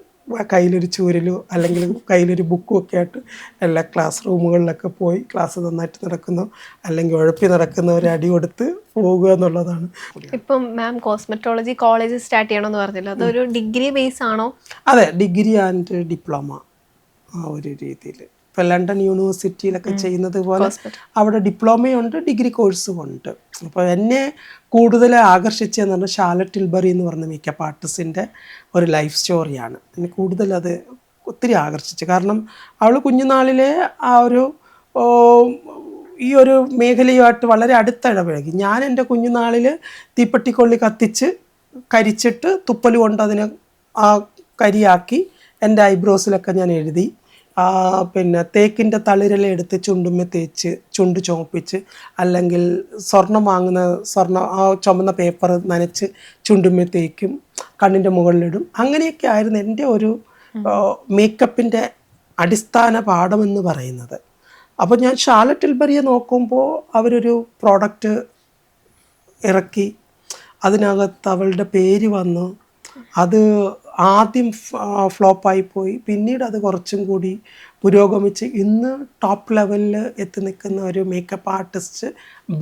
കയ്യിലൊരു ചൂരലോ അല്ലെങ്കിൽ കയ്യിലൊരു ബുക്കും ഒക്കെ ആയിട്ട് എല്ലാ ക്ലാസ് റൂമുകളിലൊക്കെ പോയി ക്ലാസ് നന്നായിട്ട് നടക്കുന്നു അല്ലെങ്കിൽ ഉഴപ്പി നടക്കുന്നവരെ അടി കൊടുത്ത് പോകുക എന്നുള്ളതാണ്. ഇപ്പം മാം കോസ്മെറ്റോളജി കോളേജ് സ്റ്റാർട്ട് ചെയ്യണമെന്ന് പറഞ്ഞല്ലോ, അതൊരു ഡിഗ്രി ബേസ് ആണോ? അതെ, ഡിഗ്രി ആൻഡ് ഡിപ്ലോമ ആ ഒരു രീതിയിൽ. ഇപ്പോൾ ലണ്ടൻ യൂണിവേഴ്സിറ്റിയിലൊക്കെ ചെയ്യുന്നത് പോലെ അവിടെ ഡിപ്ലോമയുണ്ട്, ഡിഗ്രി കോഴ്സും ഉണ്ട്. അപ്പോൾ എന്നെ കൂടുതൽ ആകർഷിച്ചതെന്ന് പറഞ്ഞാൽ ഷാർലറ്റ് ടിൽബറി എന്ന് പറഞ്ഞ മേക്കപ്പ് ആർട്ടിസ്റ്റിൻ്റെ ഒരു ലൈഫ് സ്റ്റോറിയാണ് എന്നെ കൂടുതൽ അത് ഒത്തിരി ആകർഷിച്ചു. കാരണം അവൾ കുഞ്ഞുനാളിലെ ആ ഒരു ഈ ഒരു മേഖലയുമായിട്ട് വളരെ അടുത്തിടപഴകി. ഞാൻ എൻ്റെ കുഞ്ഞുനാളിൽ തീപ്പെട്ടിക്കൊള്ളി കത്തിച്ച് കരിച്ചിട്ട് തുപ്പൽ കൊണ്ട് അതിനെ ആ കരിയാക്കി എൻ്റെ ഐബ്രോസിലൊക്കെ ഞാൻ എഴുതി. പിന്നെ തേക്കിൻ്റെ തളിരില എടുത്ത് ചുണ്ടുമ്മ തേച്ച് ചുണ്ട് ചുമപ്പിച്ച്, അല്ലെങ്കിൽ സ്വർണം വാങ്ങുന്ന ആ ചുമന്ന പേപ്പർ നനച്ച് ചുണ്ടുമ്മ തേക്കും, കണ്ണിൻ്റെ മുകളിലിടും. അങ്ങനെയൊക്കെ ആയിരുന്നു എൻ്റെ ഒരു മേക്കപ്പിൻ്റെ അടിസ്ഥാന പാഠമെന്ന് പറയുന്നത്. അപ്പോൾ ഞാൻ ഷാർലറ്റ് ടിൽബറിയെ നോക്കുമ്പോൾ അവരൊരു പ്രോഡക്റ്റ് ഇറക്കി, അതിനകത്ത് അവളുടെ പേര് വന്നു. അത് ആദ്യം ഫ്ലോപ്പായി പോയി, പിന്നീട് അത് കുറച്ചും കൂടി പുരോഗമിച്ച് ഇന്ന് ടോപ്പ് ലെവലിൽ എത്തി നിൽക്കുന്ന ഒരു മേക്കപ്പ് ആർട്ടിസ്റ്റ്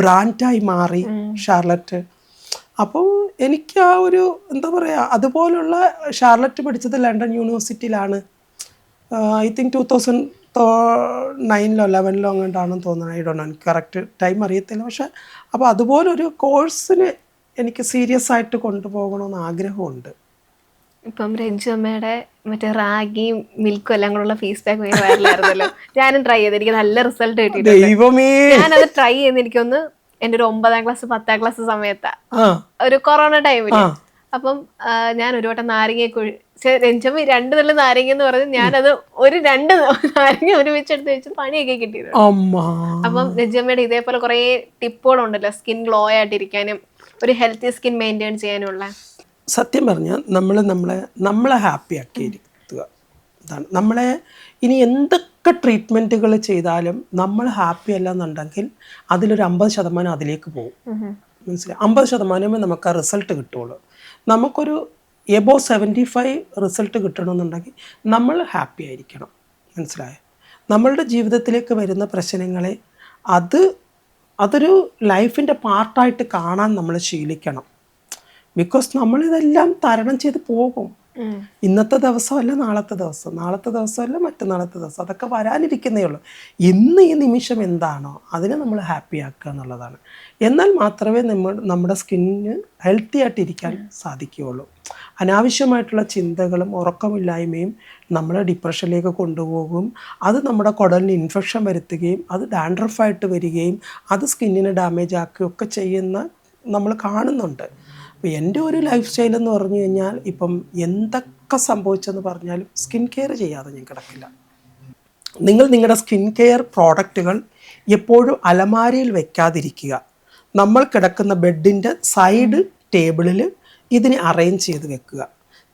ബ്രാൻഡായി മാറി ഷാർലറ്റ്. അപ്പോൾ എനിക്ക് ആ ഒരു എന്താ പറയുക, അതുപോലുള്ള ഷാർലറ്റ് പഠിച്ചത് ലണ്ടൻ യൂണിവേഴ്സിറ്റിയിലാണ്. ഐ തിങ്ക് 2009-ലോ 11-ലോ അങ്ങോട്ടാണെന്ന് തോന്നുന്നത്. ഐ ഡോണ്ട് നോ, എനിക്ക് കറക്റ്റ് ടൈം അറിയത്തില്ല. പക്ഷേ അപ്പോൾ അതുപോലൊരു കോഴ്സിന് എനിക്ക് സീരിയസ് ആയിട്ട് കൊണ്ടുപോകണമെന്ന് ആഗ്രഹമുണ്ട്. ഇപ്പം രഞ്ജു അമ്മയുടെ മറ്റേ റാഗിയും മിൽക്കും എല്ലാം കൂടെയുള്ള ഫേസ് പാക്ക് ഭയങ്കര വൈറലായിരുന്നല്ലോ. ഞാനും ട്രൈ ചെയ്ത്, എനിക്ക് നല്ല റിസൾട്ട് കിട്ടിയിട്ടുണ്ട്. ഞാനത് ട്രൈ ചെയ്യുന്ന എനിക്കൊന്ന് എൻ്റെ ഒരു 9ാം ക്ലാസ് 10ാം ക്ലാസ് സമയത്താ, ഒരു കൊറോണ ടൈമില്. അപ്പം ഞാൻ ഒരു വട്ടം നാരങ്ങ രഞ്ജമ്മ 2 തള്ളി നാരങ്ങ എന്ന് പറഞ്ഞ് ഞാനത് 2 നാരങ്ങ ഒരുമിച്ചെടുത്ത് വെച്ച് പണിയൊക്കെ കിട്ടിയത്. അപ്പം രഞ്ജമ്മയുടെ ഇതേപോലെ കുറെ ടിപ്പുകളുണ്ടല്ലോ സ്കിൻ ഗ്ലോ ആയിട്ടിരിക്കാനും ഒരു ഹെൽത്തി സ്കിൻ മെയിൻറ്റെയിൻ ചെയ്യാനുള്ള. സത്യം പറഞ്ഞാൽ നമ്മളെ ഹാപ്പി ആക്കി ഇരുത്തുക ഇതാണ്. നമ്മളെ ഇനി എന്തൊക്കെ ട്രീറ്റ്മെൻറ്റുകൾ ചെയ്താലും നമ്മൾ ഹാപ്പി അല്ല എന്നുണ്ടെങ്കിൽ അതിലൊരു 50% അതിലേക്ക് പോകും. മനസ്സിലായി? 50% നമുക്ക് ആ റിസൾട്ട് കിട്ടുള്ളൂ. നമുക്കൊരു എബോവ് 75 റിസൾട്ട് കിട്ടണമെന്നുണ്ടെങ്കിൽ നമ്മൾ ഹാപ്പി ആയിരിക്കണം. മനസ്സിലായോ? നമ്മളുടെ ജീവിതത്തിലേക്ക് വരുന്ന പ്രശ്നങ്ങളെ അതൊരു ലൈഫിൻ്റെ പാർട്ടായിട്ട് കാണാൻ നമ്മൾ ശീലിക്കണം. ബിക്കോസ് നമ്മളിതെല്ലാം തരണം ചെയ്ത് പോകും. ഇന്നത്തെ ദിവസമല്ല നാളത്തെ ദിവസമല്ല മറ്റന്നാളത്തെ ദിവസം, അതൊക്കെ വരാനിരിക്കുന്നേ ഉള്ളൂ. ഇന്ന് ഈ നിമിഷം എന്താണോ അതിനെ നമ്മൾ ഹാപ്പി ആക്കുക എന്നുള്ളതാണ്. എന്നാൽ മാത്രമേ നമ്മുടെ സ്കിന്നിന് ഹെൽത്തി ആയിട്ടിരിക്കാൻ സാധിക്കുകയുള്ളൂ. അനാവശ്യമായിട്ടുള്ള ചിന്തകളും ഉറക്കമില്ലായ്മയും നമ്മളെ ഡിപ്രഷനിലേക്ക് കൊണ്ടുപോകും. അത് നമ്മുടെ കുടലിന് ഇൻഫെക്ഷൻ വരുത്തുകയും അത് ഡാൻഡ്രഫായിട്ട് വരികയും അത് സ്കിന്നിനെ ഡാമേജ് ആക്കുകയൊക്കെ ചെയ്യുന്ന നമ്മൾ കാണുന്നുണ്ട്. അപ്പോൾ എൻ്റെ ഒരു ലൈഫ് സ്റ്റൈൽ എന്ന് പറഞ്ഞു കഴിഞ്ഞാൽ ഇപ്പം എന്തൊക്കെ സംഭവിച്ചെന്ന് പറഞ്ഞാലും സ്കിൻ കെയർ ചെയ്യാതെ ഞാൻ കിടക്കില്ല. നിങ്ങളുടെ സ്കിൻ കെയർ പ്രോഡക്റ്റുകൾ എപ്പോഴും അലമാരയിൽ വെക്കാതിരിക്കുക. നമ്മൾ കിടക്കുന്ന ബെഡിൻ്റെ സൈഡ് ടേബിളിൽ ഇതിനെ അറേഞ്ച് ചെയ്ത് വെക്കുക.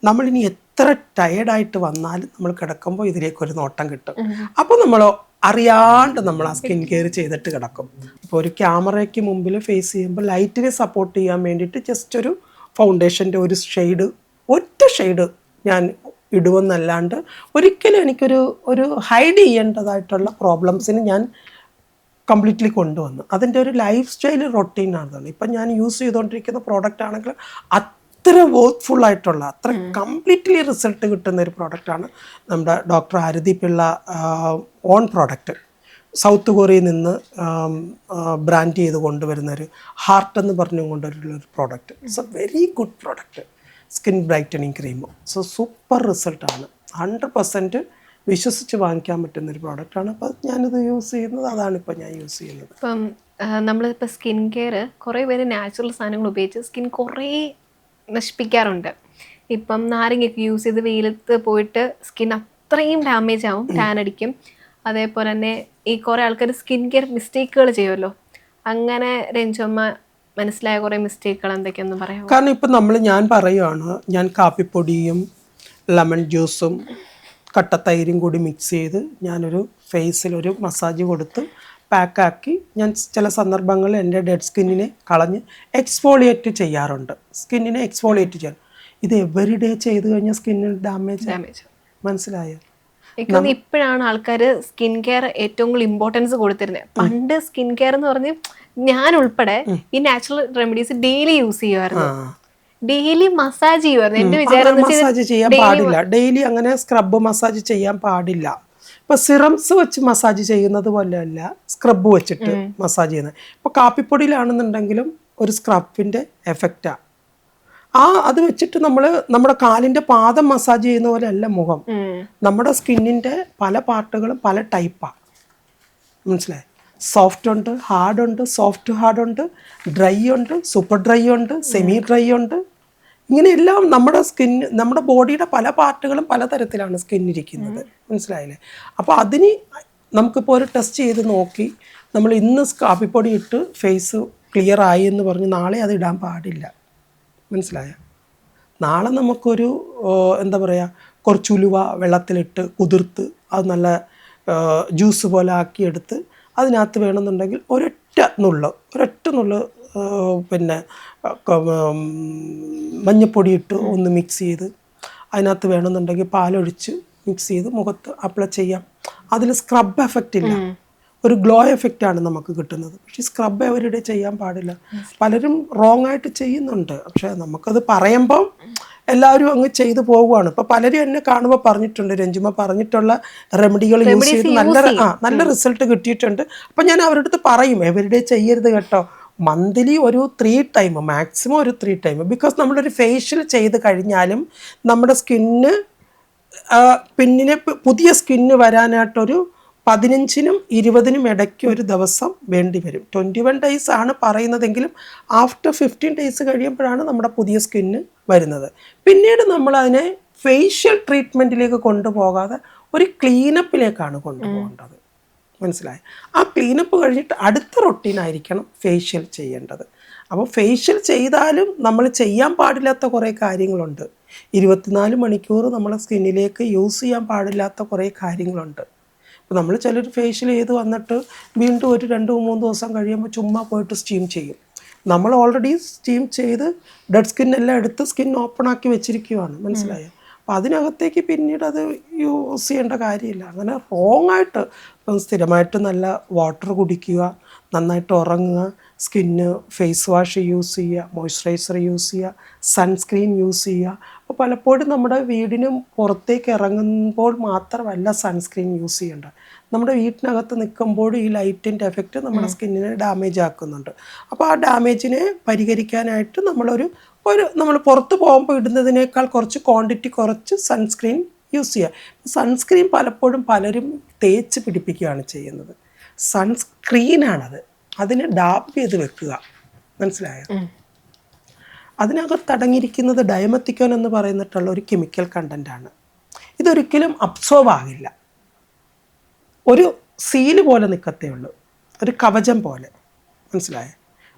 നമ്മളിനി എത്ര ടയേർഡായിട്ട് വന്നാലും നമ്മൾ കിടക്കുമ്പോൾ ഇതിലേക്കൊരു നോട്ടം കിട്ടും. അപ്പോൾ നമ്മൾ അറിയാണ്ട് നമ്മൾ ആ സ്കിൻ കെയർ ചെയ്തിട്ട് കിടക്കും. ഇപ്പോൾ ഒരു ക്യാമറയ്ക്ക് മുമ്പിൽ ഫേസ് ചെയ്യുമ്പോൾ ലൈറ്റിനെ സപ്പോർട്ട് ചെയ്യാൻ വേണ്ടിയിട്ട് ജസ്റ്റ് ഒരു ഫൗണ്ടേഷൻ്റെ ഒറ്റ ഷെയ്ഡ് ഞാൻ ഇടുമെന്നല്ലാണ്ട് ഒരിക്കലും എനിക്കൊരു ഹൈഡ് ചെയ്യേണ്ടതായിട്ടുള്ള പ്രോബ്ലംസിന് ഞാൻ കംപ്ലീറ്റ്ലി കൊണ്ടുവന്നു. അതിൻ്റെ ഒരു ലൈഫ് സ്റ്റൈൽ റൊട്ടീനാണ്. ഇപ്പം ഞാൻ യൂസ് ചെയ്തുകൊണ്ടിരിക്കുന്ന പ്രോഡക്റ്റ് ആണെങ്കിൽ അത്ര വർക്ക്ഫുൾ ആയിട്ടുള്ള അത്ര കംപ്ലീറ്റ്ലി റിസൾട്ട് കിട്ടുന്ന ഒരു പ്രോഡക്റ്റാണ് നമ്മുടെ doctor Aarti Pillai own product. South കൊറിയയിൽ നിന്ന് ബ്രാൻഡ് ചെയ്ത് കൊണ്ടുവരുന്നൊരു ഹാർട്ട് എന്ന് പറഞ്ഞു കൊണ്ടുവരുന്നൊരു product. It's a very good product. Skin brightening cream. So super റിസൾട്ടാണ്. 100% വിശ്വസിച്ച് വാങ്ങിക്കാൻ പറ്റുന്നൊരു പ്രോഡക്റ്റാണ്. അപ്പോൾ ഞാനിത് യൂസ് ചെയ്യുന്നത്, അതാണിപ്പോൾ ഞാൻ യൂസ് ചെയ്യുന്നത്. ഇപ്പം നമ്മളിപ്പോൾ സ്കിൻ കെയർ കുറേ പേര് നാച്ചുറൽ സാധനങ്ങൾ ഉപയോഗിച്ച് സ്കിൻ കുറേ നശിപ്പിക്കാറുണ്ട്. ഇപ്പം നാരങ്ങയൊക്കെ യൂസ് ചെയ്ത് വെയിലത്ത് പോയിട്ട് സ്കിൻ അത്രയും ഡാമേജ് ആവും, ടാൻ അടിക്കും. അതേപോലെ തന്നെ ഈ കുറേ ആൾക്കാർ സ്കിൻ കെയർ മിസ്റ്റേക്കുകൾ ചെയ്യുമല്ലോ. അങ്ങനെ രഞ്ജമ്മ മനസ്സിലായ കുറേ മിസ്റ്റേക്കുകൾ എന്തൊക്കെയാണെന്ന് പറയാം? കാരണം ഇപ്പം ഞാൻ പറയുകയാണ്, ഞാൻ കാപ്പിപ്പൊടിയും ലെമൺ ജ്യൂസും കട്ടത്തൈരും കൂടി മിക്സ് ചെയ്ത് ഞാനൊരു ഫേസിലൊരു മസാജ് കൊടുത്ത് പാക്കാക്കി ഞാൻ ചില സന്ദർഭങ്ങളിൽ എൻ്റെ ഡെഡ് സ്കിന്നിനെ കളഞ്ഞ് എക്സ്ഫോളിയേറ്റ് ചെയ്യാറുണ്ട്. സ്കിന്നിനെ എക്സ്ഫോളിയേറ്റ് ചെയ്യാൻ ഇത് എവറി ഡേ ചെയ്ത് കഴിഞ്ഞാൽ സ്കിന്നിന് ഡാമേജ്. മനസ്സിലായോ? എനിക്ക് തോന്നുന്നു ഇപ്പോഴാണ് ആൾക്കാർ സ്കിൻ കെയർ ഏറ്റവും കൂടുതൽ ഇമ്പോർട്ടൻസ് കൊടുത്തിരുന്നത്. പണ്ട് സ്കിൻ കെയർ എന്ന് പറഞ്ഞ് ഞാൻ ഉൾപ്പെടെ ഈ നാച്ചുറൽ റെമഡീസ് ഡെയിലി യൂസ് ചെയ്യുമായിരുന്നു, ഡെയിലി മസാജ് ചെയ്യുമായിരുന്നു. എന്റെ വിചാരം മസാജ് ചെയ്യാൻ പാടില്ല, ഡെയിലി അങ്ങനെ സ്ക്രബ് മസാജ് ചെയ്യാൻ പാടില്ല. ഇപ്പൊ സിറംസ് വെച്ച് മസാജ് ചെയ്യുന്നത് പോലെയല്ല സ്ക്രബ് വെച്ചിട്ട് മസാജ് ചെയ്യുന്നത്. ഇപ്പൊ കാപ്പിപ്പൊടിയിലാണെന്നുണ്ടെങ്കിലും ഒരു സ്ക്രബിന്റെ എഫക്റ്റാ. അത് വെച്ചിട്ട് നമ്മുടെ കാലിന്റെ പാദം മസാജ് ചെയ്യുന്ന പോലെ അല്ല മുഖം. നമ്മുടെ സ്കിന്നിന്റെ പല പാർട്ടുകളും പല ടൈപ്പാണ്, മനസ്സിലായി? സോഫ്റ്റ് ഉണ്ട്, ഹാർഡ് ഉണ്ട്, സോഫ്റ്റ് ഹാർഡ് ഉണ്ട്, ഡ്രൈ ഉണ്ട്, സൂപ്പർ ഡ്രൈ ഉണ്ട്, സെമി ഡ്രൈ ഉണ്ട്. ഇങ്ങനെയെല്ലാം നമ്മുടെ ബോഡിയുടെ പല പാർട്ടുകളും പലതരത്തിലാണ് സ്കിന്നിരിക്കുന്നത്, മനസ്സിലായില്ലേ? അപ്പോൾ അതിന് നമുക്കിപ്പോൾ ഒരു ടെസ്റ്റ് ചെയ്ത് നോക്കി നമ്മൾ ഇന്ന് കാപ്പിപ്പൊടി ഇട്ട് ഫേസ് ക്ലിയർ ആയി എന്ന് പറഞ്ഞ് നാളെ അത് ഇടാൻ പാടില്ല, മനസ്സിലായോ? നാളെ നമുക്കൊരു എന്താ പറയുക, കുറച്ച് ഉലുവ വെള്ളത്തിലിട്ട് കുതിർത്ത് അത് നല്ല ജ്യൂസ് പോലെ ആക്കിയെടുത്ത് അതിനകത്ത് വേണമെന്നുണ്ടെങ്കിൽ ഒരൊറ്റ നുള്ള് പിന്നെ മഞ്ഞപ്പൊടി ഇട്ട് ഒന്ന് മിക്സ് ചെയ്ത് അതിനകത്ത് വേണമെന്നുണ്ടെങ്കിൽ പാലൊഴിച്ച് മിക്സ് ചെയ്ത് മുഖത്ത് അപ്ലൈ ചെയ്യാം. അതിൽ സ്ക്രബ് എഫക്റ്റ് ഇല്ല, ഒരു ഗ്ലോ എഫക്റ്റാണ് നമുക്ക് കിട്ടുന്നത്. പക്ഷേ സ്ക്രബ് എവരിടെ ചെയ്യാൻ പാടില്ല. പലരും റോങ് ആയിട്ട് ചെയ്യുന്നുണ്ട്, പക്ഷേ നമുക്കത് പറയുമ്പം എല്ലാവരും അങ്ങ് ചെയ്തു പോവുകയാണ്. ഇപ്പം പലരും എന്നെ കാണുമ്പോൾ പറഞ്ഞിട്ടുണ്ട്, രഞ്ജുമ പറഞ്ഞിട്ടുള്ള റെമഡികൾ യൂസ് ചെയ്ത് നല്ല റിസൾട്ട് കിട്ടിയിട്ടുണ്ട്. അപ്പം ഞാൻ അവരുടെ അടുത്ത് പറയും എവരിടെ ചെയ്യരുത് കേട്ടോ, മന്ത്ലി ഒരു 3 ടൈം, മാക്സിമം ഒരു 3 ടൈം. ബിക്കോസ് നമ്മളൊരു ഫേഷ്യൽ ചെയ്ത് കഴിഞ്ഞാലും നമ്മുടെ സ്കിന്ന് പിന്നിലെ പുതിയ സ്കിന്ന് വരാനായിട്ടൊരു 15നും 20നും ഇടയ്ക്ക് ഒരു ദിവസം വേണ്ടി വരും. 21 ഡേയ്സ് ആണ് പറയുന്നതെങ്കിലും ആഫ്റ്റർ 15 ഡേയ്സ് കഴിയുമ്പോഴാണ് നമ്മുടെ പുതിയ സ്കിന്ന് വരുന്നത്. പിന്നീട് നമ്മളതിനെ ഫേഷ്യൽ ട്രീറ്റ്മെൻറ്റിലേക്ക് കൊണ്ടുപോകാതെ ഒരു ക്ലീനപ്പിലേക്കാണ് കൊണ്ടുപോകേണ്ടത്, മനസ്സിലായി? ആ ക്ലീനപ്പ് കഴിഞ്ഞിട്ട് അടുത്ത റൊട്ടീനായിരിക്കണം ഫേഷ്യൽ ചെയ്യേണ്ടത്. അപ്പോൾ ഫേഷ്യൽ ചെയ്താലും നമ്മൾ ചെയ്യാൻ പാടില്ലാത്ത കുറേ കാര്യങ്ങളുണ്ട്. 24 മണിക്കൂർ നമ്മളെ സ്കിന്നിലേക്ക് യൂസ് ചെയ്യാൻ പാടില്ലാത്ത കുറേ കാര്യങ്ങളുണ്ട്. അപ്പോൾ നമ്മൾ ചിലർ ഫേഷ്യൽ ചെയ്ത് വന്നിട്ട് വീണ്ടും ഒരു 2-3 ദിവസം കഴിയുമ്പോൾ ചുമ്മാ പോയിട്ട് സ്റ്റീം ചെയ്യും. നമ്മൾ ഓൾറെഡി സ്റ്റീം ചെയ്ത് ഡെഡ് സ്കിന്നെല്ലാം എടുത്ത് സ്കിൻ ഓപ്പൺ ആക്കി വെച്ചിരിക്കുകയാണ്, മനസ്സിലായോ? അപ്പോൾ അതിനകത്തേക്ക് പിന്നീട് അത് യൂസ് ചെയ്യേണ്ട കാര്യമില്ല. അങ്ങനെ റോങ് ആയിട്ട് സ്ഥിരമായിട്ട് നല്ല വാട്ടർ കുടിക്കുക, നന്നായിട്ട് ഉറങ്ങുക, സ്കിന്ന് ഫേസ് വാഷ് യൂസ് ചെയ്യുക, മോയ്സ്ചറൈസർ യൂസ് ചെയ്യുക, സൺസ്ക്രീൻ യൂസ് ചെയ്യുക. അപ്പോൾ പലപ്പോഴും നമ്മുടെ വീടിന് പുറത്തേക്ക് ഇറങ്ങുമ്പോൾ മാത്രമല്ല സൺസ്ക്രീൻ യൂസ് ചെയ്യേണ്ടത്, നമ്മുടെ വീട്ടിനകത്ത് നിൽക്കുമ്പോൾ ഈ ലൈറ്റിൻ്റെ എഫക്റ്റ് നമ്മുടെ സ്കിന്നിനെ ഡാമേജ് ആക്കുന്നുണ്ട്. അപ്പോൾ ആ ഡാമേജിനെ പരിഹരിക്കാനായിട്ട് നമ്മൾ പുറത്ത് പോകുമ്പോൾ ഇടുന്നതിനേക്കാൾ കുറച്ച് ക്വാണ്ടിറ്റി കുറച്ച് സൺസ്ക്രീൻ യൂസ് ചെയ്യുക. സൺസ്ക്രീൻ പലപ്പോഴും പലരും തേച്ച് പിടിപ്പിക്കുകയാണ് ചെയ്യുന്നത്. സൺസ്ക്രീനാണത്, അതിനെ ഡാപ്പ് ചെയ്ത് വെക്കുക, മനസ്സിലായോ? അതിനകത്ത് അടങ്ങിയിരിക്കുന്നത് ഡയമത്തിക്കോൻ എന്ന് പറയുന്നിട്ടുള്ള ഒരു കെമിക്കൽ കണ്ടൻ്റാണ്. ഇതൊരിക്കലും അബ്സോർവ് ആകില്ല, ഒരു സീല് പോലെ നിൽക്കത്തേ ഉള്ളൂ, ഒരു കവചം പോലെ, മനസ്സിലായോ?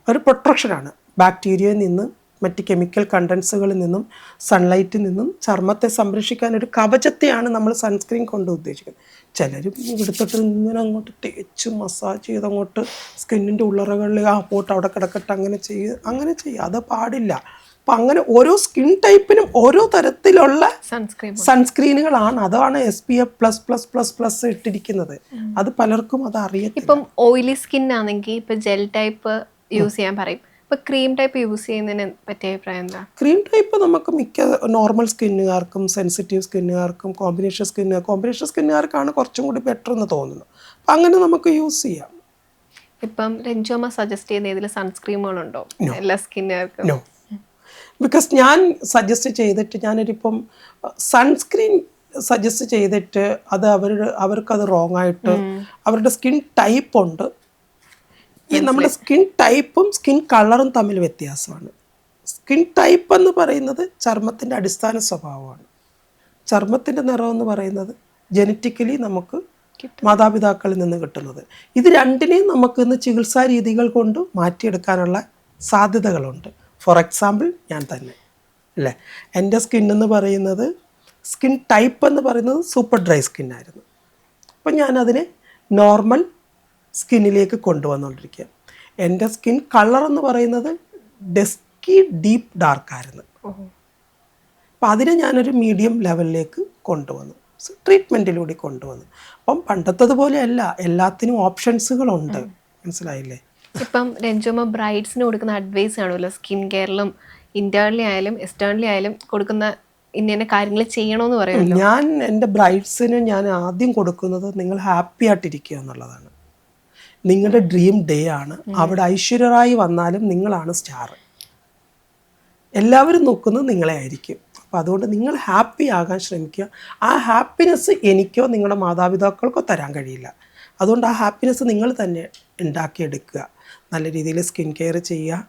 ഒരു പ്രൊട്ടക്ഷനാണ് ബാക്ടീരിയയിൽ നിന്ന്, മറ്റ് കെമിക്കൽ കണ്ടൻസുകളിൽ നിന്നും, സൺലൈറ്റിൽ നിന്നും ചർമ്മത്തെ സംരക്ഷിക്കാൻ ഒരു കവചത്തെയാണ് നമ്മൾ സൺസ്ക്രീൻ കൊണ്ട് ഉദ്ദേശിക്കുന്നത്. ചിലരും എടുത്തിട്ട് ഇങ്ങനെ അങ്ങോട്ട് തേച്ച് മസാജ് ചെയ്ത് അങ്ങോട്ട് സ്കിന്നിൻ്റെ ഉള്ളറകളിൽ പോട്ട് അവിടെ കിടക്കട്ടെ അങ്ങനെ ചെയ്യുക, അത് പാടില്ല. അപ്പം അങ്ങനെ ഓരോ സ്കിൻ ടൈപ്പിനും ഓരോ തരത്തിലുള്ള സൺസ്ക്രീനുകളാണ്. അതാണ് SPF++++ ഇട്ടിരിക്കുന്നത്. അത് പലർക്കും അത് അറിയത്തില്ല. ഇപ്പം ഓയിലി സ്കിൻ ആണെങ്കിൽ ഇപ്പം ജെൽ ടൈപ്പ് യൂസ് ചെയ്യാൻ പറയും. ഇപ്പോൾ ക്രീം ടൈപ്പ് യൂസ് ചെയ്യുന്നതിന് പറ്റിയ അഭിപ്രായം എന്താ? ക്രീം ടൈപ്പ് നമുക്ക് മിക്ക നോർമൽ സ്കിന്നുകാർക്കും, സെൻസിറ്റീവ് സ്കിന്നുകാർക്കും, കോമ്പിനേഷൻ സ്കിന്നുകാർക്കാണ് കുറച്ചും കൂടി ബെറ്റർ എന്ന് തോന്നുന്നു. അപ്പം അങ്ങനെ നമുക്ക് യൂസ് ചെയ്യാം. ഇപ്പം രഞ്ജുമ്മ സജസ്റ്റ് ചെയ്യുന്ന ഇതിൽ സൺസ്ക്രീമുകളുണ്ടോ എല്ലാ സ്കിന്നുകാർക്കും? നോ, ബിക്കോസ് ഞാൻ സജസ്റ്റ് ചെയ്തിട്ട് ഞാനൊരിപ്പം സൺസ്ക്രീൻ സജസ്റ്റ് ചെയ്തിട്ട് അത് അവർക്കത് റോങ് ആയിട്ട് അവരുടെ സ്കിൻ ടൈപ്പ് ഉണ്ട്. ഈ നമ്മുടെ സ്കിൻ ടൈപ്പും സ്കിൻ കളറും തമ്മിൽ വ്യത്യാസമാണ്. സ്കിൻ ടൈപ്പ് എന്ന് പറയുന്നത് ചർമ്മത്തിൻ്റെ അടിസ്ഥാന സ്വഭാവമാണ്. ചർമ്മത്തിൻ്റെ നിറം എന്ന് പറയുന്നത് ജനറ്റിക്കലി നമുക്ക് മാതാപിതാക്കളിൽ നിന്ന് കിട്ടുന്നത്. ഇത് രണ്ടിനെയും നമുക്ക് ഇന്ന് ചികിത്സാ രീതികൾ കൊണ്ട് മാറ്റിയെടുക്കാനുള്ള സാധ്യതകളുണ്ട്. ഫോർ എക്സാമ്പിൾ ഞാൻ തന്നെ അല്ലേ, എൻ്റെ സ്കിൻ എന്ന് പറയുന്നത്, സ്കിൻ ടൈപ്പ് എന്ന് പറയുന്നത് സൂപ്പർ ഡ്രൈ സ്കിന്നായിരുന്നു. അപ്പം ഞാനതിനെ നോർമൽ സ്കിന്നിലേക്ക് കൊണ്ടുവന്നുകൊണ്ടിരിക്കുക. എൻ്റെ സ്കിൻ കളർ എന്ന് പറയുന്നത് ഡസ്കി ഡീപ്പ് ഡാർക്കായിരുന്നു. അപ്പം അതിനെ ഞാനൊരു മീഡിയം ലെവലിലേക്ക് കൊണ്ടുവന്നു. ട്രീറ്റ്മെൻറ്റിലൂടെ കൊണ്ടുവന്നു. അപ്പം പണ്ടത്തതുപോലെയല്ല, എല്ലാത്തിനും ഓപ്ഷൻസുകളുണ്ട്. മനസ്സിലായില്ലേ? ഇപ്പം രഞ്ജുമ്മ ബ്രൈഡ്സിന് കൊടുക്കുന്ന അഡ്വൈസ് ആണല്ലോ, സ്കിൻ കെയറിലും ഇന്റേണലി ആയാലും എക്സ്റ്റേണലി ആയാലും കൊടുക്കുന്ന ഇന്ന കാര്യങ്ങൾ ചെയ്യണമെന്ന് പറയുമല്ലോ. ഞാൻ എൻ്റെ ബ്രൈഡ്സിന് ഞാൻ ആദ്യം കൊടുക്കുന്നത് നിങ്ങൾ ഹാപ്പി ആയിട്ടിരിക്കുക എന്നുള്ളതാണ്. നിങ്ങളുടെ ഡ്രീം ഡേ ആണ്. അവിടെ ഐശ്വര്യറായി വന്നാലും നിങ്ങളാണ് സ്റ്റാർ. എല്ലാവരും നോക്കുന്നത് നിങ്ങളെ ആയിരിക്കും. അപ്പോൾ അതുകൊണ്ട് നിങ്ങൾ ഹാപ്പി ആകാൻ ശ്രമിക്കുക. ആ ഹാപ്പിനെസ് എനിക്കോ നിങ്ങളുടെ മാതാപിതാക്കൾക്കോ തരാൻ കഴിയില്ല. അതുകൊണ്ട് ആ ഹാപ്പിനെസ് നിങ്ങൾ തന്നെ ഉണ്ടാക്കിയെടുക്കുക. നല്ല രീതിയിൽ സ്കിൻ കെയർ ചെയ്യുക,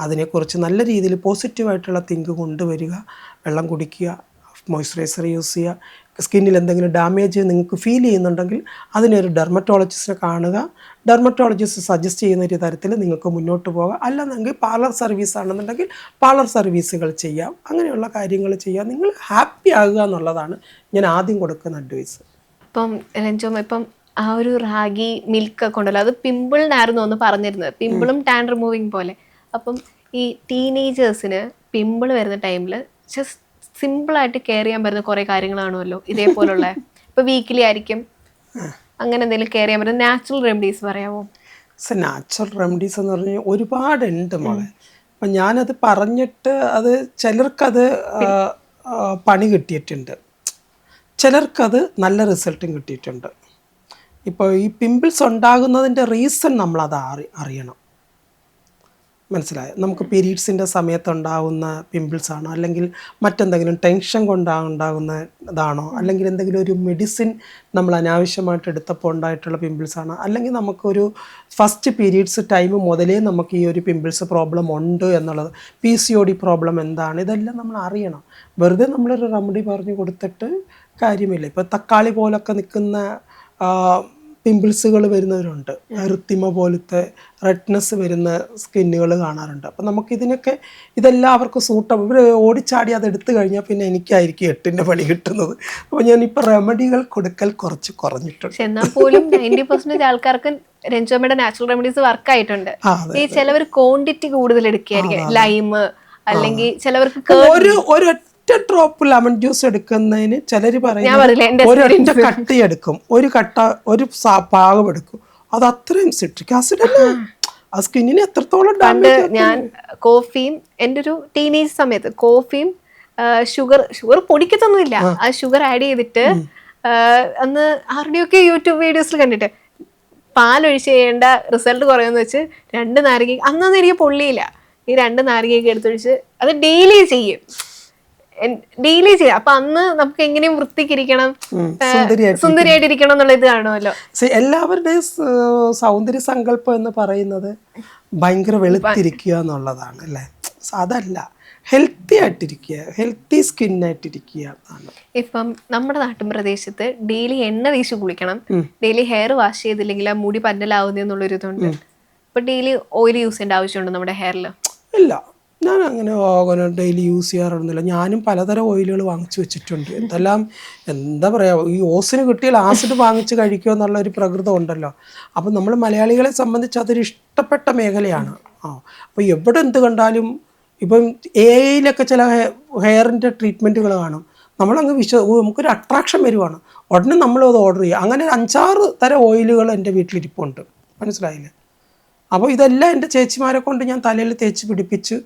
അതിനെക്കുറിച്ച് നല്ല രീതിയിൽ പോസിറ്റീവായിട്ടുള്ള തിങ്ക് കൊണ്ടുവരിക, വെള്ളം കുടിക്കുക, മോയ്സ്ചറൈസർ യൂസ് ചെയ്യുക. സ്കിന്നിൽ എന്തെങ്കിലും ഡാമേജ് നിങ്ങൾക്ക് ഫീൽ ചെയ്യുന്നുണ്ടെങ്കിൽ അതിനൊരു ഡെർമറ്റോളജിസ്റ്റിനെ കാണുക. ഡെർമറ്റോളജിസ്റ്റ് സജസ്റ്റ് ചെയ്യുന്ന ഒരു തരത്തിൽ നിങ്ങൾക്ക് മുന്നോട്ട് പോകാം. അല്ലെന്നെങ്കിൽ പാർലർ സർവീസ് ആണെന്നുണ്ടെങ്കിൽ പാർലർ സർവീസുകൾ ചെയ്യാം. അങ്ങനെയുള്ള കാര്യങ്ങൾ ചെയ്യാം. നിങ്ങൾ ഹാപ്പി ആകുക എന്നുള്ളതാണ് ഞാൻ ആദ്യം കൊടുക്കുന്ന അഡ്വൈസ്. ഇപ്പം രഞ്ജുമ്മ ഇപ്പം ആ ഒരു റാഗി മിൽക്ക് ഒക്കെ ഉണ്ടല്ലോ, അത് പിമ്പിളിനായിരുന്നു ഒന്ന് പറഞ്ഞിരുന്നത്, പിമ്പിളും ടാൻ റിമൂവിങ് പോലെ. അപ്പം ഈ ടീനേജേഴ്സിന് പിമ്പിൾ വരുന്ന ടൈമിൽ ജസ്റ്റ് സിമ്പിളായിട്ട് കെയർ ചെയ്യാൻ പറ്റുന്ന കുറേ കാര്യങ്ങളാണല്ലോ ഇതേപോലുള്ള. ഇപ്പോൾ വീക്കിലി ആയിരിക്കും, അങ്ങനെ എന്തെങ്കിലും കെയർ ചെയ്യാൻ പറ്റുന്ന നാച്ചുറൽ റെമഡീസ് പറയാമോ? നാച്ചുറൽ റെമഡീസ് എന്ന് പറഞ്ഞാൽ ഒരുപാടുണ്ട് മോളെ. അപ്പം ഞാനത് പറഞ്ഞിട്ട് അത് ചിലർക്കത് പണി കിട്ടിയിട്ടുണ്ട്, ചിലർക്കത് നല്ല റിസൾട്ടും കിട്ടിയിട്ടുണ്ട്. ഇപ്പോൾ ഈ പിമ്പിൾസ് ഉണ്ടാകുന്നതിൻ്റെ റീസൺ നമ്മളത് അറിയണം. മനസ്സിലായോ? നമുക്ക് പീരീഡ്സിൻ്റെ സമയത്തുണ്ടാകുന്ന പിമ്പിൾസാണോ, അല്ലെങ്കിൽ മറ്റെന്തെങ്കിലും ടെൻഷൻ കൊണ്ടുണ്ടാകുന്ന ഇതാണോ, അല്ലെങ്കിൽ എന്തെങ്കിലും ഒരു മെഡിസിൻ നമ്മൾ അനാവശ്യമായിട്ട് എടുത്തപ്പോൾ ഉണ്ടായിട്ടുള്ള പിമ്പിൾസാണോ, അല്ലെങ്കിൽ നമുക്കൊരു ഫസ്റ്റ് പീരീഡ്സ് ടൈം മുതലേ നമുക്ക് ഈ ഒരു പിമ്പിൾസ് പ്രോബ്ലം ഉണ്ട് എന്നുള്ളത്, PCOD പ്രോബ്ലം എന്താണ്, ഇതെല്ലാം നമ്മൾ അറിയണം. വെറുതെ നമ്മളൊരു റെമഡി പറഞ്ഞു കൊടുത്തിട്ട് കാര്യമില്ല. ഇപ്പോൾ തക്കാളി പോലൊക്കെ നിൽക്കുന്ന പിമ്പിൾസുകൾ വരുന്നവരുണ്ട്, ഋത്തിമ പോലത്തെ റെഡ്നെസ് വരുന്ന സ്കിന്നുകൾ കാണാറുണ്ട്. അപ്പം നമുക്കിതിനൊക്കെ ഇതെല്ലാം അവർക്ക് സൂട്ടബിൾ. ഇവർ ഓടിച്ചാടി അത് എടുത്തു കഴിഞ്ഞാൽ പിന്നെ എനിക്കായിരിക്കും 8ൻ്റെ പണി കിട്ടുന്നത്. അപ്പോൾ ഞാനിപ്പോൾ റെമഡികൾ കൊടുക്കൽ കുറച്ച് കുറഞ്ഞിട്ടുണ്ട്. എന്നാൽ പോലും 90% ആൾക്കാർക്ക് രഞ്ജുമ്മയുടെ നാച്ചുറൽ റെമഡീസ് വർക്ക് ആയിട്ടുണ്ട്. ഈ ചിലവർ ക്വാണ്ടിറ്റി കൂടുതൽ എടുക്കുകയായിരിക്കും, ലൈമ് അല്ലെങ്കിൽ ചിലവർക്ക് ഒരൊറ്റ ഡ്രോപ്പ് ലെമൺ ജ്യൂസ് എടുക്കുന്നതിന് ചിലർ പറയുന്നത് ഒരൊറ്റ കട്ടി എടുക്കും, ഒരു പാകം എടുക്കും. അത് അത്രയും സിട്രിക് ആസിഡ് അല്ലേ, ആ സ്കിന്നിന് എത്രത്തോളം ഡാമേജ്. ഞാൻ കോഫിയും എൻ്റെ ഒരു ടീനേജ് സമയത്ത് കോഫിയും ഷുഗർ പൊടിക്കത്തൊന്നുമില്ല, ആ ഷുഗർ ആഡ് ചെയ്തിട്ട് അന്ന് ആരുടെയൊക്കെ യൂട്യൂബ് വീഡിയോസിൽ കണ്ടിട്ട് പാലൊഴിച്ച് ചെയ്യേണ്ട റിസൾട്ട് കുറയുമെന്ന് വെച്ച് 2 നാരങ്ങ, അന്നൊന്നും എനിക്ക് പൊള്ളിയില്ല, ഈ 2 നാരങ്ങയൊക്കെ എടുത്തൊഴിച്ച് അത് ഡെയിലി ചെയ്യും. അപ്പൊ അന്ന് നമുക്ക് എങ്ങനെയും വൃത്തിക്കിരിക്കണം, സുന്ദരിയായിട്ടിരിക്കണം എന്നുള്ള ഇത് കാണുമല്ലോ. എല്ലാവരുടെയും സൗന്ദര്യ സങ്കല്പം എന്ന് പറയുന്നത് ഭയങ്കര വെളുത്തിരിക്കുക എന്നുള്ളതാണ് അല്ലേ. അതല്ല, ഹെൽത്തി ആയിട്ടിരിക്കുക, ഹെൽത്തി സ്കിന്നായിട്ടിരിക്കുക എന്നാണ്. ഇപ്പം നമ്മുടെ നാട്ടിൻ പ്രദേശത്ത് ഡെയിലി എണ്ണ തേച്ച് കുളിക്കണം, ഡെയിലി ഹെയർ വാഷ് ചെയ്തില്ലെങ്കിൽ ആ മുടി പന്നലാവുന്നതെന്നുള്ളൊരു ഇതുണ്ട്. ഇപ്പൊ ഡെയിലി ഓയിൽ യൂസ് ചെയ്യേണ്ട ആവശ്യമുണ്ടോ നമ്മുടെ ഹെയറിൽ? ഇല്ല, ഞാൻ അങ്ങനെ ഡെയിലി യൂസ് ചെയ്യാറൊന്നുമില്ല. ഞാനും പലതരം ഓയിലുകൾ വാങ്ങിച്ചു വെച്ചിട്ടുണ്ട്. എന്തെല്ലാം എന്താ പറയുക, ഈ ഓസിന് കിട്ടിയാൽ ആസിഡ് വാങ്ങിച്ച് കഴിക്കുക എന്നുള്ള ഒരു പ്രകൃതം ഉണ്ടല്ലോ. അപ്പം നമ്മൾ മലയാളികളെ സംബന്ധിച്ച് അതൊരു ഇഷ്ടപ്പെട്ട മേഖലയാണ്. അപ്പോൾ എവിടെ എന്ത് കണ്ടാലും ഇപ്പം AI-ലൊക്കെ ചില ഹെയറിൻ്റെ ട്രീറ്റ്മെൻറ്റുകൾ കാണും. നമ്മളങ്ങ് നമുക്കൊരു അട്രാക്ഷൻ വരുവാണ്, ഉടനെ നമ്മളത് ഓർഡർ ചെയ്യുക. അങ്ങനെ 5-6 തരം ഓയിലുകൾ എൻ്റെ വീട്ടിലിരിപ്പുണ്ട്. മനസ്സിലായില്ലേ? അപ്പോൾ ഇതെല്ലാം എൻ്റെ ചേച്ചിമാരെ കൊണ്ട് ഞാൻ തലയിൽ തേച്ച് പിടിപ്പിച്ച്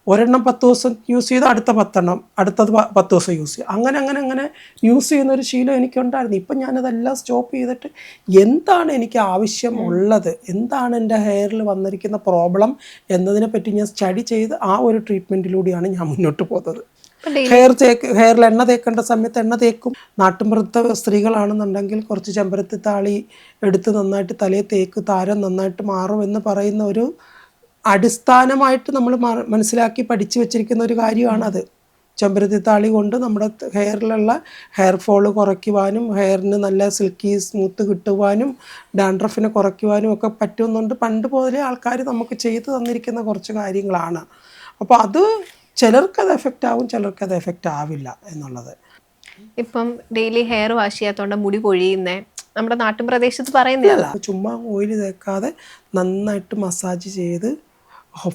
ഒരെണ്ണം 10 ദിവസം യൂസ് ചെയ്ത് അടുത്ത 10 എണ്ണം, അടുത്തത് 10 ദിവസം യൂസ് ചെയ്യും. അങ്ങനെ യൂസ് ചെയ്യുന്നൊരു ശീലം എനിക്കുണ്ടായിരുന്നു. ഇപ്പം ഞാനതെല്ലാം സ്റ്റോപ്പ് ചെയ്തിട്ട് എന്താണ് എനിക്ക് ആവശ്യമുള്ളത്, എന്താണ് എൻ്റെ ഹെയറിൽ വന്നിരിക്കുന്ന പ്രോബ്ലം എന്നതിനെപ്പറ്റി ഞാൻ സ്റ്റഡി ചെയ്ത് ആ ഒരു ട്രീറ്റ്മെൻറ്റിലൂടെയാണ് ഞാൻ മുന്നോട്ട് പോകുന്നത്. ഹെയറിൽ എണ്ണ തേക്കേണ്ട സമയത്ത് എണ്ണ തേക്കും. നാട്ടുമ്പുറത്തെ സ്ത്രീകളാണെന്നുണ്ടെങ്കിൽ കുറച്ച് ചെമ്പരത്തി താളി എടുത്ത് നന്നായിട്ട് തലയിൽ തേക്ക്, താരം നന്നായിട്ട് മാറും എന്ന് പറയുന്ന ഒരു അടിസ്ഥാനമായിട്ട് നമ്മൾ മനസ്സിലാക്കി പഠിച്ചു വെച്ചിരിക്കുന്ന ഒരു കാര്യമാണത്. ചെമ്പരത്തി താളി കൊണ്ട് നമ്മുടെ ഹെയറിലുള്ള ഹെയർ ഫോള് കുറയ്ക്കുവാനും ഹെയറിന് നല്ല സിൽക്കി സ്മൂത്ത് കിട്ടുവാനും ഡാൻഡ്രഫിനെ കുറയ്ക്കുവാനും ഒക്കെ പറ്റുന്നുണ്ട്. പണ്ട് പോലെ ആൾക്കാർ നമുക്ക് ചെയ്തു തന്നിരിക്കുന്ന കുറച്ച് കാര്യങ്ങളാണ്. അപ്പോൾ അത് ചിലർക്കത് എഫക്റ്റ് ആവും, ചിലർക്കത് എഫക്റ്റ് ആവില്ല എന്നുള്ളത്. ഇപ്പം ഡെയിലി ഹെയർ വാഷ് ചെയ്യാത്തോണ്ട് മുടി പൊഴിയുന്നേ നമ്മുടെ നാട്ടിൻ പ്രദേശത്ത് പറയുന്നില്ല. ചുമ്മാ ഓയിൽ തേക്കാതെ നന്നായിട്ട് മസാജ് ചെയ്ത്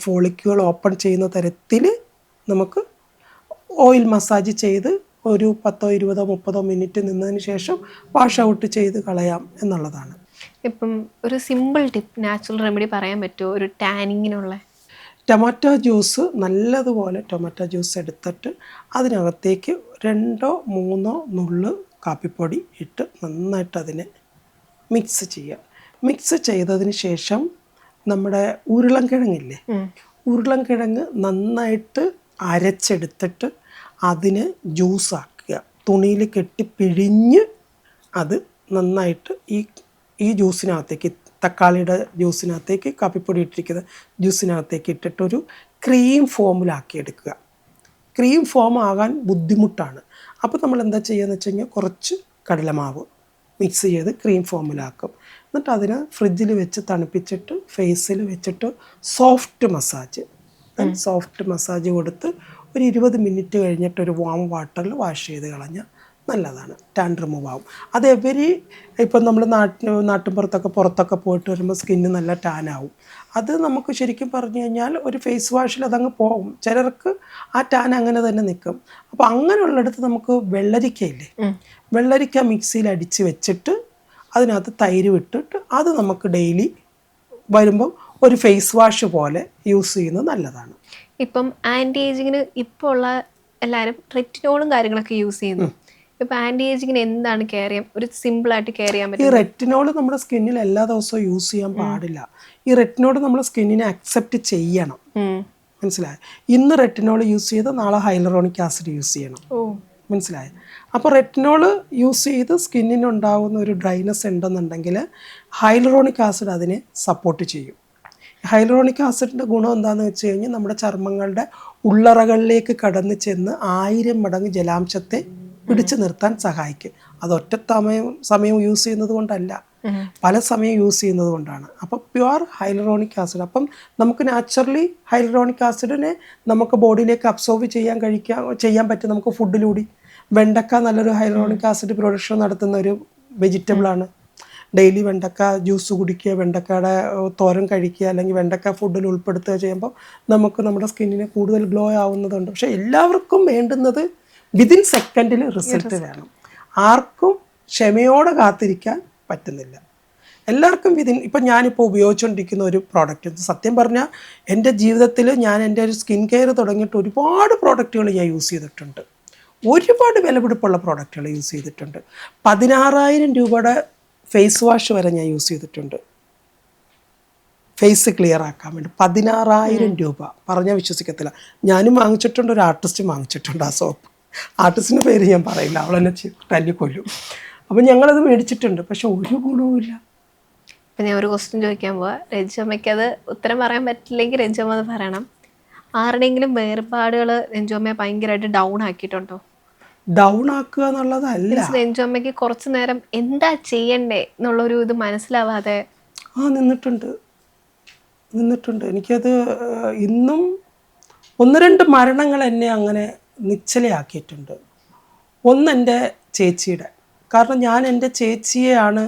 ഫോളിക്യുകൾ ഓപ്പൺ ചെയ്യുന്ന തരത്തിൽ നമുക്ക് ഓയിൽ മസാജ് ചെയ്ത് ഒരു 10, 20, 30 മിനിറ്റ് നിന്നതിന് ശേഷം വാഷ് ഔട്ട് ചെയ്ത് കളയാം എന്നുള്ളതാണ്. ഇപ്പം ഒരു സിമ്പിൾ ടിപ്പ്, നാച്ചുറൽ റെമഡി പറയാൻ പറ്റുമോ ഒരു ടാനിങ്ങിനുള്ള? ടൊമാറ്റോ ജ്യൂസ് നല്ലതുപോലെ ടൊമാറ്റോ ജ്യൂസ് എടുത്തിട്ട് അതിനകത്തേക്ക് 2-3 നുള്ള് കാപ്പിപ്പൊടി ഇട്ട് നന്നായിട്ട് അതിനെ മിക്സ് ചെയ്യുക. മിക്സ് ചെയ്തതിന് ശേഷം നമ്മുടെ ഉരുളൻകിഴങ്ങില്ലേ, ഉരുളൻകിഴങ്ങ് നന്നായിട്ട് അരച്ചെടുത്തിട്ട് അതിന് ജ്യൂസാക്കുക. തുണിയിൽ കെട്ടി പിഴിഞ്ഞ് അത് നന്നായിട്ട് ഈ ജ്യൂസിനകത്തേക്ക്, തക്കാളിയുടെ ജ്യൂസിനകത്തേക്ക്, കാപ്പിപ്പൊടി ഇട്ടിരിക്കുന്ന ജ്യൂസിനകത്തേക്ക് ഇട്ടിട്ടൊരു ക്രീം ഫോമിലാക്കി എടുക്കുക. ക്രീം ഫോം ആകാൻ ബുദ്ധിമുട്ടാണ്. അപ്പോൾ നമ്മൾ എന്താ ചെയ്യുകയെന്ന് വെച്ച് കഴിഞ്ഞാൽ കുറച്ച് കടലമാവ് മിക്സ് ചെയ്ത് ക്രീം ഫോമിലാക്കും. എന്നിട്ട് അതിന് ഫ്രിഡ്ജിൽ വെച്ച് തണുപ്പിച്ചിട്ട് ഫേസിൽ വെച്ചിട്ട് സോഫ്റ്റ് മസാജ് കൊടുത്ത് ഒരു 20 മിനിറ്റ് കഴിഞ്ഞിട്ട് ഒരു വാം വാട്ടറിൽ വാഷ് ചെയ്ത് കളഞ്ഞാൽ നല്ലതാണ്, ടാൻ റിമൂവ് ആവും. അത് ഇപ്പം നമ്മൾ പുറത്തൊക്കെ പോയിട്ട് വരുമ്പോൾ സ്കിന്ന് നല്ല ടാൻ ആവും. അത് നമുക്ക് ശരിക്കും പറഞ്ഞു കഴിഞ്ഞാൽ ഒരു ഫേസ് വാഷിൽ അതങ്ങ് പോകും. ചിലർക്ക് ആ ടാൻ അങ്ങനെ തന്നെ നിൽക്കും. അപ്പോൾ അങ്ങനെയുള്ളിടത്ത് നമുക്ക് വെള്ളരിക്ക മിക്സിയിൽ അടിച്ച് വെച്ചിട്ട് അതിനകത്ത് തൈര് വിട്ടിട്ട് അത് നമുക്ക് ഡെയിലി വരുമ്പോൾ ഒരു ഫേസ് വാഷ് പോലെ യൂസ് ചെയ്യുന്നത് നല്ലതാണ്. ഇപ്പം ആൻറ്റി ഏജിങ്ങിന് ഇപ്പോൾ ഉള്ള എല്ലാവരും റെറ്റിനോളും കാര്യങ്ങളൊക്കെ യൂസ് ചെയ്യുന്നു. ഇപ്പം ആൻറ്റി ഏജിങ്ങിന് എന്താണ് കെയർ ചെയ്യാൻ, ഒരു സിമ്പിളായിട്ട് കെയർ ചെയ്യാൻ പറ്റും? ഈ റെറ്റിനോൾ നമ്മുടെ സ്കിന്നിൽ എല്ലാ ദിവസവും യൂസ് ചെയ്യാൻ പാടില്ല. ഈ റെറ്റിനോൾ നമ്മുടെ സ്കിന്നിനെ അക്സെപ്റ്റ് ചെയ്യണം, മനസ്സിലായോ? ഇന്ന് റെറ്റിനോൾ യൂസ് ചെയ്ത് നാളെ ഹൈലറോണിക് ആസിഡ് യൂസ് ചെയ്യണം, മനസ്സിലായോ? അപ്പോൾ റെറ്റിനോൾ യൂസ് ചെയ്ത് സ്കിന്നിനുണ്ടാകുന്ന ഒരു ഡ്രൈനെസ് ഉണ്ടെന്നുണ്ടെങ്കിൽ ഹൈലറോണിക് ആസിഡ് അതിനെ സപ്പോർട്ട് ചെയ്യും. ഹൈലറോണിക് ആസിഡിൻ്റെ ഗുണം എന്താണെന്ന് വെച്ച് കഴിഞ്ഞാൽ നമ്മുടെ ചർമ്മങ്ങളുടെ ഉള്ളറകളിലേക്ക് കടന്നു ചെന്ന് 1000 മടങ്ങ് ജലാംശത്തെ പിടിച്ചു നിർത്താൻ സഹായിക്കും. അത് ഒറ്റ സമയം യൂസ് ചെയ്യുന്നത് കൊണ്ടല്ല, പല സമയം യൂസ് ചെയ്യുന്നത് കൊണ്ടാണ്. അപ്പോൾ പ്യുവർ ഹൈലറോണിക് ആസിഡ്. അപ്പം നമുക്ക് നാച്ചുറലി ഹൈലറോണിക് ആസിഡിനെ നമുക്ക് ബോഡിയിലേക്ക് അബ്സോർബ് ചെയ്യാൻ പറ്റും നമുക്ക് ഫുഡിലൂടെ. വെണ്ടക്ക നല്ലൊരു ഹൈലറോണിക് ആസിഡ് പ്രൊഡക്ഷൻ നടത്തുന്ന ഒരു വെജിറ്റബിളാണ്. ഡെയിലി വെണ്ടക്ക ജ്യൂസ് കുടിക്കുക, വെണ്ടക്കയുടെ തോരൻ കഴിക്കുക, അല്ലെങ്കിൽ വെണ്ടക്ക ഫുഡിൽ ഉൾപ്പെടുത്തുക ചെയ്യുമ്പോൾ നമുക്ക് നമ്മുടെ സ്കിന്നിന് കൂടുതൽ ഗ്ലോ ആവുന്നതുണ്ട്. പക്ഷേ എല്ലാവർക്കും വേണ്ടുന്നത് വിതിൻ സെക്കൻഡിൽ റിസൾട്ട് വേണം. ആർക്കും ക്ഷമയോടെ കാത്തിരിക്കാൻ പറ്റുന്നില്ല. എല്ലാവർക്കും ഇപ്പം ഞാനിപ്പോൾ ഉപയോഗിച്ചുകൊണ്ടിരിക്കുന്ന ഒരു പ്രോഡക്റ്റ്, സത്യം പറഞ്ഞാൽ എൻ്റെ ജീവിതത്തിൽ ഞാൻ എൻ്റെ ഒരു സ്കിൻ കെയർ തുടങ്ങിയിട്ട് ഒരുപാട് പ്രോഡക്റ്റുകൾ ഞാൻ യൂസ് ചെയ്തിട്ടുണ്ട്. ഒരുപാട് വിലപിടിപ്പുള്ള പ്രോഡക്റ്റുകൾ യൂസ് ചെയ്തിട്ടുണ്ട്. 16,000 രൂപയുടെ ഫേസ് വാഷ് വരെ ഞാൻ യൂസ് ചെയ്തിട്ടുണ്ട് ഫേസ് ക്ലിയർ ആക്കാൻ വേണ്ടി. 16,000 രൂപ പറഞ്ഞാൽ വിശ്വസിക്കത്തില്ല. ഞാനും വാങ്ങിച്ചിട്ടുണ്ട്, ഒരു ആർട്ടിസ്റ്റും വാങ്ങിച്ചിട്ടുണ്ട് ആ സോപ്പ്. ആർട്ടിസ്റ്റിൻ്റെ പേര് ഞാൻ പറയില്ല, അവളെന്നെ തല്ലിക്കൊല്ലും. അപ്പം ഞങ്ങളത് മേടിച്ചിട്ടുണ്ട്, പക്ഷെ ഒരു ഗുണവുമില്ല. ഇപ്പം ഞാൻ ഒരു ക്വസ്റ്റ്യൻ ചോദിക്കാൻ പോവാ, രഞ്ജുമ്മയ്ക്ക് അത് ഉത്തരം പറയാൻ പറ്റില്ലെങ്കിൽ രഞ്ജുമ്മ അത് പറയണം. ആരുടെയെങ്കിലും വേർപാടുകൾ രഞ്ജുമ്മയെ ഭയങ്കരമായിട്ട് ഡൗൺ ആക്കിയിട്ടുണ്ടോ? ഡൗൺ ആക്കുക എന്നുള്ളതല്ല, രഞ്ജുമ്മയ്ക്ക് കുറച്ചു നേരം എന്താ ചെയ്യണ്ടേ എന്നുള്ളൊരു ഇത് മനസ്സിലാവാതെ നിന്നിട്ടുണ്ട്. എനിക്കത് ഇന്നും 1-2 മരണങ്ങൾ എന്നെ അങ്ങനെ നിശ്ചലയാക്കിയിട്ടുണ്ട്. ഒന്ന് എൻ്റെ ചേച്ചിയുടെ, കാരണം ഞാൻ എൻ്റെ ചേച്ചിയെയാണ്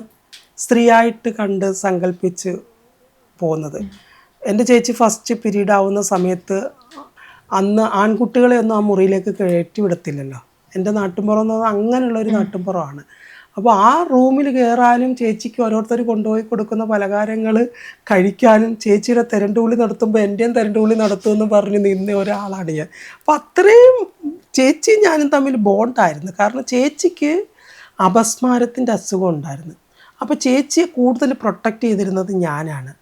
സ്ത്രീയായിട്ട് കണ്ട് സങ്കല്പിച്ച് പോകുന്നത്. എൻ്റെ ചേച്ചി ഫസ്റ്റ് പീരീഡ് ആവുന്ന സമയത്ത് അന്ന് ആൺകുട്ടികളെ ഒന്നും ആ മുറിയിലേക്ക് കയറ്റി വിടത്തില്ലല്ലോ. എൻ്റെ നാട്ടിൻപുറം എന്ന് പറഞ്ഞാൽ അങ്ങനെയുള്ളൊരു നാട്ടിൻപുറമാണ്. അപ്പോൾ ആ റൂമിൽ കയറാനും ചേച്ചിക്ക് ഓരോരുത്തർ കൊണ്ടുപോയി കൊടുക്കുന്ന പലഹാരങ്ങൾ കഴിക്കാനും ചേച്ചിയുടെ തെരണ്ടുള്ളി നടത്തുമ്പോൾ എൻ്റെയും തെരണ്ടുള്ളി നടത്തുമെന്ന് പറഞ്ഞ് നിന്ന ഒരാളാണ് ഞാൻ. അപ്പോൾ അത്രയും ചേച്ചിയും ഞാനും തമ്മിൽ ബോണ്ടായിരുന്നു. കാരണം ചേച്ചിക്ക് അപസ്മാരത്തിൻ്റെ അസുഖം ഉണ്ടായിരുന്നു. അപ്പോൾ ചേച്ചിയെ കൂടുതൽ പ്രൊട്ടക്റ്റ് ചെയ്തിരുന്നത് ഞാനാണ്.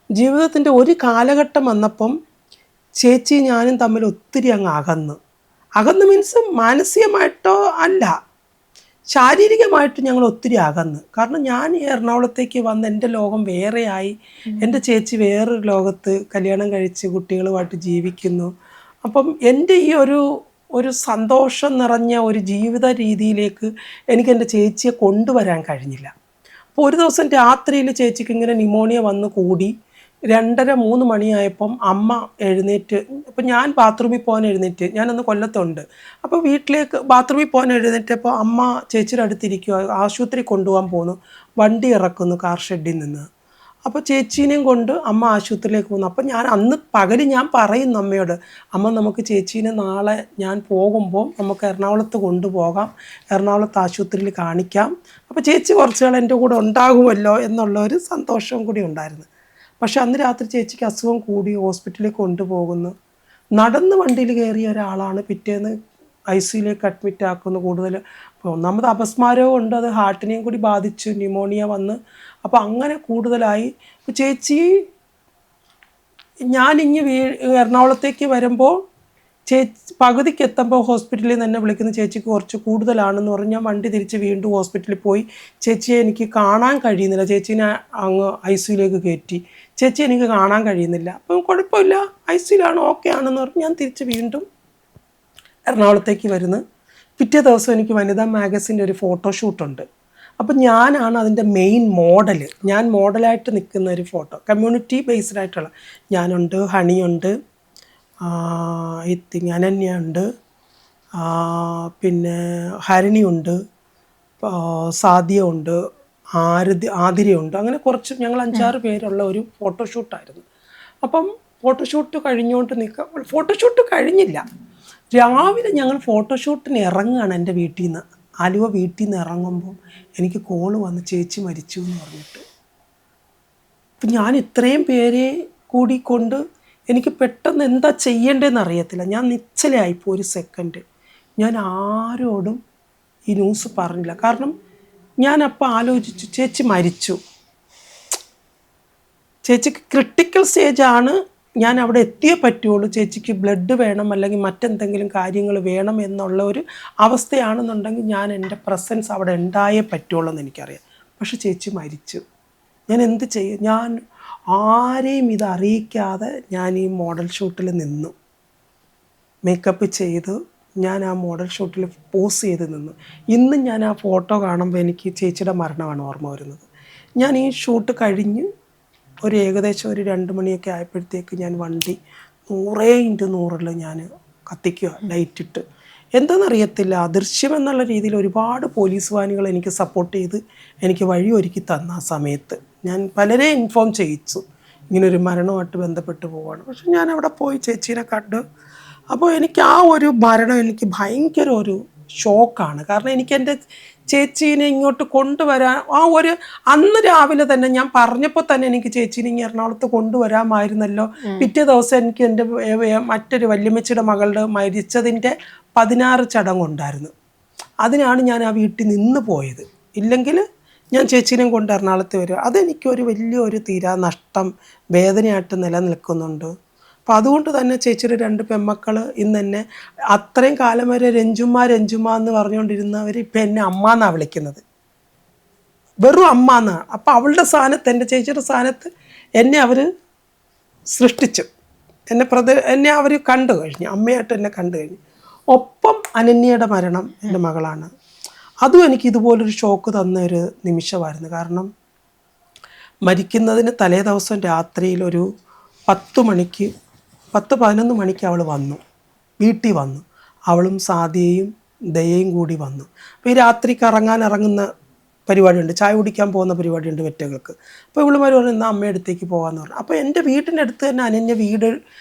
ജീവിതത്തിൻ്റെ ഒരു കാലഘട്ടം വന്നപ്പം ചേച്ചി ഞാനും തമ്മിൽ ഒത്തിരി അകന്ന് മീൻസ് മാനസികമായിട്ടോ അല്ല, ശാരീരികമായിട്ട് ഞങ്ങൾ ഒത്തിരി അകന്ന്. കാരണം ഞാൻ ഈ എറണാകുളത്തേക്ക് വന്ന് എൻ്റെ ലോകം വേറെയായി, എൻ്റെ ചേച്ചി വേറൊരു ലോകത്ത് കല്യാണം കഴിച്ച് കുട്ടികളുമായിട്ട് ജീവിക്കുന്നു. അപ്പം എൻ്റെ ഈ ഒരു സന്തോഷം നിറഞ്ഞ ഒരു ജീവിത രീതിയിലേക്ക് എനിക്ക് എൻ്റെ ചേച്ചിയെ കൊണ്ടുവരാൻ കഴിഞ്ഞില്ല. അപ്പോൾ ഒരു ദിവസം രാത്രിയിൽ ചേച്ചിക്ക് ഇങ്ങനെ ന്യൂമോണിയ വന്ന് കൂടി 2:30-3 മണിയായപ്പം അമ്മ എഴുന്നേറ്റ്, അപ്പം ഞാൻ ബാത്റൂമിൽ പോകാൻ എഴുന്നേറ്റ്, ഞാനന്ന് കൊല്ലത്തുണ്ട്. അപ്പോൾ വീട്ടിലേക്ക് ബാത്റൂമിൽ പോകാൻ എഴുന്നേറ്റപ്പോൾ അമ്മ ചേച്ചിയുടെ അടുത്തിരിക്കുക, ആശുപത്രി കൊണ്ടുപോകാൻ പോകുന്നു, വണ്ടി ഇറക്കുന്നു കാർ ഷെഡിൽ നിന്ന്. അപ്പോൾ ചേച്ചീനെയും കൊണ്ട് അമ്മ ആശുപത്രിയിലേക്ക് പോകുന്നു. അപ്പോൾ ഞാൻ അന്ന് പകൽ ഞാൻ പറയുന്നു അമ്മയോട്, അമ്മ നമുക്ക് ചേച്ചീനെ നാളെ ഞാൻ പോകുമ്പോൾ നമുക്ക് എറണാകുളത്ത് കൊണ്ടുപോകാം, എറണാകുളത്ത് ആശുപത്രിയിൽ കാണിക്കാം, അപ്പോൾ ചേച്ചി കുറച്ച് നാൾ എൻ്റെ കൂടെ ഉണ്ടാകുമല്ലോ എന്നുള്ളൊരു സന്തോഷവും കൂടി ഉണ്ടായിരുന്നു. പക്ഷെ അന്ന് രാത്രി ചേച്ചിക്ക് അസുഖം കൂടി ഹോസ്പിറ്റലിൽ കൊണ്ടുപോകുന്നു. നടന്ന് വണ്ടിയിൽ കയറിയ ഒരാളാണ് പിറ്റേന്ന് ICUയിലേക്ക് അഡ്മിറ്റ് ആക്കുന്നു. കൂടുതൽ ഒന്നാമത് അപസ്മാരവും ഉണ്ട്, അത് ഹാർട്ടിനെയും കൂടി ബാധിച്ചു, ന്യൂമോണിയ വന്ന്. അപ്പോൾ അങ്ങനെ കൂടുതലായി. ചേച്ചി ഞാനിങ്ങ് എറണാകുളത്തേക്ക് വരുമ്പോൾ പകുതിക്ക് എത്തുമ്പോൾ ഹോസ്പിറ്റലിൽ തന്നെ വിളിക്കുന്ന ചേച്ചിക്ക് കുറച്ച് കൂടുതലാണെന്ന് പറഞ്ഞാൽ വണ്ടി തിരിച്ച് വീണ്ടും ഹോസ്പിറ്റലിൽ പോയി. ചേച്ചിയെ എനിക്ക് കാണാൻ കഴിയുന്നില്ല, ചേച്ചീനെ അങ്ങ് ICUയിലേക്ക് കയറ്റി, ചേച്ചി എനിക്ക് കാണാൻ കഴിയുന്നില്ല. അപ്പം കുഴപ്പമില്ല, ICUയിലാണ്, ഓക്കെ ആണെന്ന് പറഞ്ഞ് ഞാൻ തിരിച്ച് വീണ്ടും എറണാകുളത്തേക്ക് വരുന്നു. പിറ്റേ ദിവസം എനിക്ക് വനിതാ മാഗസിൻ്റെ ഒരു ഫോട്ടോഷൂട്ടുണ്ട്. അപ്പം ഞാനാണ് അതിൻ്റെ മെയിൻ മോഡൽ. ഞാൻ മോഡലായിട്ട് നിൽക്കുന്ന ഒരു ഫോട്ടോ, കമ്മ്യൂണിറ്റി ബേസ്ഡ് ആയിട്ടുള്ള. ഞാനുണ്ട്, ഹണിയുണ്ട്, അനന്യയുണ്ട്, പിന്നെ ഹരിണിയുണ്ട്, സാദിയ ഉണ്ട്, ആതിരയുണ്ട്. അങ്ങനെ കുറച്ച് ഞങ്ങൾ 5-6 പേരുള്ള ഒരു ഫോട്ടോഷൂട്ടായിരുന്നു. അപ്പം ഫോട്ടോഷൂട്ട് കഴിഞ്ഞുകൊണ്ട് ഫോട്ടോഷൂട്ട് കഴിഞ്ഞില്ല, രാവിലെ ഞങ്ങൾ ഫോട്ടോഷൂട്ടിന് ഇറങ്ങുകയാണ് എൻ്റെ വീട്ടിൽ നിന്ന്. ആലുവ വീട്ടിൽ നിന്ന് ഇറങ്ങുമ്പോൾ എനിക്ക് കോള് വന്ന് ചേച്ചി മരിച്ചു എന്ന് പറഞ്ഞിട്ട്. അപ്പം ഞാൻ ഇത്രയും പേരെ കൂടിക്കൊണ്ട് എനിക്ക് പെട്ടെന്ന് എന്താ ചെയ്യേണ്ടതെന്ന് അറിയത്തില്ല. ഞാൻ നിശ്ചലമായിപ്പോൾ ഒരു സെക്കൻഡ്. ഞാൻ ആരോടും ഈ ന്യൂസ് പറഞ്ഞില്ല. കാരണം ഞാൻ അപ്പോൾ ആലോചിച്ചു, ചേച്ചി മരിച്ചു, ചേച്ചിക്ക് ക്രിട്ടിക്കൽ സ്റ്റേജാണ്, ഞാൻ അവിടെ എത്തിയേ പറ്റുള്ളൂ, ചേച്ചിക്ക് ബ്ലഡ് വേണം അല്ലെങ്കിൽ മറ്റെന്തെങ്കിലും കാര്യങ്ങൾ വേണം എന്നുള്ള ഒരു അവസ്ഥയാണെന്നുണ്ടെങ്കിൽ ഞാൻ എൻ്റെ പ്രസൻസ് അവിടെ ഉണ്ടായേ പറ്റുള്ളൂ എന്ന് എനിക്കറിയാം. പക്ഷെ ചേച്ചി മരിച്ചു. ഞാൻ എന്ത് ചെയ്യും? ഞാൻ ആരെയും ഇത് അറിയിക്കാതെ ഞാൻ ഈ മോഡൽ ഷൂട്ടിൽ നിന്നു, മേക്കപ്പ് ചെയ്ത് ഞാൻ ആ മോഡൽ ഷൂട്ടിൽ പോസ് ചെയ്ത് നിന്നു. ഇന്നും ഞാൻ ആ ഫോട്ടോ കാണുമ്പോൾ എനിക്ക് ചേച്ചിയുടെ മരണമാണ് ഓർമ്മ വരുന്നത്. ഞാൻ ഈ ഷൂട്ട് കഴിഞ്ഞ് ഏകദേശം ഒരു 2 മണിയൊക്കെ ആയപ്പോഴത്തേക്ക് ഞാൻ വണ്ടി 100/100 ഞാൻ കത്തിക്കുക, ലൈറ്റിട്ട്. എന്താണെന്നറിയത്തില്ല, ദൃശ്യം എന്നുള്ള രീതിയിൽ ഒരുപാട് പോലീസ് വാനുകൾ എനിക്ക് സപ്പോർട്ട് ചെയ്ത് എനിക്ക് വഴി ഒരുക്കി തന്ന ആ സമയത്ത് ഞാൻ പലരെ ഇൻഫോം ചെയ്യിച്ചു, ഇങ്ങനൊരു മരണമായിട്ട് ബന്ധപ്പെട്ട് പോവാണ്. പക്ഷെ ഞാൻ അവിടെ പോയി ചേച്ചീനെ കണ്ട്. അപ്പോൾ എനിക്ക് ആ ഒരു മരണം എനിക്ക് ഭയങ്കര ഒരു ഷോക്കാണ്. കാരണം എനിക്ക് എൻ്റെ ചേച്ചീനെ ഇങ്ങോട്ട് കൊണ്ടുവരാൻ അന്ന് രാവിലെ തന്നെ ഞാൻ പറഞ്ഞപ്പോൾ തന്നെ എനിക്ക് ചേച്ചീനെ ഇങ്ങനെ എറണാകുളത്ത് കൊണ്ടുവരാമായിരുന്നല്ലോ. പിറ്റേ ദിവസം എനിക്ക് എൻ്റെ മറ്റൊരു വല്യമ്മച്ചിയുടെ മകളുടെ മരിച്ചതിൻ്റെ 16 ചടങ്ങുണ്ടായിരുന്നു. അതിനാണ് ഞാൻ ആ വീട്ടിൽ നിന്ന് പോയത്. ഇല്ലെങ്കിൽ ഞാൻ ചേച്ചീനെയും കൊണ്ട് എറണാകുളത്ത് വരിക. അതെനിക്കൊരു വലിയൊരു തീരാ നഷ്ടം, വേദനയായിട്ട് നിലനിൽക്കുന്നുണ്ട്. അപ്പം അതുകൊണ്ട് തന്നെ ചേച്ചിയുടെ 2 പെൺമക്കൾ ഇന്ന് എന്നെ അത്രയും കാലം വരെ രഞ്ജുമ്മ എന്ന് പറഞ്ഞുകൊണ്ടിരുന്നവർ ഇപ്പം എന്നെ അമ്മ എന്നാണ് വിളിക്കുന്നത്, വെറും അമ്മ എന്നാണ്. അപ്പം അവളുടെ സ്ഥാനത്ത്, എൻ്റെ ചേച്ചിയുടെ സ്ഥാനത്ത് എന്നെ അവർ സൃഷ്ടിച്ചു, എന്നെ അവർ കണ്ടു കഴിഞ്ഞു, അമ്മയായിട്ട് എന്നെ കണ്ടു കഴിഞ്ഞു. ഒപ്പം അനന്യയുടെ മരണം എൻ്റെ മകളാണ്. അതും എനിക്ക് ഇതുപോലൊരു ഷോക്ക് തന്നൊരു നിമിഷമായിരുന്നു. കാരണം മരിക്കുന്നതിന് തലേ ദിവസം രാത്രിയിൽ ഒരു 10-11 മണിക്ക് അവൾ വന്നു, വീട്ടിൽ വന്നു. അവളും സാദിയയും ദയയും കൂടി വന്നു. അപ്പോൾ ഈ രാത്രി ഇറങ്ങുന്ന പരിപാടിയുണ്ട്, ചായ കുടിക്കാൻ പോകുന്ന പരിപാടിയുണ്ട് വെറ്റകൾക്ക്. അപ്പോൾ ഇവളുമാർ പറഞ്ഞു എന്നാൽ അമ്മയുടെ അടുത്തേക്ക് പോകാമെന്ന് പറഞ്ഞു. അപ്പോൾ എൻ്റെ വീടിൻ്റെ അടുത്ത് തന്നെ അനന്യ വീട്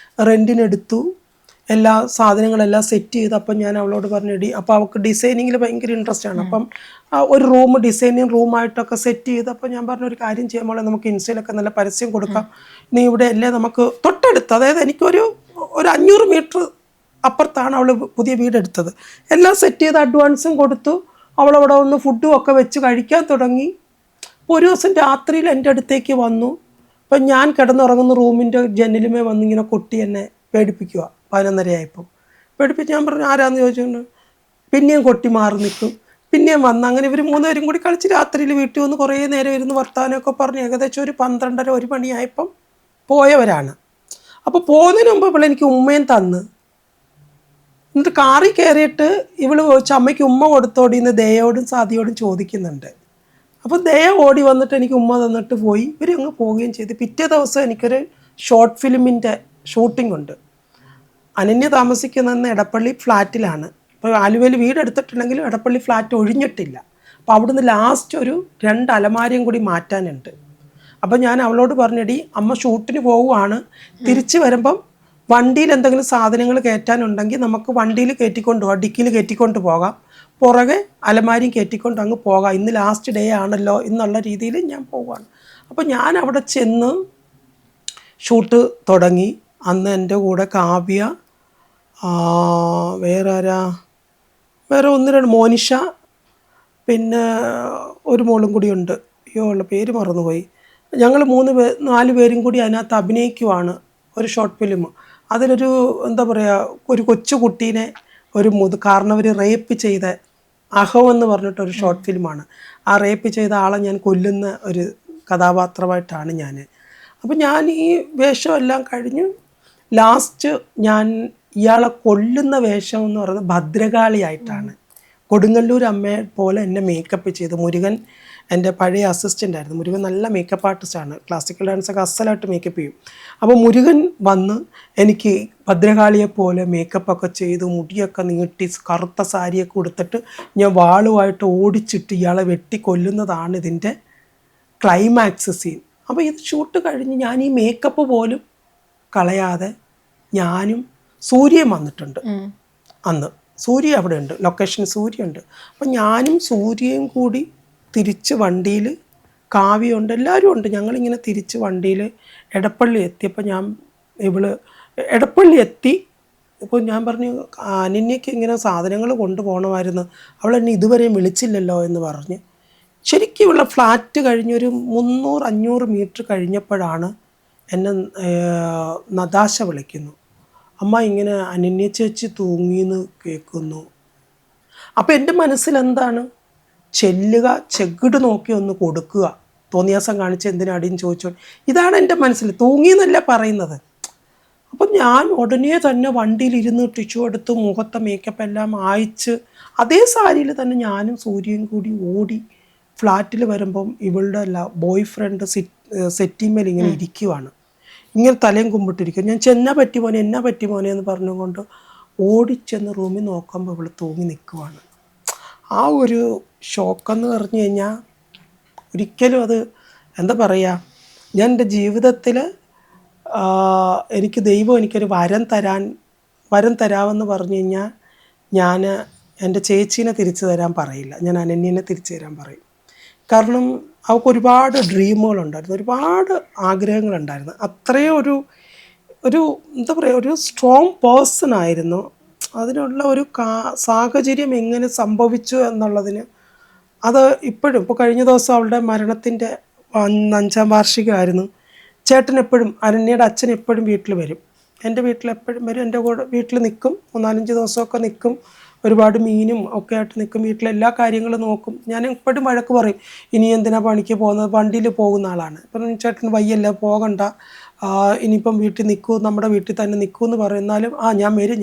റെൻറ്റിനെടുത്തു, എല്ലാ സാധനങ്ങളെല്ലാം സെറ്റ് ചെയ്ത്. അപ്പം ഞാൻ അവളോട് പറഞ്ഞു, അപ്പോൾ അവൾക്ക് ഡിസൈനിങ്ങിൽ ഭയങ്കര ഇൻട്രസ്റ്റ് ആണ്. അപ്പം ഒരു റൂം ഡിസൈനിങ് റൂമായിട്ടൊക്കെ സെറ്റ് ചെയ്ത്. അപ്പോൾ ഞാൻ പറഞ്ഞു ഒരു കാര്യം ചെയ്യാൻ പോലെ നമുക്ക് ഇൻസ്റ്റയിലൊക്കെ നല്ല പരസ്യം കൊടുക്കാം, നീ ഇവിടെ അല്ലേ നമുക്ക് തൊട്ടടുത്ത്, അതായത് എനിക്കൊരു 500 മീറ്റർ അപ്പുറത്താണ് അവൾ പുതിയ വീടെടുത്തത്. എല്ലാം സെറ്റ് ചെയ്ത് അഡ്വാൻസും കൊടുത്തു. അവളവിടെ ഒന്ന് ഫുഡും ഒക്കെ വെച്ച് കഴിക്കാൻ തുടങ്ങി. ഒരു ദിവസം രാത്രിയിൽ എൻ്റെ അടുത്തേക്ക് വന്നു. അപ്പം ഞാൻ കിടന്നുറങ്ങുന്ന റൂമിൻ്റെ ജനലുമേ വന്നിങ്ങനെ കൊട്ടി എന്നെ പേടിപ്പിക്കുക. 11:30 പേടിപ്പിച്ച് ഞാൻ പറഞ്ഞു ആരാന്ന് ചോദിച്ചുകൊണ്ട് പിന്നെയും കൊട്ടി മാറി നിൽക്കും. പിന്നെയും വന്ന് അങ്ങനെ ഇവർ 3 പേരും കൂടി കളിച്ച് രാത്രിയിൽ വീട്ടിൽ വന്ന് കുറേ നേരം ഇരുന്ന് വർത്താനമൊക്കെ പറഞ്ഞ് ഏകദേശം ഒരു 12:30-1 മണിയായപ്പം പോയവരാണ്. അപ്പോൾ പോകുന്നതിന് മുമ്പ് ഇപ്പോൾ എനിക്ക് ഉമ്മയും തന്ന്, എന്നിട്ട് കാറിൽ കയറിയിട്ട് ഇവൾ അമ്മയ്ക്ക് ഉമ്മ കൊടുത്തോടിന്ന് ദയോടും സാദിയോടും ചോദിക്കുന്നുണ്ട്. അപ്പോൾ ദയ ഓടി വന്നിട്ട് എനിക്ക് ഉമ്മ തന്നിട്ട് പോയി. ഇവർ അങ്ങ് പോവുകയും ചെയ്തു. പിറ്റേ ദിവസം എനിക്കൊരു ഷോർട്ട് ഫിലിമിൻ്റെ ഷൂട്ടിംഗ് ഉണ്ട്. അനന്യ താമസിക്കുന്ന എടപ്പള്ളി ഫ്ലാറ്റിലാണ്. ഇപ്പോൾ ആലുവയിൽ വീടെടുത്തിട്ടുണ്ടെങ്കിലും എടപ്പള്ളി ഫ്ലാറ്റ് ഒഴിഞ്ഞിട്ടില്ല. അപ്പോൾ അവിടുന്ന് ലാസ്റ്റ് ഒരു 2 അലമാരയും കൂടി മാറ്റാനുണ്ട്. അപ്പം ഞാൻ അവളോട് പറഞ്ഞടി അമ്മ ഷൂട്ടിന് പോവുകയാണ്, തിരിച്ച് വരുമ്പം വണ്ടിയിൽ എന്തെങ്കിലും സാധനങ്ങൾ കയറ്റാനുണ്ടെങ്കിൽ നമുക്ക് വണ്ടിയിൽ കയറ്റിക്കൊണ്ട് പോകാം, ഡിക്കിയിൽ കയറ്റിക്കൊണ്ട് പോകാം, പുറകെ അലമാരിയും കയറ്റിക്കൊണ്ട് അങ്ങ് പോകാം, ഇന്ന് ലാസ്റ്റ് ഡേ ആണല്ലോ എന്നുള്ള രീതിയിൽ ഞാൻ പോവുകയാണ്. അപ്പോൾ ഞാൻ അവിടെ ചെന്ന് ഷൂട്ട് തുടങ്ങി. അന്ന് എൻ്റെ കൂടെ കാവ്യ, വേറെ ഒന്ന് രണ്ട്, മോനിഷ, പിന്നെ ഒരു മോളും കൂടി ഉണ്ട്, അയ്യോ ഉള്ള പേര് മറന്നുപോയി. ഞങ്ങൾ 4 പേരും കൂടി അതിനകത്ത് അഭിനയിക്കുവാണ് ഒരു ഷോർട്ട് ഫിലിം. അതിലൊരു എന്താ പറയുക, ഒരു കൊച്ചു കുട്ടീനെ കാരണവർ റേപ്പ് ചെയ്ത അഹം എന്ന് പറഞ്ഞിട്ടൊരു ഷോർട്ട് ഫിലിമാണ്. ആ റേപ്പ് ചെയ്ത ആളെ ഞാൻ കൊല്ലുന്ന ഒരു കഥാപാത്രമായിട്ടാണ് ഞാൻ. അപ്പം ഞാൻ ഈ വേഷമെല്ലാം കഴിഞ്ഞ് ലാസ്റ്റ് ഞാൻ ഇയാളെ കൊല്ലുന്ന വേഷം എന്ന് പറയുന്നത് ഭദ്രകാളിയായിട്ടാണ്. കൊടുങ്ങല്ലൂർ അമ്മയെ പോലെ എന്നെ മേക്കപ്പ് ചെയ്ത്. മുരുകൻ എൻ്റെ പഴയ അസിസ്റ്റൻ്റ് ആയിരുന്നു. മുരുകൻ നല്ല മേക്കപ്പ് ആർട്ടിസ്റ്റാണ്, ക്ലാസിക്കൽ ഡാൻസൊക്കെ അസലായിട്ട് മേക്കപ്പ് ചെയ്യും. അപ്പോൾ മുരുകൻ വന്ന് എനിക്ക് ഭദ്രകാളിയെപ്പോലെ മേക്കപ്പൊക്കെ ചെയ്ത് മുടിയൊക്കെ നീട്ടി കറുത്ത സാരിയൊക്കെ ഉടുത്തിട്ട് ഞാൻ വാളുമായിട്ട് ഓടിച്ചിട്ട് ഇയാളെ വെട്ടിക്കൊല്ലുന്നതാണ് ഇതിൻ്റെ ക്ലൈമാക്സ് സീൻ. അപ്പോൾ ഇത് ഷൂട്ട് കഴിഞ്ഞ് ഞാൻ ഈ മേക്കപ്പ് പോലും കളയാതെ ഞാനും സൂര്യയും വന്നിട്ടുണ്ട്. അന്ന് സൂര്യ അവിടെ ഉണ്ട്, ലൊക്കേഷൻ സൂര്യ ഉണ്ട്. അപ്പം ഞാനും സൂര്യയും കൂടി തിരിച്ച് വണ്ടിയിൽ, കാവ്യയുണ്ട്, എല്ലാവരും ഉണ്ട്. ഞങ്ങളിങ്ങനെ തിരിച്ച് വണ്ടിയിൽ എടപ്പള്ളി എത്തിയപ്പോൾ എടപ്പള്ളി എത്തി. ഇപ്പോൾ ഞാൻ പറഞ്ഞു അനന്യയ്ക്ക് ഇങ്ങനെ സാധനങ്ങൾ കൊണ്ടുപോകണമായിരുന്നു, അവൾ എന്നെ ഇതുവരെയും വിളിച്ചില്ലല്ലോ എന്ന് പറഞ്ഞ്. ശരിക്കും ഉള്ള ഫ്ലാറ്റ് കഴിഞ്ഞൊരു 300-500 മീറ്റർ കഴിഞ്ഞപ്പോഴാണ് എന്നെ നതാശ വിളിക്കുന്നു. അമ്മ ഇങ്ങനെ അനന്യ ചേച്ചി തൂങ്ങിയെന്ന് കേൾക്കുന്നു. അപ്പോൾ എൻ്റെ മനസ്സിലെന്താണ്, ചെല്ലുക, ചെകിട് നോക്കി ഒന്ന് കൊടുക്കുക, തോന്നിയാസം കാണിച്ച് എന്തിനടിയും ചോദിച്ചോ, ഇതാണ് എൻ്റെ മനസ്സിൽ. തൂങ്ങിയെന്നല്ല പറയുന്നത്. അപ്പം ഞാൻ ഉടനെ തന്നെ വണ്ടിയിലിരുന്ന് ടിഷ്യൂ എടുത്ത് മുഖത്തെ മേക്കപ്പ് എല്ലാം അയച്ച് അതേ സാരിയിൽ തന്നെ ഞാനും സൂര്യയും കൂടി ഓടി ഫ്ലാറ്റിൽ വരുമ്പം ഇവളുടെ ബോയ് ഫ്രണ്ട് സെറ്റിമേൽ ഇങ്ങനെ ഇരിക്കുവാണ്, ഇങ്ങനെ തലയും കുമ്പിട്ടിരിക്കും. ഞാൻ എന്നാ പറ്റി മോനെ എന്ന് പറഞ്ഞുകൊണ്ട് ഓടിച്ചെന്ന് റൂമിൽ നോക്കുമ്പോൾ ഇവൾ തൂങ്ങി നിൽക്കുവാണ്. ആ ഒരു ഷോക്കെന്ന് പറഞ്ഞു കഴിഞ്ഞാൽ ഒരിക്കലും അത് എന്താ പറയുക, ഞാൻ എൻ്റെ ജീവിതത്തിൽ എനിക്ക് ദൈവം എനിക്കൊരു വരം തരാമെന്ന് പറഞ്ഞു കഴിഞ്ഞാൽ ഞാൻ എൻ്റെ ചേച്ചീനെ തിരിച്ചു തരാൻ പറയില്ല, ഞാൻ അനന്യനെ തിരിച്ചു തരാൻ പറയും. കാരണം അവൾക്ക് ഒരുപാട് ഡ്രീമുകളുണ്ടായിരുന്നു, ഒരുപാട് ആഗ്രഹങ്ങളുണ്ടായിരുന്നു. അത്രയും ഒരു എന്താ പറയുക, ഒരു സ്ട്രോങ് പേഴ്സൺ ആയിരുന്നു. അതിനുള്ള ഒരു സാഹചര്യം എങ്ങനെ സംഭവിച്ചു എന്നുള്ളതിന് അത് ഇപ്പോഴും, ഇപ്പോൾ കഴിഞ്ഞ ദിവസം അവളുടെ മരണത്തിൻ്റെ 5ാം വാർഷികമായിരുന്നു. ചേട്ടൻ എപ്പോഴും, അനന്യയുടെ അച്ഛൻ എപ്പോഴും വീട്ടിൽ വരും, എൻ്റെ വീട്ടിൽ എപ്പോഴും വരും, എൻ്റെ കൂടെ വീട്ടിൽ നിൽക്കും, 4-5 ദിവസമൊക്കെ നിൽക്കും, ഒരുപാട് മീനും ഒക്കെ ആയിട്ട് നിൽക്കും, വീട്ടിലെല്ലാ കാര്യങ്ങളും നോക്കും. ഞാൻ എപ്പോഴും വഴക്ക് പറയും, ഇനി എന്തിനാ പണിക്ക് പോകുന്നത്, വണ്ടിയിൽ പോകുന്ന ആളാണ്. ഇപ്പം ചേട്ടൻ വയ്യല്ല, പോകണ്ട, ഇനിയിപ്പം വീട്ടിൽ നിൽക്കൂ, നമ്മുടെ വീട്ടിൽ തന്നെ നിൽക്കൂ എന്ന് പറയും. എന്നാലും ഞാൻ വരും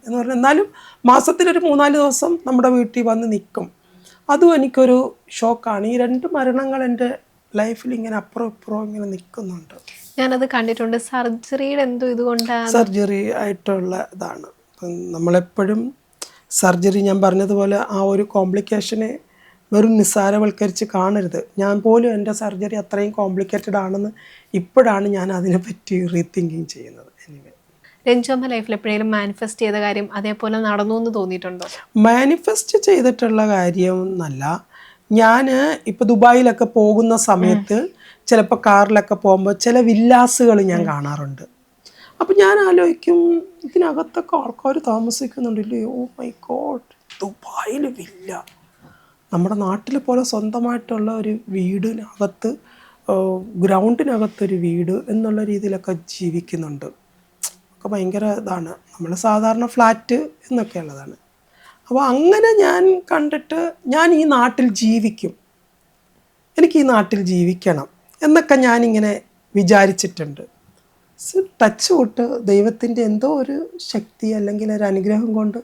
എന്ന് പറഞ്ഞു. എന്നാലും മാസത്തിലൊരു 3-4 ദിവസം നമ്മുടെ വീട്ടിൽ വന്ന് നിൽക്കും. അതും എനിക്കൊരു ഷോക്കാണ്. ഈ 2 മരണങ്ങൾ എൻ്റെ ലൈഫിൽ ഇങ്ങനെ അപ്പുറം ഇപ്പുറം ഇങ്ങനെ നിൽക്കുന്നുണ്ട്. ഞാനത് കണ്ടിട്ടുണ്ട്. സർജറിയുടെ എന്തോ ഇതുകൊണ്ടാണ്, സർജറി ആയിട്ടുള്ള ഇതാണ്. നമ്മളെപ്പോഴും സർജറി, ഞാൻ പറഞ്ഞതുപോലെ ആ ഒരു കോംപ്ലിക്കേഷനെ വെറും നിസ്സാരവൽക്കരിച്ച് കാണരുത്. ഞാൻ പോലും എൻ്റെ സർജറി അത്രയും കോംപ്ലിക്കേറ്റഡ് ആണെന്ന് ഇപ്പോഴാണ് ഞാൻ അതിനെപ്പറ്റി റീതിങ്കിങ് ചെയ്യുന്നത്. എനിവേ, രഞ്ജുമ്മ ലൈഫിൽ എപ്പോഴെങ്കിലും മാനിഫെസ്റ്റ് ചെയ്ത കാര്യം അതേപോലെ നടന്നു എന്ന് തോന്നിയിട്ടുണ്ടോ? മാനിഫെസ്റ്റ് ചെയ്തിട്ടുള്ള കാര്യം എന്നല്ല, ഞാൻ ഇപ്പോൾ ദുബായിലൊക്കെ പോകുന്ന സമയത്ത് ചിലപ്പോൾ കാറിലൊക്കെ പോകുമ്പോൾ ചില വില്ലാസുകൾ ഞാൻ കാണാറുണ്ട്. അപ്പം ഞാൻ ആലോചിക്കും, ഇതിനകത്തൊക്കെ ആൾക്കാർ താമസിക്കുന്നുണ്ടല്ലേ, ഓ മൈ ഗോഡ്, ദുബായിൽ വില്ല, നമ്മുടെ നാട്ടിൽ പോലെ സ്വന്തമായിട്ടുള്ള ഒരു വീടിനകത്ത്, ഗ്രൗണ്ടിനകത്തൊരു വീട് എന്നുള്ള രീതിയിലൊക്കെ ജീവിക്കുന്നുണ്ട്. ഒക്കെ ഭയങ്കര ഇതാണ്. നമ്മൾ സാധാരണ ഫ്ലാറ്റ് എന്നൊക്കെയുള്ളതാണ്. അപ്പോൾ അങ്ങനെ ഞാൻ കണ്ടിട്ട് ഞാൻ ഈ നാട്ടിൽ ജീവിക്കും, എനിക്ക് ഈ നാട്ടിൽ ജീവിക്കണം എന്നൊക്കെ ഞാനിങ്ങനെ വിചാരിച്ചിട്ടുണ്ട്. ടച്ച് വിട്ട് ദൈവത്തിൻ്റെ എന്തോ ഒരു ശക്തി അല്ലെങ്കിൽ ഒരു അനുഗ്രഹം കൊണ്ട്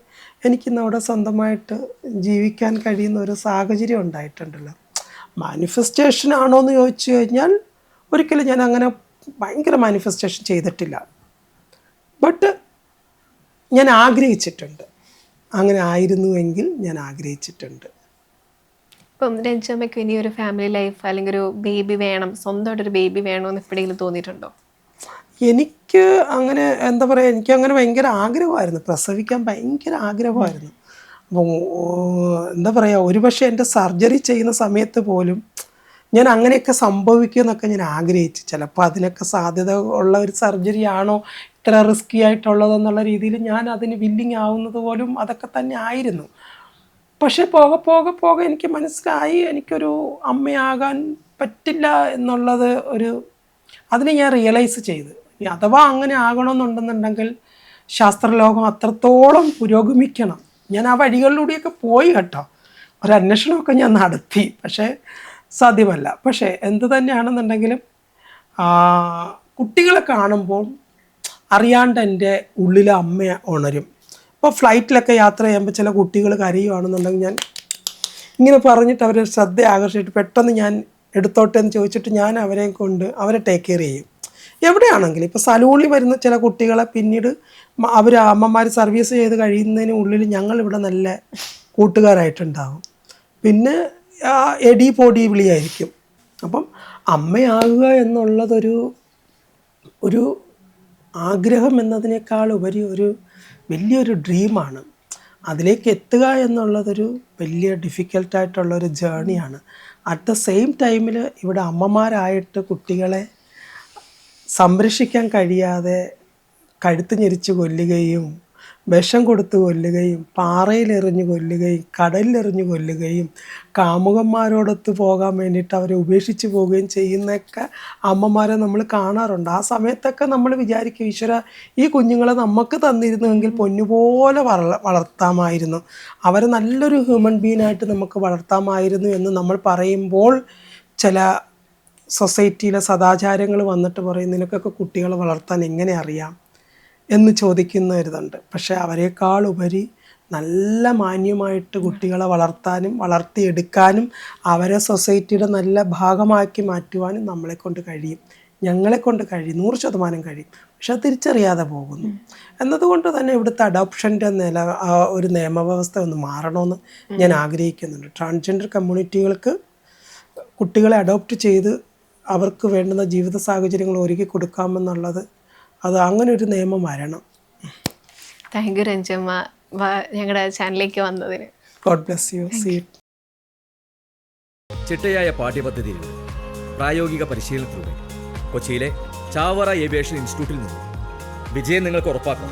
എനിക്കിന്ന് അവിടെ സ്വന്തമായിട്ട് ജീവിക്കാൻ കഴിയുന്ന ഒരു സാഹചര്യം ഉണ്ടായിട്ടുണ്ടല്ലോ. മാനിഫെസ്റ്റേഷൻ ആണോ എന്ന് ചോദിച്ചു കഴിഞ്ഞാൽ ഒരിക്കലും ഞാൻ അങ്ങനെ ഭയങ്കര മാനിഫെസ്റ്റേഷൻ ചെയ്തിട്ടില്ല. ബട്ട് ഞാൻ ആഗ്രഹിച്ചിട്ടുണ്ട്, അങ്ങനെ ആയിരുന്നുവെങ്കിൽ ഞാൻ ആഗ്രഹിച്ചിട്ടുണ്ട്. ഇപ്പം രഞ്ജമ്മയ്ക്ക് ഇനി ഒരു ഫാമിലി ലൈഫ് അല്ലെങ്കിൽ ഒരു ബേബി വേണം, സ്വന്തമായിട്ടൊരു ബേബി വേണമെന്ന് എപ്പോഴെങ്കിലും തോന്നിയിട്ടുണ്ടോ? എനിക്ക് അങ്ങനെ എന്താ പറയുക, എനിക്ക് അങ്ങനെ ഭയങ്കര ആഗ്രഹമായിരുന്നു, പ്രസവിക്കാൻ ഭയങ്കര ആഗ്രഹമായിരുന്നു. അപ്പോൾ എന്താ പറയുക, ഒരുപക്ഷെ എൻ്റെ സർജറി ചെയ്യുന്ന സമയത്ത് പോലും ഞാൻ അങ്ങനെയൊക്കെ സംഭവിക്കുമെന്നൊക്കെ ഞാൻ ആഗ്രഹിച്ചു. ചിലപ്പോൾ അതിനൊക്കെ സാധ്യത ഉള്ള ഒരു സർജറി ആണോ ഇത്ര റിസ്കി ആയിട്ടുള്ളതെന്നുള്ള രീതിയിൽ ഞാൻ അതിന് വില്ലിങ് ആവുന്നത് പോലും അതൊക്കെ തന്നെ ആയിരുന്നു. പക്ഷെ പോകെ പോകെ പോകെ എനിക്ക് മനസ്സിലായി എനിക്കൊരു അമ്മയാകാൻ പറ്റില്ല എന്നുള്ളത് അതിനെ ഞാൻ റിയലൈസ് ചെയ്ത്. ഇനി അഥവാ അങ്ങനെ ആകണമെന്നുണ്ടെന്നുണ്ടെങ്കിൽ ശാസ്ത്രലോകം അത്രത്തോളം പുരോഗമിക്കണം. ഞാൻ ആ വഴികളിലൂടെയൊക്കെ പോയി കേട്ടോ, ഒരു അന്വേഷണമൊക്കെ ഞാൻ നടത്തി, പക്ഷേ സാധ്യമല്ല. പക്ഷേ എന്ത് തന്നെയാണെന്നുണ്ടെങ്കിലും കുട്ടികളെ കാണുമ്പോൾ അറിയാണ്ട് എൻ്റെ ഉള്ളിലെ അമ്മ ഉണരും. ഇപ്പോൾ ഫ്ലൈറ്റിലൊക്കെ യാത്ര ചെയ്യുമ്പോൾ ചില കുട്ടികൾ കരയുവാണെന്നുണ്ടെങ്കിൽ ഞാൻ ഇങ്ങനെ പറഞ്ഞിട്ട് അവരെ ശ്രദ്ധ ആകർഷിച്ചിട്ട് പെട്ടെന്ന് ഞാൻ എടുത്തോട്ടെ എന്ന് ചോദിച്ചിട്ട് ഞാൻ അവരെ ടേക്ക് കെയർ ചെയ്യും. എവിടെയാണെങ്കിലും ഇപ്പോൾ സലൂണിൽ വരുന്ന ചില കുട്ടികളെ പിന്നീട് അമ്മമാർ സർവീസ് ചെയ്ത് കഴിയുന്നതിന് ഉള്ളിൽ ഞങ്ങളിവിടെ നല്ല കൂട്ടുകാരായിട്ടുണ്ടാകും. പിന്നെ എടി പൊടി വിളിയായിരിക്കും. അപ്പം അമ്മയാകുക എന്നുള്ളതൊരു ആഗ്രഹം എന്നതിനേക്കാൾ ഉപരി വലിയൊരു ഡ്രീമാണ്. അതിലേക്ക് എത്തുക എന്നുള്ളതൊരു വലിയ ഡിഫിക്കൽട്ടായിട്ടുള്ളൊരു ജേണിയാണ്. അറ്റ് ദ സെയിം ടൈമിൽ ഇവിടെ അമ്മമാരായിട്ട് കുട്ടികളെ സംരക്ഷിക്കാൻ കഴിയാതെ കഴുത്ത് ഞെരിച്ച് കൊല്ലുകയും വിഷം കൊടുത്ത് കൊല്ലുകയും പാറയിലെറിഞ്ഞ് കൊല്ലുകയും കടലിലെറിഞ്ഞ് കൊല്ലുകയും കാമുകന്മാരോടൊത്ത് പോകാൻ വേണ്ടിയിട്ട് അവരെ ഉപേക്ഷിച്ച് പോവുകയും ചെയ്യുന്നൊക്കെ അമ്മമാരെ നമ്മൾ കാണാറുണ്ട്. ആ സമയത്തൊക്കെ നമ്മൾ വിചാരിക്കും, ഈശ്വര, ഈ കുഞ്ഞുങ്ങളെ നമുക്ക് തന്നിരുന്നുവെങ്കിൽ പൊന്നുപോലെ വളർത്താമായിരുന്നു, അവരെ നല്ലൊരു ഹ്യൂമൻ ബീനായിട്ട് നമുക്ക് വളർത്താമായിരുന്നു എന്ന് നമ്മൾ പറയുമ്പോൾ ചില സൊസൈറ്റിയിലെ സദാചാരങ്ങൾ വന്നിട്ട് പറയും, നിനക്കൊക്കെ കുട്ടികളെ വളർത്താൻ എങ്ങനെ അറിയാം എന്ന് ചോദിക്കുന്നവരുന്നുണ്ട്. പക്ഷേ അവരെക്കാൾ ഉപരി നല്ല മാന്യമായിട്ട് കുട്ടികളെ വളർത്താനും വളർത്തിയെടുക്കാനും അവരെ സൊസൈറ്റിയുടെ നല്ല ഭാഗമാക്കി മാറ്റുവാനും ഞങ്ങളെക്കൊണ്ട് കഴിയും, 100% കഴിയും. പക്ഷെ അത് തിരിച്ചറിയാതെ പോകുന്നു. എന്നതുകൊണ്ട് തന്നെ ഇവിടുത്തെ അഡോപ്ഷൻ്റെ ഒരു നിയമവ്യവസ്ഥ ഒന്ന് മാറണമെന്ന് ഞാൻ ആഗ്രഹിക്കുന്നുണ്ട്. ട്രാൻസ്ജെൻഡർ കമ്മ്യൂണിറ്റികൾക്ക് കുട്ടികളെ അഡോപ്റ്റ് ചെയ്ത് അവർക്ക് വേണ്ടുന്ന ജീവിത സാഹചര്യങ്ങൾ ഒരുക്കി കൊടുക്കാമെന്നുള്ളത്, അങ്ങനെ ഒരു നിയമം വരണം. താങ്ക് യു രഞ്ജമ്മ ഞങ്ങളുടെ ചാനലിലേക്ക് വന്നതിന്. God bless you. ചിട്ടയായ പാഠ്യപദ്ധതിയിലൂടെ പ്രായോഗിക പരിശീലനത്തിലൂടെ കൊച്ചിയിലെ ചാവറ ഏവിയേഷൻ ഇൻസ്റ്റിറ്റ്യൂട്ടിൽ നിന്ന് വിജയം നിങ്ങൾക്ക് ഉറപ്പാക്കാം.